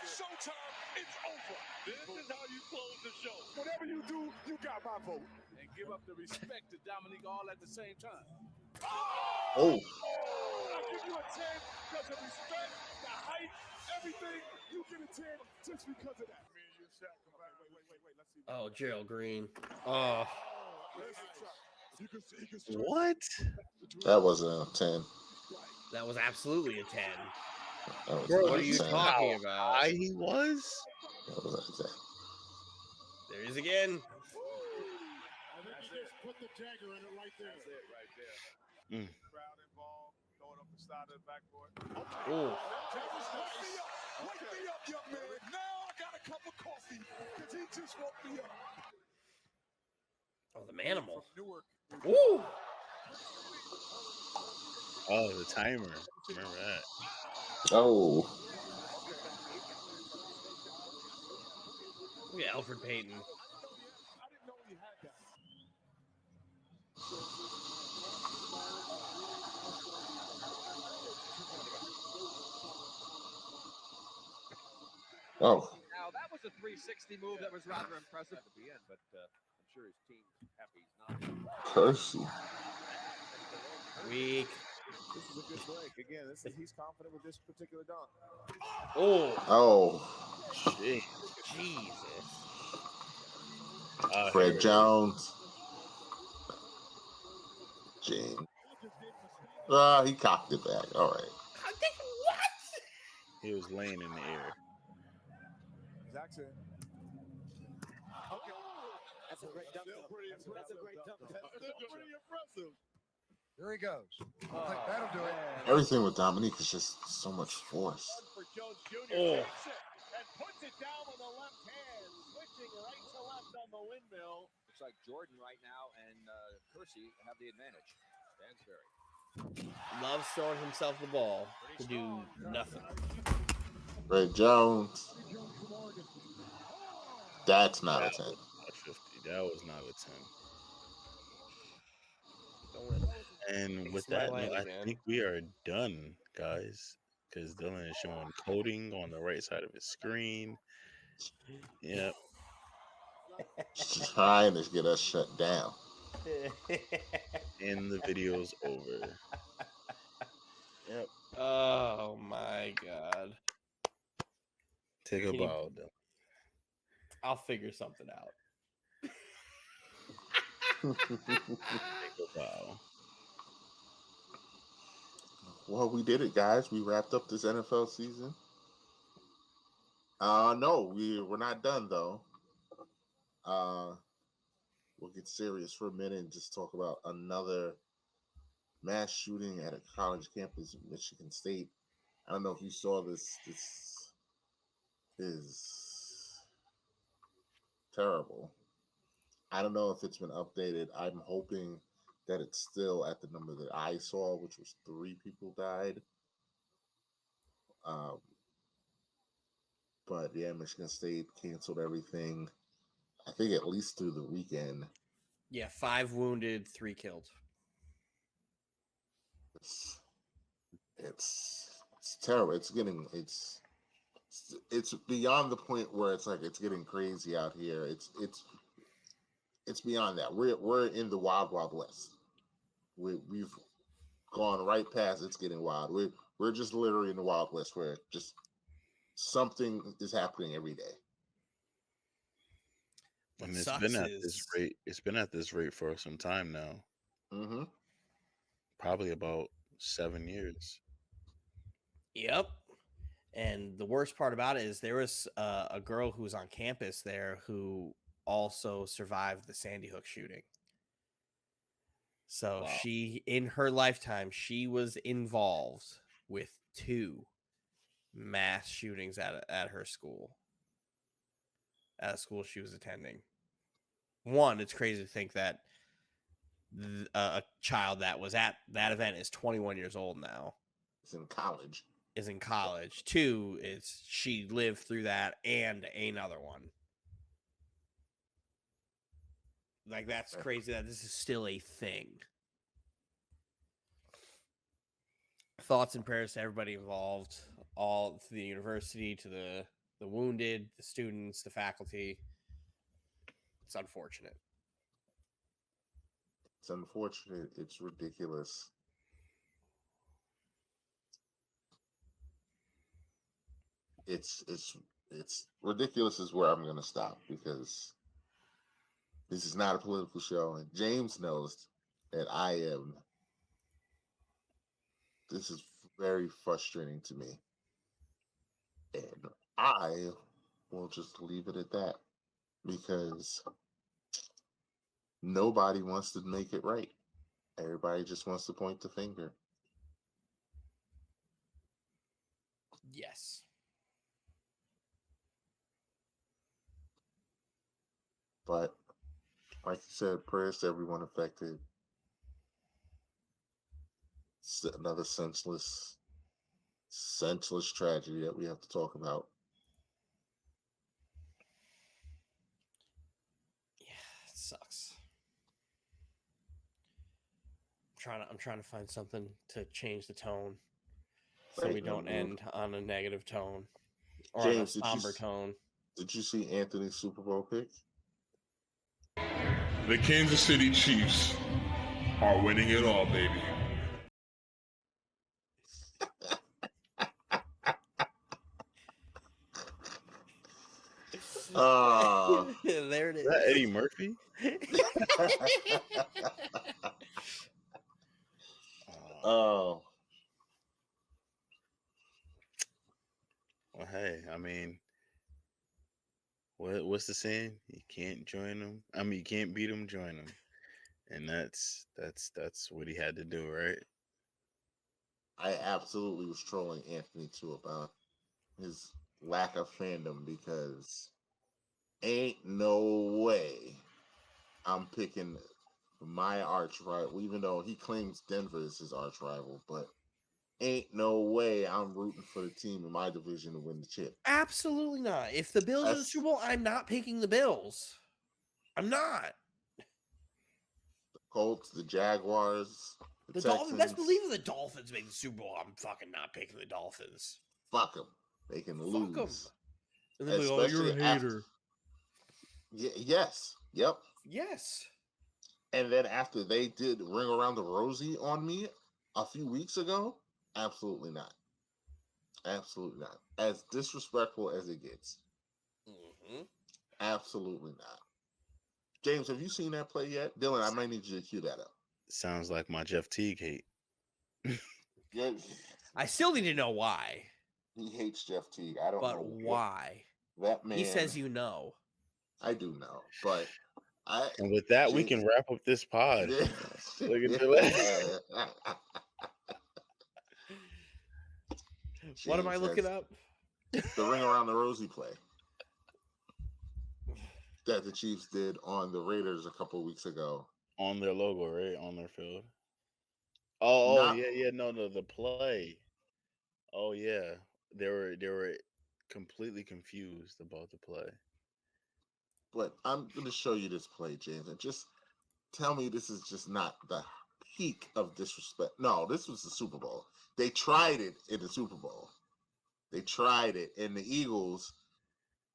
Speaker 5: Showtime. It's over. This is how you close the show. Whatever you do, you got my vote.
Speaker 6: And give up the respect to Dominique all at the same time.
Speaker 1: Oh,
Speaker 5: I give you a 10 because of respect, the height, everything. You get a 10 just because of that. Me and you, Shaq, come back. Wait. Let's see.
Speaker 2: Oh, Gerald Green. Oh,
Speaker 5: You can see.
Speaker 3: What?
Speaker 1: that wasn't a 10.
Speaker 2: that was absolutely a 10.
Speaker 1: That was
Speaker 3: Bro,
Speaker 1: not
Speaker 2: What
Speaker 1: a
Speaker 2: are you
Speaker 1: 10.
Speaker 2: talking about?
Speaker 3: High he was?
Speaker 1: That was not a 10.
Speaker 2: There he is again.
Speaker 5: I think you just put the dagger in it right there.
Speaker 6: That's it right there.
Speaker 5: Crowd involved, throwing up the side of the backboard.
Speaker 2: Oh,
Speaker 5: Wake me up, young man. Now I got a cup of coffee because he just woke me up.
Speaker 2: oh, the manimal.
Speaker 5: From Newark.
Speaker 2: Woo!
Speaker 3: Oh, the timer. Remember that.
Speaker 1: Oh,
Speaker 2: Look at Alfred Payton.
Speaker 5: I didn't know he had that.
Speaker 1: oh,
Speaker 6: Now, that was a 360 move that was rather impressive at the end, but I'm sure his team's happy he's not.
Speaker 1: Percy.
Speaker 2: Weak.
Speaker 4: This is a good break. Again, he's confident with this particular dunk.
Speaker 2: Oh,
Speaker 1: Oh,
Speaker 3: Shit.
Speaker 2: Jesus.
Speaker 1: Fred Jones. James. He cocked it back. All right.
Speaker 2: What?
Speaker 3: He was laying in the air.
Speaker 5: Jackson. Okay.
Speaker 4: That's a great dunk.
Speaker 5: Still pretty impressive.
Speaker 4: That's a great dunk.
Speaker 5: Still pretty impressive.
Speaker 4: Here he goes. That'll do it.
Speaker 1: Everything with Dominique is just so much force.
Speaker 6: For Jones Jr.
Speaker 2: Oh.
Speaker 6: takes it and puts it down with the left hand, switching right to left on the windmill. Looks like Jordan right now and Kersey have the advantage. Stansberry.
Speaker 2: Loves throwing himself the ball to do nothing.
Speaker 1: Fred Jones. That's not
Speaker 3: That
Speaker 1: a 10.
Speaker 3: was not a 50. That was not a 10. And with
Speaker 2: Fix my
Speaker 3: that note,
Speaker 2: lighting,
Speaker 3: I
Speaker 2: man.
Speaker 3: think we are done, guys. Because Dylan is showing coding on the right side of his screen. Yep.
Speaker 1: Trying to get us shut down.
Speaker 3: And the video's over. Yep.
Speaker 2: Oh my god.
Speaker 3: Take a
Speaker 2: Can you-
Speaker 3: bow, Dylan.
Speaker 2: I'll figure something out.
Speaker 3: Take a bow.
Speaker 1: Well, we did it, guys. We wrapped up this NFL season. No, we're not done though. We'll get serious for a minute and just talk about another mass shooting at a college campus in Michigan State. I don't know if you saw this. This is terrible. I don't know if it's been updated. I'm hoping that it's still at the number that I saw, which was 3 people died. Um, but yeah, Michigan State canceled everything. I think at least through the weekend.
Speaker 2: Yeah, 5 wounded, 3 killed.
Speaker 1: It's terrible. It's beyond the point where it's like it's getting crazy out here. It's beyond that. We're in the wild west. We've gone right past it's getting wild. We're just literally in the wild west where just something is happening every day.
Speaker 2: What
Speaker 3: And it's
Speaker 2: sucks
Speaker 3: been at this
Speaker 2: is
Speaker 3: rate. It's been at this rate for some time now.
Speaker 1: Mm-hmm.
Speaker 3: Probably about 7 years.
Speaker 2: Yep. And the worst part about it is there was a girl who was on campus there who also survived the Sandy Hook shooting. So
Speaker 3: Wow.
Speaker 2: she, in her lifetime, she was involved with 2 mass shootings at her school, at a school she was attending. One, it's crazy to think that a child that was at that event is 21 years old now.
Speaker 1: It's in college.
Speaker 2: Is in college. 2, is she lived through that and another one. Like, that's crazy that this is still a thing. Thoughts and prayers to everybody involved, all to the university, to the wounded, the students, the faculty. It's unfortunate.
Speaker 1: It's unfortunate. It's ridiculous. It's ridiculous is where I'm going to stop because this is not a political show, and James knows that I am. This is very frustrating to me, and I will just leave it at that because nobody wants to make it right. Everybody just wants to point the finger.
Speaker 2: Yes.
Speaker 1: But like you said, prayers to everyone affected. It's another senseless tragedy that we have to talk about.
Speaker 2: Yeah, it sucks. I'm trying to find something to change the tone so we don't end on a negative tone or
Speaker 1: James,
Speaker 2: on a somber tone.
Speaker 1: Did you see Anthony's Super Bowl pick?
Speaker 7: The Kansas City Chiefs are winning it all, baby.
Speaker 2: There it is.
Speaker 3: Is that Eddie Murphy?
Speaker 1: Oh.
Speaker 3: Well, hey, I mean, what's the saying? You can't join them. I mean, you can't beat them, join them. And that's what he had to do, right?
Speaker 1: I absolutely was trolling Anthony too about his lack of fandom because ain't no way I'm picking my arch rival, even though he claims Denver is his arch rival, but ain't no way I'm rooting for the team in my division to win the chip.
Speaker 2: Absolutely not. If the Bills are the Super Bowl, I'm not picking the Bills. I'm not.
Speaker 1: The Colts, the Jaguars, the
Speaker 2: Dolphins.
Speaker 1: Texans.
Speaker 2: Best believe if the Dolphins make the Super Bowl, I'm fucking not picking the Dolphins.
Speaker 1: Fuck them. They can
Speaker 2: Fuck them.
Speaker 1: lose.
Speaker 2: And then like, you're a hater.
Speaker 1: Yes. Yep.
Speaker 2: Yes.
Speaker 1: And then after they did Ring Around the Rosie on me a few weeks ago, absolutely not. Absolutely not. As disrespectful as it gets.
Speaker 2: Mm-hmm.
Speaker 1: Absolutely not. James, have you seen that play yet? Dylan, I might need you to cue that up.
Speaker 3: Sounds like my Jeff Teague hate.
Speaker 1: Yeah,
Speaker 2: I still need to know why.
Speaker 1: he hates Jeff Teague. I don't know
Speaker 2: why.
Speaker 1: That man.
Speaker 2: He says you know.
Speaker 1: I do know, but
Speaker 3: and with that, we can wrap up this pod. Look at the
Speaker 2: What am I looking up?
Speaker 1: The Ring Around the Rosie play that the Chiefs did on the Raiders a couple of weeks ago.
Speaker 3: On their logo, right? On their field. Oh, yeah. No, the play. Oh, yeah. They were completely confused about the play.
Speaker 1: But I'm going to show you this play, James, and just tell me this is just not the peak of disrespect. No, this was the Super Bowl. They tried it in the Super Bowl. They tried it, and the Eagles,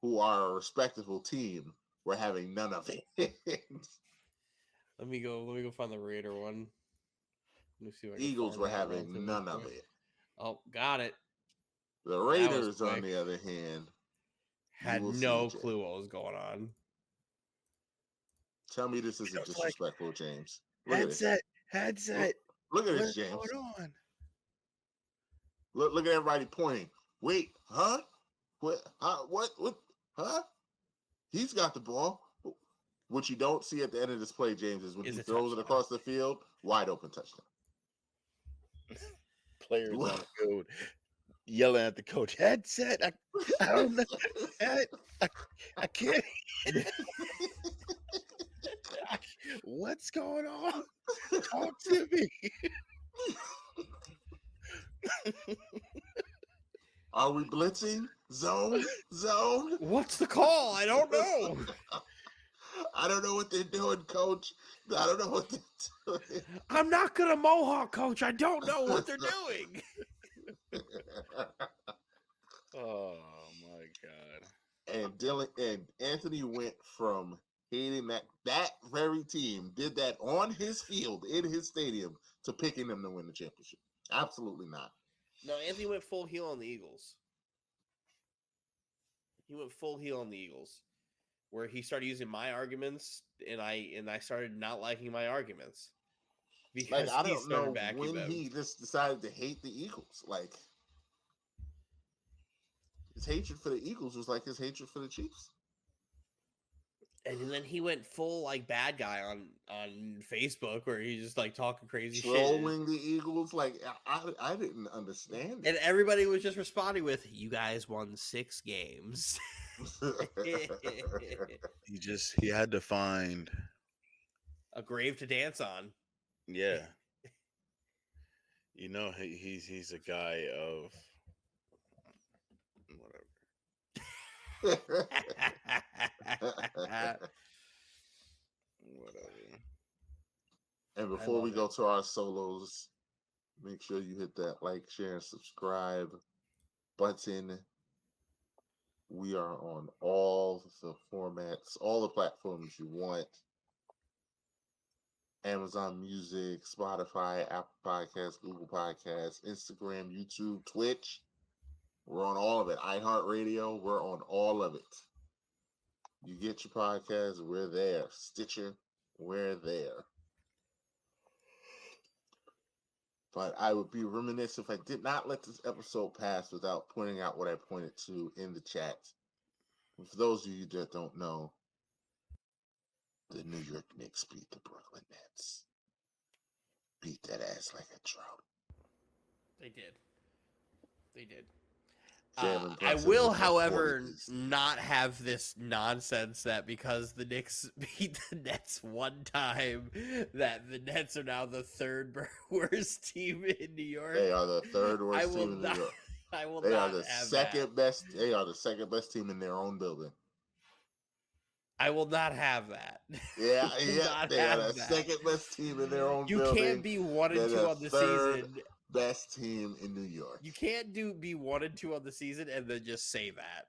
Speaker 1: who are a respectable team, were having none of it.
Speaker 2: Let me go find the Raider one. Let me see if I can
Speaker 1: Eagles
Speaker 2: find
Speaker 1: were
Speaker 2: that
Speaker 1: having none of it.
Speaker 2: Oh, got it.
Speaker 1: The Raiders, on the other hand,
Speaker 2: had no clue what was going on.
Speaker 1: Tell me this isn't disrespectful, James. Look
Speaker 3: headset.
Speaker 1: Look at this, James.
Speaker 3: What's going on?
Speaker 1: Look at everybody pointing. Wait, huh? What? What? Huh? He's got the ball. What you don't see at the end of this play, James, is when he throws it across the field, wide open touchdown.
Speaker 3: Players on the field yelling at the coach, headset. I don't know. I can't. What's going on? Talk to me.
Speaker 1: Are we blitzing? Zone?
Speaker 2: What's the call? I don't know.
Speaker 1: I don't know what they're doing, coach. I don't know what they're doing.
Speaker 2: I'm not gonna mohawk, coach. I don't know what they're doing.
Speaker 3: Oh my god.
Speaker 1: And Dylan and Anthony went from hating that very team, did that on his field, in his stadium, to picking them to win the championship. Absolutely not.
Speaker 2: No, Anthony went full heel on the Eagles. He went full heel on the Eagles, where he started using my arguments, and I started not liking my arguments because
Speaker 1: I don't know when he just decided to hate the Eagles. Like, his hatred for the Eagles was like his hatred for the Chiefs.
Speaker 2: And then he went full like bad guy on Facebook, where he's just like talking crazy
Speaker 1: trolling the Eagles. Like, I didn't understand it.
Speaker 2: And everybody was just responding with, "You guys won 6 games."
Speaker 3: He had to find
Speaker 2: a grave to dance on.
Speaker 3: Yeah. You know, he's a guy of whatever.
Speaker 1: And before we go to our solos, make sure you hit that like, share, and subscribe button. We are on all the formats, all the platforms you want. Amazon Music, Spotify, Apple Podcasts, Google Podcasts, Instagram, YouTube, Twitch. We're on all of it. iHeartRadio, we're on all of it. You get your podcast, we're there. Stitcher, we're there. But I would be remiss if I did not let this episode pass without pointing out what I pointed to in the chat. And for those of you that don't know, the New York Knicks beat the Brooklyn Nets. Beat that ass like a drought.
Speaker 2: They did. I will, however, not have this nonsense that because the Knicks beat the Nets one time, that the Nets are now the third worst team in New York.
Speaker 1: They are the third worst team in New York.
Speaker 2: I will
Speaker 1: they
Speaker 2: not
Speaker 1: are the
Speaker 2: have
Speaker 1: second
Speaker 2: that.
Speaker 1: best. They are the second best team in their own building.
Speaker 2: I will not have that.
Speaker 1: Yeah, they are the second best team in their own building.
Speaker 2: You can't be 1 and 2 on the season.
Speaker 1: Best team in New York.
Speaker 2: You can't be 1 and 2 on the season and then just say that.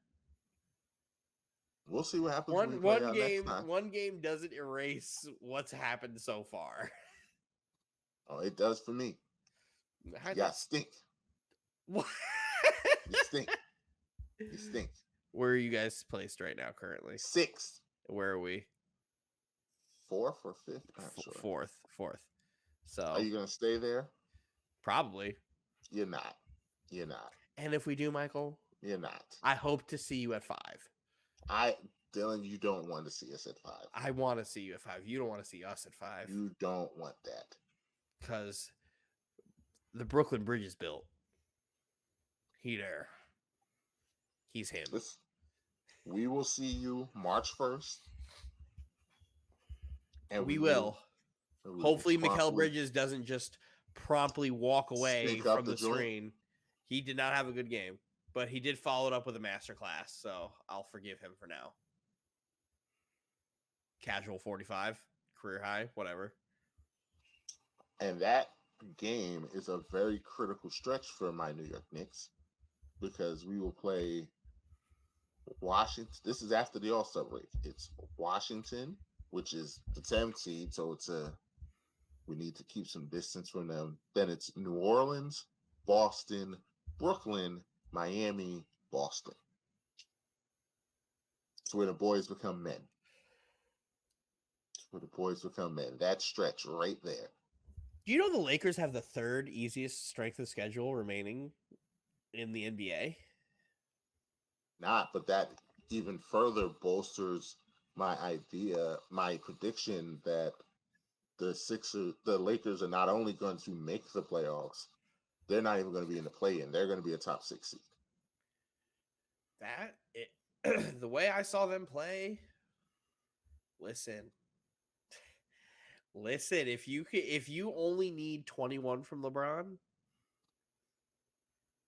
Speaker 1: We'll see what happens when we play out next time.
Speaker 2: One game doesn't erase what's happened so far.
Speaker 1: Oh, it does for me. Yeah, stink.
Speaker 2: What?
Speaker 1: You stink. You stink.
Speaker 2: Where are you guys placed right now currently?
Speaker 1: 6th.
Speaker 2: Where are we?
Speaker 1: 4th or 5th? Not sure.
Speaker 2: Fourth. So
Speaker 1: are you gonna stay there?
Speaker 2: Probably.
Speaker 1: You're not.
Speaker 2: And if we do, Michael,
Speaker 1: you're not.
Speaker 2: I hope to see you at 5.
Speaker 1: Dylan, you don't want to see us at 5.
Speaker 2: I want to see you at 5. You don't want to see us at 5.
Speaker 1: You don't want that.
Speaker 2: Because the Brooklyn Bridge is built. He there. He's him.
Speaker 1: We will see you March 1st.
Speaker 2: And we will. Hopefully, Mikal Bridges doesn't just promptly walk away from the screen. He did not have a good game, but he did follow it up with a masterclass, so I'll forgive him for now. Casual 45, career high, whatever.
Speaker 1: And that game is a very critical stretch for my New York Knicks because we will play Washington. This is after the All-Star break. It's Washington, which is the 10th seed, so we need to keep some distance from them. Then it's New Orleans, Boston, Brooklyn, Miami, Boston. It's where the boys become men. That stretch right there.
Speaker 2: Do you know the Lakers have the 3rd easiest strength of schedule remaining in the NBA?
Speaker 1: Not, but that even further bolsters my prediction that the Lakers are not only going to make the playoffs, they're not even going to be in the play-in. They're going to be a top 6 seed.
Speaker 2: The way I saw them play, listen, if you only need 21 from LeBron,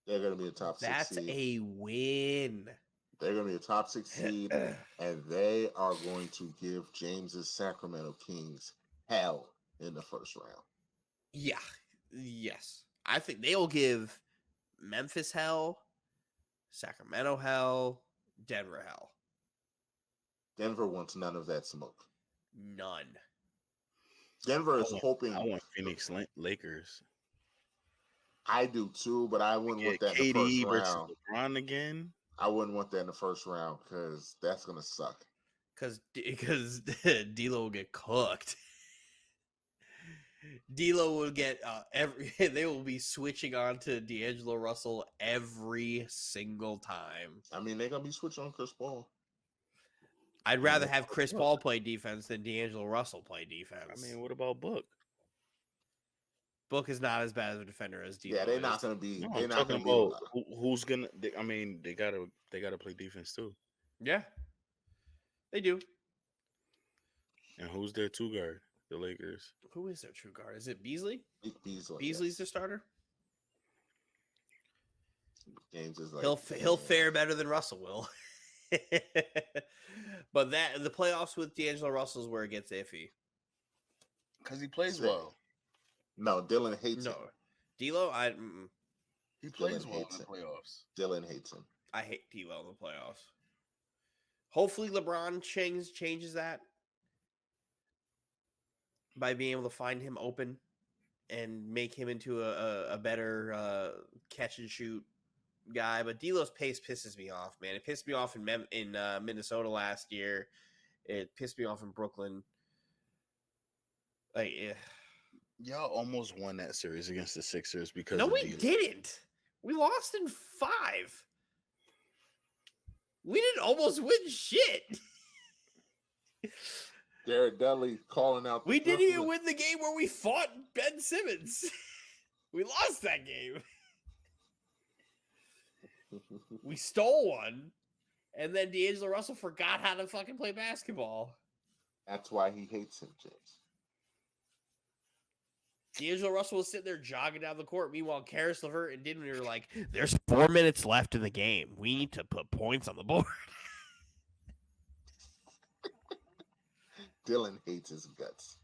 Speaker 1: they're going to be a top 6 seed.
Speaker 2: That's a win.
Speaker 1: They're going to be a top 6 seed, and they are going to give James's Sacramento Kings hell in the first round.
Speaker 2: Yeah. Yes. I think they'll give Memphis hell, Sacramento hell, Denver hell.
Speaker 1: Denver wants none of that smoke.
Speaker 2: None.
Speaker 1: Denver is hoping.
Speaker 3: I want Phoenix Lakers.
Speaker 1: I do too, but I wouldn't want that in the first round.
Speaker 3: LeBron again?
Speaker 1: I wouldn't want that in the first round because that's gonna suck.
Speaker 2: Because D'Lo will get cooked. D'Lo will get they will be switching on to D'Angelo Russell every single time.
Speaker 1: I mean, they're gonna be switching on Chris Paul.
Speaker 2: I'd rather have Chris Paul play defense than D'Angelo Russell play defense.
Speaker 3: I mean, what about Book?
Speaker 2: Book is not as bad of a defender as D'Lo.
Speaker 1: Yeah, they're not gonna be.
Speaker 3: No,
Speaker 1: they're
Speaker 3: I'm
Speaker 1: not
Speaker 3: talking
Speaker 1: gonna
Speaker 3: about who's gonna. They gotta play defense too.
Speaker 2: Yeah, they do.
Speaker 3: And who's their 2 guard? The Lakers.
Speaker 2: Who is their true guard? Is it Beasley?
Speaker 1: Beasley's
Speaker 2: their starter.
Speaker 1: James is like
Speaker 2: he'll fare better than Russell will. But the playoffs with D'Angelo Russell is where it gets iffy.
Speaker 3: Because he plays well.
Speaker 1: No, Dylan hates him.
Speaker 2: D'Lo,
Speaker 3: he plays well in the playoffs.
Speaker 1: Dylan hates him.
Speaker 2: I hate D'Lo in the playoffs. Hopefully LeBron changes that by being able to find him open and make him into a better catch and shoot guy. But D'Lo's pace pisses me off, man. It pissed me off in Minnesota last year. It pissed me off in Brooklyn.
Speaker 3: Y'all almost won that series against the Sixers because
Speaker 2: no, we didn't. We lost in 5. We didn't almost win shit.
Speaker 1: Jared Dudley calling out.
Speaker 2: We didn't even win the game where we fought Ben Simmons. We lost that game. We stole one, and then D'Angelo Russell forgot how to fucking play basketball.
Speaker 1: That's why he hates him, James.
Speaker 2: D'Angelo Russell was sitting there jogging down the court. Meanwhile, Karis LeVert and Dinwiddie were like, "There's 4 minutes left in the game. We need to put points on the board."
Speaker 1: Dylan hates his guts.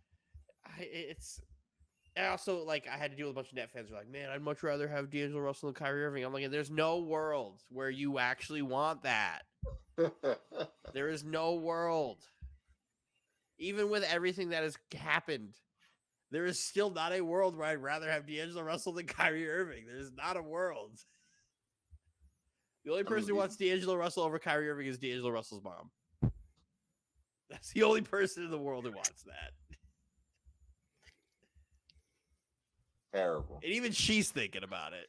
Speaker 2: I also, like, I had to deal with a bunch of net fans who were like, "Man, I'd much rather have D'Angelo Russell and Kyrie Irving." I'm like, there's no world where you actually want that. There is no world. Even with everything that has happened, there is still not a world where I'd rather have D'Angelo Russell than Kyrie Irving. There's not a world. The only person who wants D'Angelo Russell over Kyrie Irving is D'Angelo Russell's mom. That's the only person in the world who wants that.
Speaker 1: Terrible.
Speaker 2: And even she's thinking about it.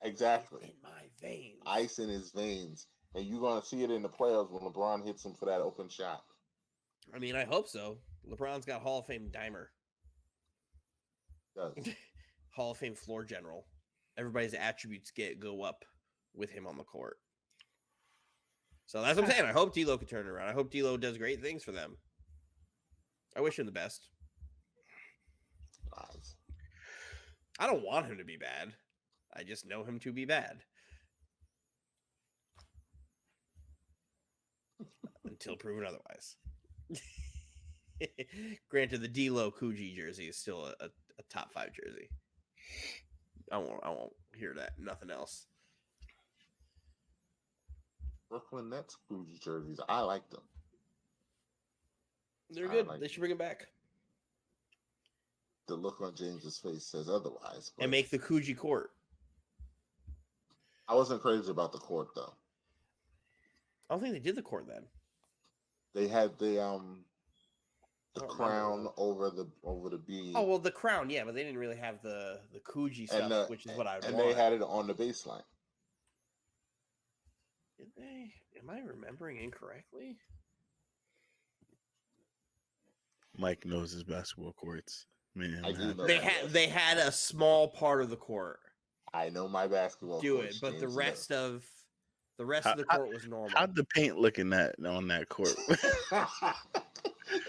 Speaker 1: Exactly.
Speaker 2: In my veins.
Speaker 1: Ice in his veins. And you're going to see it in the playoffs when LeBron hits him for that open shot.
Speaker 2: I mean, I hope so. LeBron's got Hall of Fame dimer.
Speaker 1: Does.
Speaker 2: Hall of Fame floor general. Everybody's attributes go up with him on the court. So that's what I'm saying. I hope D'Lo can turn it around. I hope D'Lo does great things for them. I wish him the best.
Speaker 1: Lies.
Speaker 2: I don't want him to be bad. I just know him to be bad. Until proven otherwise. Granted, the D'Lo Coogee jersey is still a top 5 jersey. I won't hear that. Nothing else.
Speaker 1: Brooklyn Nets Coogee jerseys. I like them.
Speaker 2: They're good. They should bring them back.
Speaker 1: The look on James's face says otherwise.
Speaker 2: And make the Coogee court.
Speaker 1: I wasn't crazy about the court though.
Speaker 2: I don't think they did the court then.
Speaker 1: They had the crown over the beam.
Speaker 2: Oh well, the crown, yeah, but they didn't really have the Coogee stuff, which is what I would want.
Speaker 1: And they had it on the baseline.
Speaker 2: Did they? Am I remembering incorrectly?
Speaker 3: Mike knows his basketball courts. Man,
Speaker 2: they had a small part of the court.
Speaker 1: I know my basketball.
Speaker 2: But the rest of the court was normal.
Speaker 3: How'd the paint look on that court?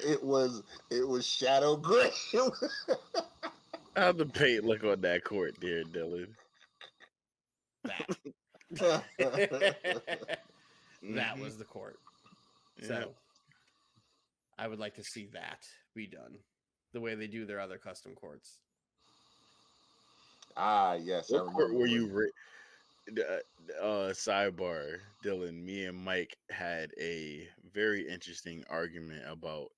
Speaker 1: It was shadow gray.
Speaker 3: How'd the paint look on that court, dear Dylan?
Speaker 2: That was the court. So yeah. I would like to see that be done the way they do their other custom courts.
Speaker 1: Ah, yes.
Speaker 3: What court were you? Sidebar, Dylan. Me and Mike had a very interesting argument about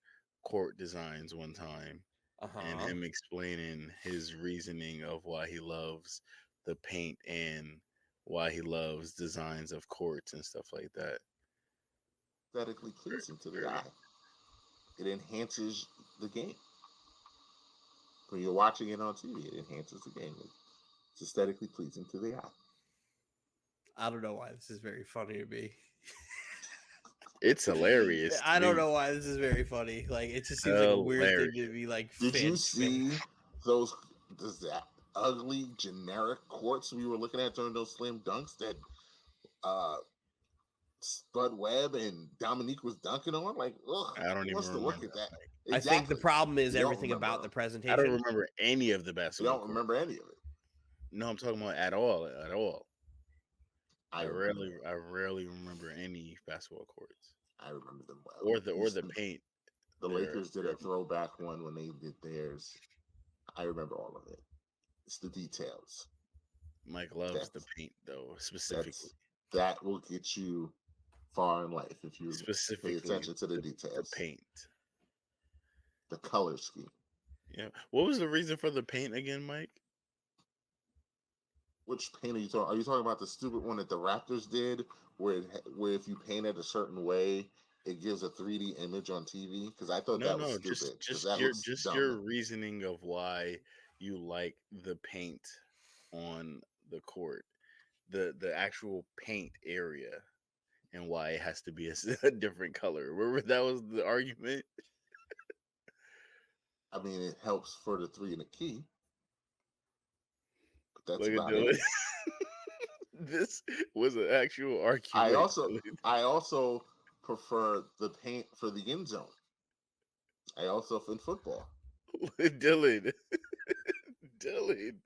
Speaker 3: court designs one time, and him explaining his reasoning of why he loves the paint and why he loves designs of courts and stuff like that.
Speaker 1: Aesthetically pleasing to the eye. It enhances the game. When you're watching it on TV, it enhances the game. It's aesthetically pleasing to the eye.
Speaker 2: I don't know why this is very funny to me.
Speaker 3: It's hilarious.
Speaker 2: I don't know why this is very funny. Like, it just seems like a weird thing to be like.
Speaker 1: Did you see that ugly generic courts we were looking at during those slam dunks that Spud Webb and Dominique was dunking on? Like, ugh,
Speaker 3: I don't even remember.
Speaker 1: Look at that. Exactly.
Speaker 2: I think the problem is everything about the presentation.
Speaker 3: I don't remember any of the basketball.
Speaker 1: You don't remember any of it?
Speaker 3: No, I'm talking about at all. At all. I rarely remember any basketball courts.
Speaker 1: I remember them well.
Speaker 3: Or the paint.
Speaker 1: The Lakers did a throwback one when they did theirs. I remember all of it. It's the details.
Speaker 3: Mike loves the paint, though, specifically.
Speaker 1: That will get you far in life if you
Speaker 3: specifically
Speaker 1: pay attention to the details.
Speaker 3: The paint.
Speaker 1: The color scheme.
Speaker 3: Yeah. What was the reason for the paint again, Mike?
Speaker 1: Which paint are you talking? Are you talking about the stupid one that the Raptors did, where if you paint it a certain way, it gives a 3D image on TV? Because I thought that was stupid.
Speaker 3: Just your reasoning of why you like the paint on the court, the actual paint area, and why it has to be a different color. Remember that was the argument.
Speaker 1: I mean, it helps for the 3 and the key, but that's
Speaker 3: Look at
Speaker 1: about
Speaker 3: Dylan.
Speaker 1: it.
Speaker 3: This was an actual
Speaker 1: I
Speaker 3: argument.
Speaker 1: also prefer the paint for the end zone. I also in football.
Speaker 3: Dylan. Dylan.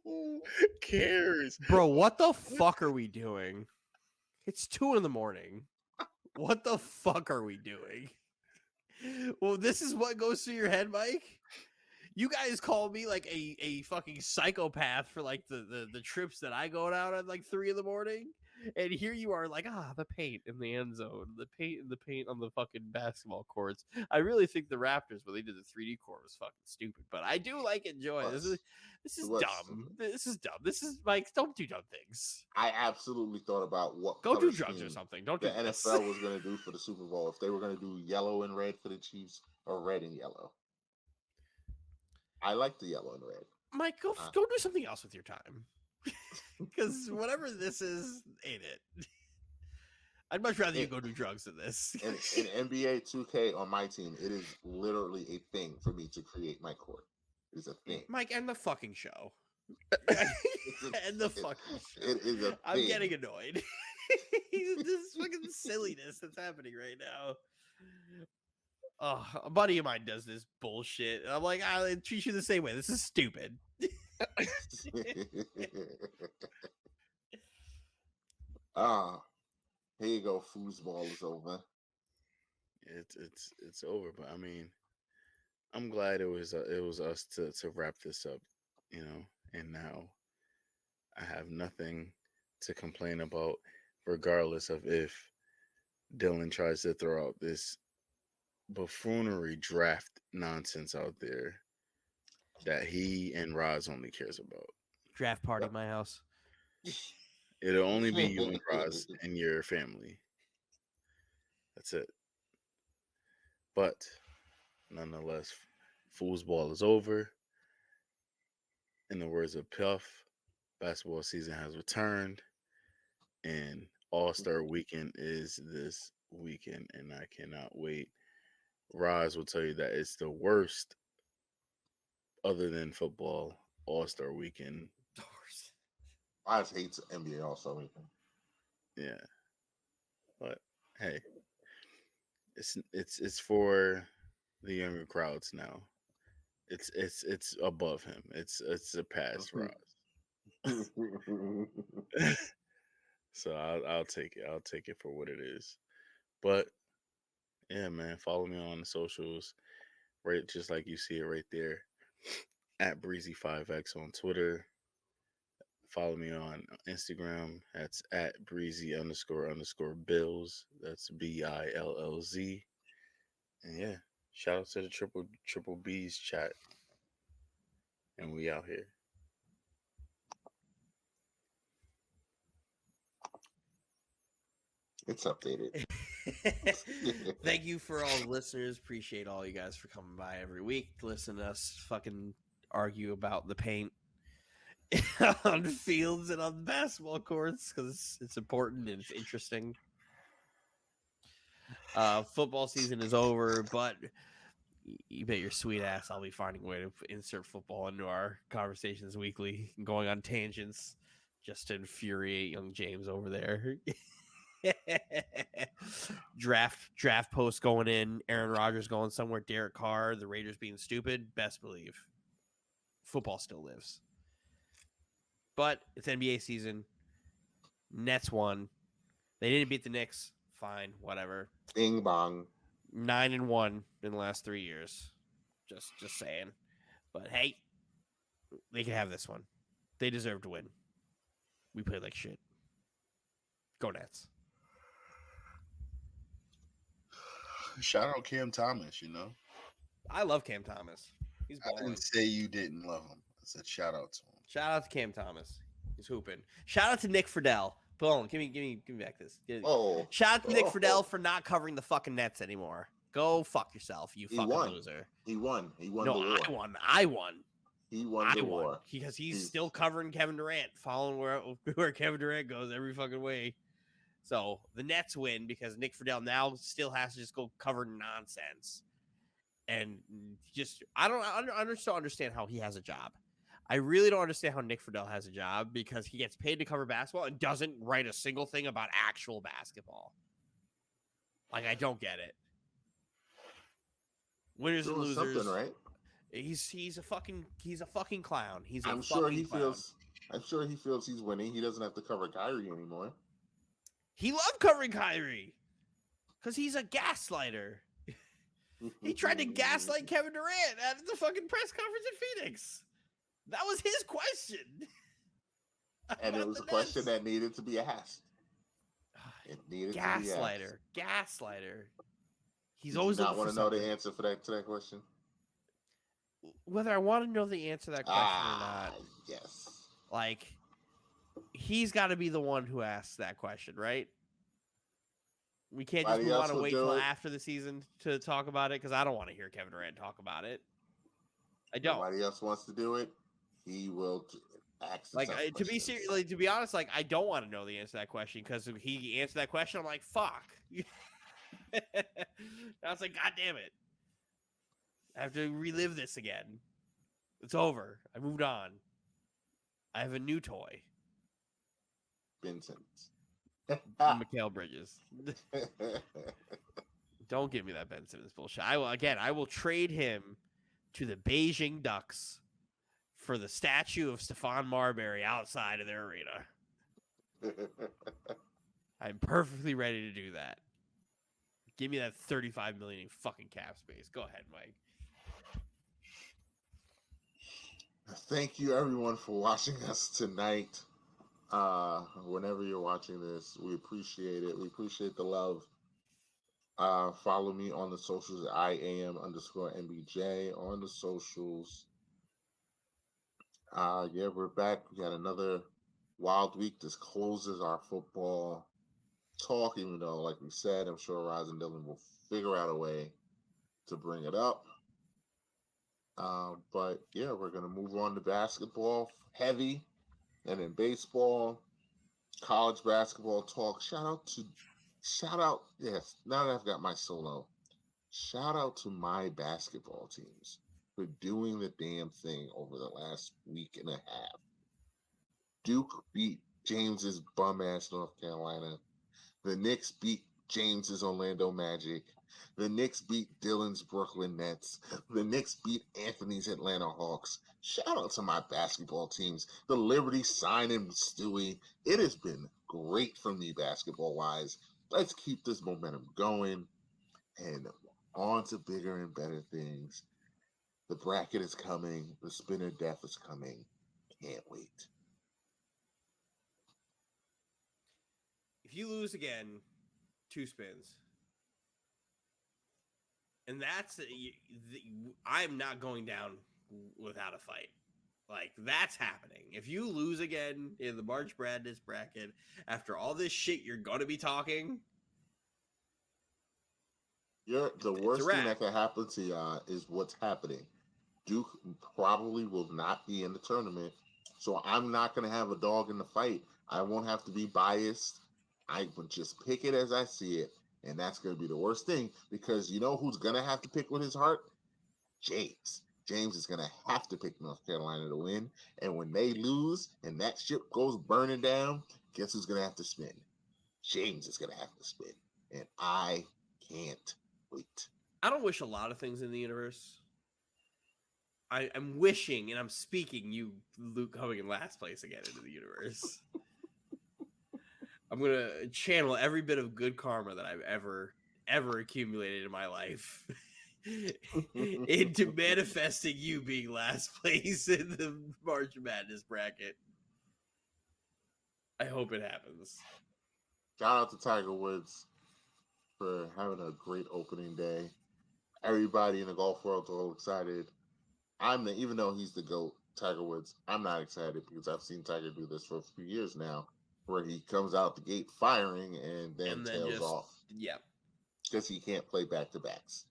Speaker 3: Who cares?
Speaker 2: Bro, what the fuck are we doing? It's 2 a.m. What the fuck are we doing? Well, this is what goes through your head, Mike? You guys call me like a fucking psychopath for like the trips that I go down at like 3 a.m. And here you are like, the paint in the end zone, the paint on the fucking basketball courts. I really think the Raptors, when they did the 3D court, was fucking stupid. But I do like enjoy it. This is dumb. This is dumb. This is Mike. Don't do dumb things.
Speaker 1: I absolutely thought about what
Speaker 2: Go
Speaker 1: color
Speaker 2: do drugs or
Speaker 1: scheme
Speaker 2: something. Don't
Speaker 1: the
Speaker 2: do this.
Speaker 1: NFL was going to do for the Super Bowl. If they were going to do yellow and red for the Chiefs or red and yellow. I like the yellow and red.
Speaker 2: Mike, go do something else with your time. Because whatever this is, ain't it. I'd much rather you go do drugs than this.
Speaker 1: in NBA 2K on my team, it is literally a thing for me to create my court. It's a thing.
Speaker 2: Mike, end the fucking show. End the fucking show.
Speaker 1: It is a thing.
Speaker 2: I'm getting annoyed. This fucking silliness that's happening right now. Oh, a buddy of mine does this bullshit. And I'm like, I treat you the same way. This is stupid.
Speaker 1: Here you go. Foosball is over.
Speaker 3: It's over, but I mean, I'm glad it was us to wrap this up, you know. And now I have nothing to complain about, regardless of if Dylan tries to throw out this buffoonery draft nonsense out there that he and Roz only cares about.
Speaker 2: Draft party at my house.
Speaker 3: It'll only be you and Roz and your family. That's it. But nonetheless, foosball is over. In the words of Puff, basketball season has returned, and All-Star Weekend is this weekend, and I cannot wait. Roz will tell you that it's the worst, other than football, All-Star Weekend.
Speaker 1: I just hate NBA All-Star Weekend.
Speaker 3: Yeah, but hey, it's for the younger crowds now. It's above him. It's a pass, Roz. So I'll take it. I'll take it for what it is. But yeah, man, follow me on the socials, right? Just like you see it right there, at Breezy5X on Twitter. Follow me on Instagram. That's at Breezy__Bills. That's BILLZ. And yeah, shout out to the triple B's chat. And we out here.
Speaker 1: It's updated.
Speaker 2: Thank you for all the listeners. Appreciate all you guys for coming by every week to listen to us fucking argue about the paint on fields and on basketball courts, because it's important and it's interesting. Football season is over, but you bet your sweet ass I'll be finding a way to insert football into our conversations weekly and going on tangents just to infuriate young James over there. Draft post going in, Aaron Rodgers going somewhere, Derek Carr, the Raiders being stupid. Best believe football still lives. But it's NBA season. Nets won. They didn't beat the Knicks. Fine, whatever.
Speaker 1: Bing bong.
Speaker 2: 9-1 in the last 3 years. Just saying. But hey, they can have this one. They deserve to win. We played like shit. Go Nets.
Speaker 3: Shout out Cam Thomas, you know.
Speaker 2: I love Cam Thomas. He's
Speaker 3: I
Speaker 2: balling.
Speaker 3: didn't say you didn't love him. I said shout out to him.
Speaker 2: Shout out to Cam Thomas. He's hooping. Shout out to Nick Friedel. Boom. Give me back this. Shout out to Nick Friedel for not covering the fucking Nets anymore. Go fuck yourself, you fucking loser.
Speaker 1: He won. He won
Speaker 2: no,
Speaker 1: the war.
Speaker 2: I won.
Speaker 1: He won the war.
Speaker 2: Because he's still covering Kevin Durant, following where Kevin Durant goes every fucking way. So the Nets win because Nick Friedel now still has to just go cover nonsense. And just, I still understand how he has a job. I really don't understand how Nick Friedel has a job because he gets paid to cover basketball and doesn't write a single thing about actual basketball. Like, I don't get it. Winners and losers.
Speaker 1: Something, right?
Speaker 2: He's a fucking clown.
Speaker 1: I'm sure he feels he's winning. He doesn't have to cover Kyrie anymore.
Speaker 2: He loved covering Kyrie because he's a gaslighter. He tried to gaslight Kevin Durant at the fucking press conference in Phoenix. That was his question.
Speaker 1: And it was a question that needed to be asked. It needed to be asked.
Speaker 2: Gaslighter. He's always
Speaker 1: not want to know the answer to that question.
Speaker 2: Whether I want to know the answer to that question or not.
Speaker 1: Yes.
Speaker 2: Like, he's got to be the one who asks that question, right? We can't just move on and wait till after the season to talk about it because I don't want to hear Kevin Durant talk about it. I don't.
Speaker 1: Nobody else wants to do it. He will ask.
Speaker 2: Like, to be serious, like, to be honest, like, I don't want to know the answer to that question because if he answered that question, I'm like, fuck. I was like, God damn it. I have to relive this again. It's over. I moved on. I have a new toy.
Speaker 1: Ben Simmons.
Speaker 2: Mikal Bridges. Don't give me that Ben Simmons bullshit. I will trade him to the Beijing Ducks for the statue of Stephon Marbury outside of their arena. I'm perfectly ready to do that. Give me that $35 million in fucking cap space. Go ahead, Mike.
Speaker 1: Thank you, everyone, for watching us tonight. Whenever you're watching this, we appreciate it. We appreciate the love. Follow me on the socials. IAM_MBJ on the socials. Yeah, we're back. We got another wild week. This closes our football talk, even though, like we said, I'm sure Roz and Dylan will figure out a way to bring it up. But yeah, we're gonna move on to basketball heavy, and then baseball, college basketball talk. Shout out. Yes, now that I've got my solo, shout out to my basketball teams for doing the damn thing over the last week and a half. Duke beat James's bum ass North Carolina. The Knicks beat James's Orlando Magic. The Knicks beat Dylan's Brooklyn Nets. The Knicks beat Anthony's Atlanta Hawks. Shout out to my basketball teams. The Liberty signing Stewie. It has been great for me basketball-wise. Let's keep this momentum going and on to bigger and better things. The bracket is coming. The spin of death is coming. Can't wait.
Speaker 2: If you lose again, 2 spins. And I'm not going down without a fight. Like, that's happening. If you lose again in the March Madness bracket, after all this shit you're going to be talking.
Speaker 1: The worst thing that can happen to y'all is what's happening. Duke probably will not be in the tournament. So I'm not going to have a dog in the fight. I won't have to be biased. I would just pick it as I see it. And that's going to be the worst thing because you know who's going to have to pick with his heart? James. James is going to have to pick North Carolina to win. And when they lose and that ship goes burning down, guess who's going to have to spin? James is going to have to spin. And I can't wait.
Speaker 2: I don't wish a lot of things in the universe. I'm wishing and I'm speaking you, Luke, coming in last place again into the universe. I'm going to channel every bit of good karma that I've ever accumulated in my life into manifesting you being last place in the March Madness bracket. I hope it happens.
Speaker 1: Shout out to Tiger Woods for having a great opening day. Everybody in the golf world is all excited. Even though he's the GOAT, Tiger Woods, I'm not excited because I've seen Tiger do this for a few years now, where he comes out the gate firing and then tails off.
Speaker 2: Yeah.
Speaker 1: Because he can't play back-to-backs.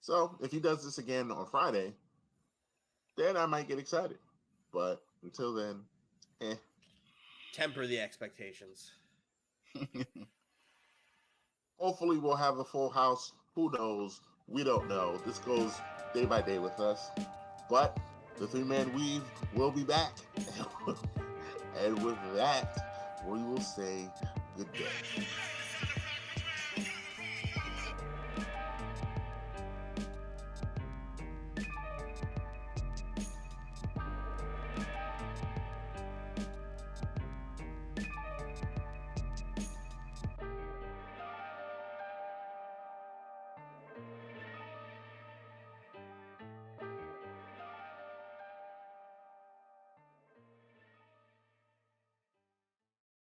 Speaker 1: So, if he does this again on Friday, then I might get excited. But until then,
Speaker 2: Temper the expectations.
Speaker 1: Hopefully, we'll have a full house. Who knows? We don't know. This goes day by day with us. But the three-man weave will be back. And with that, we will say good day.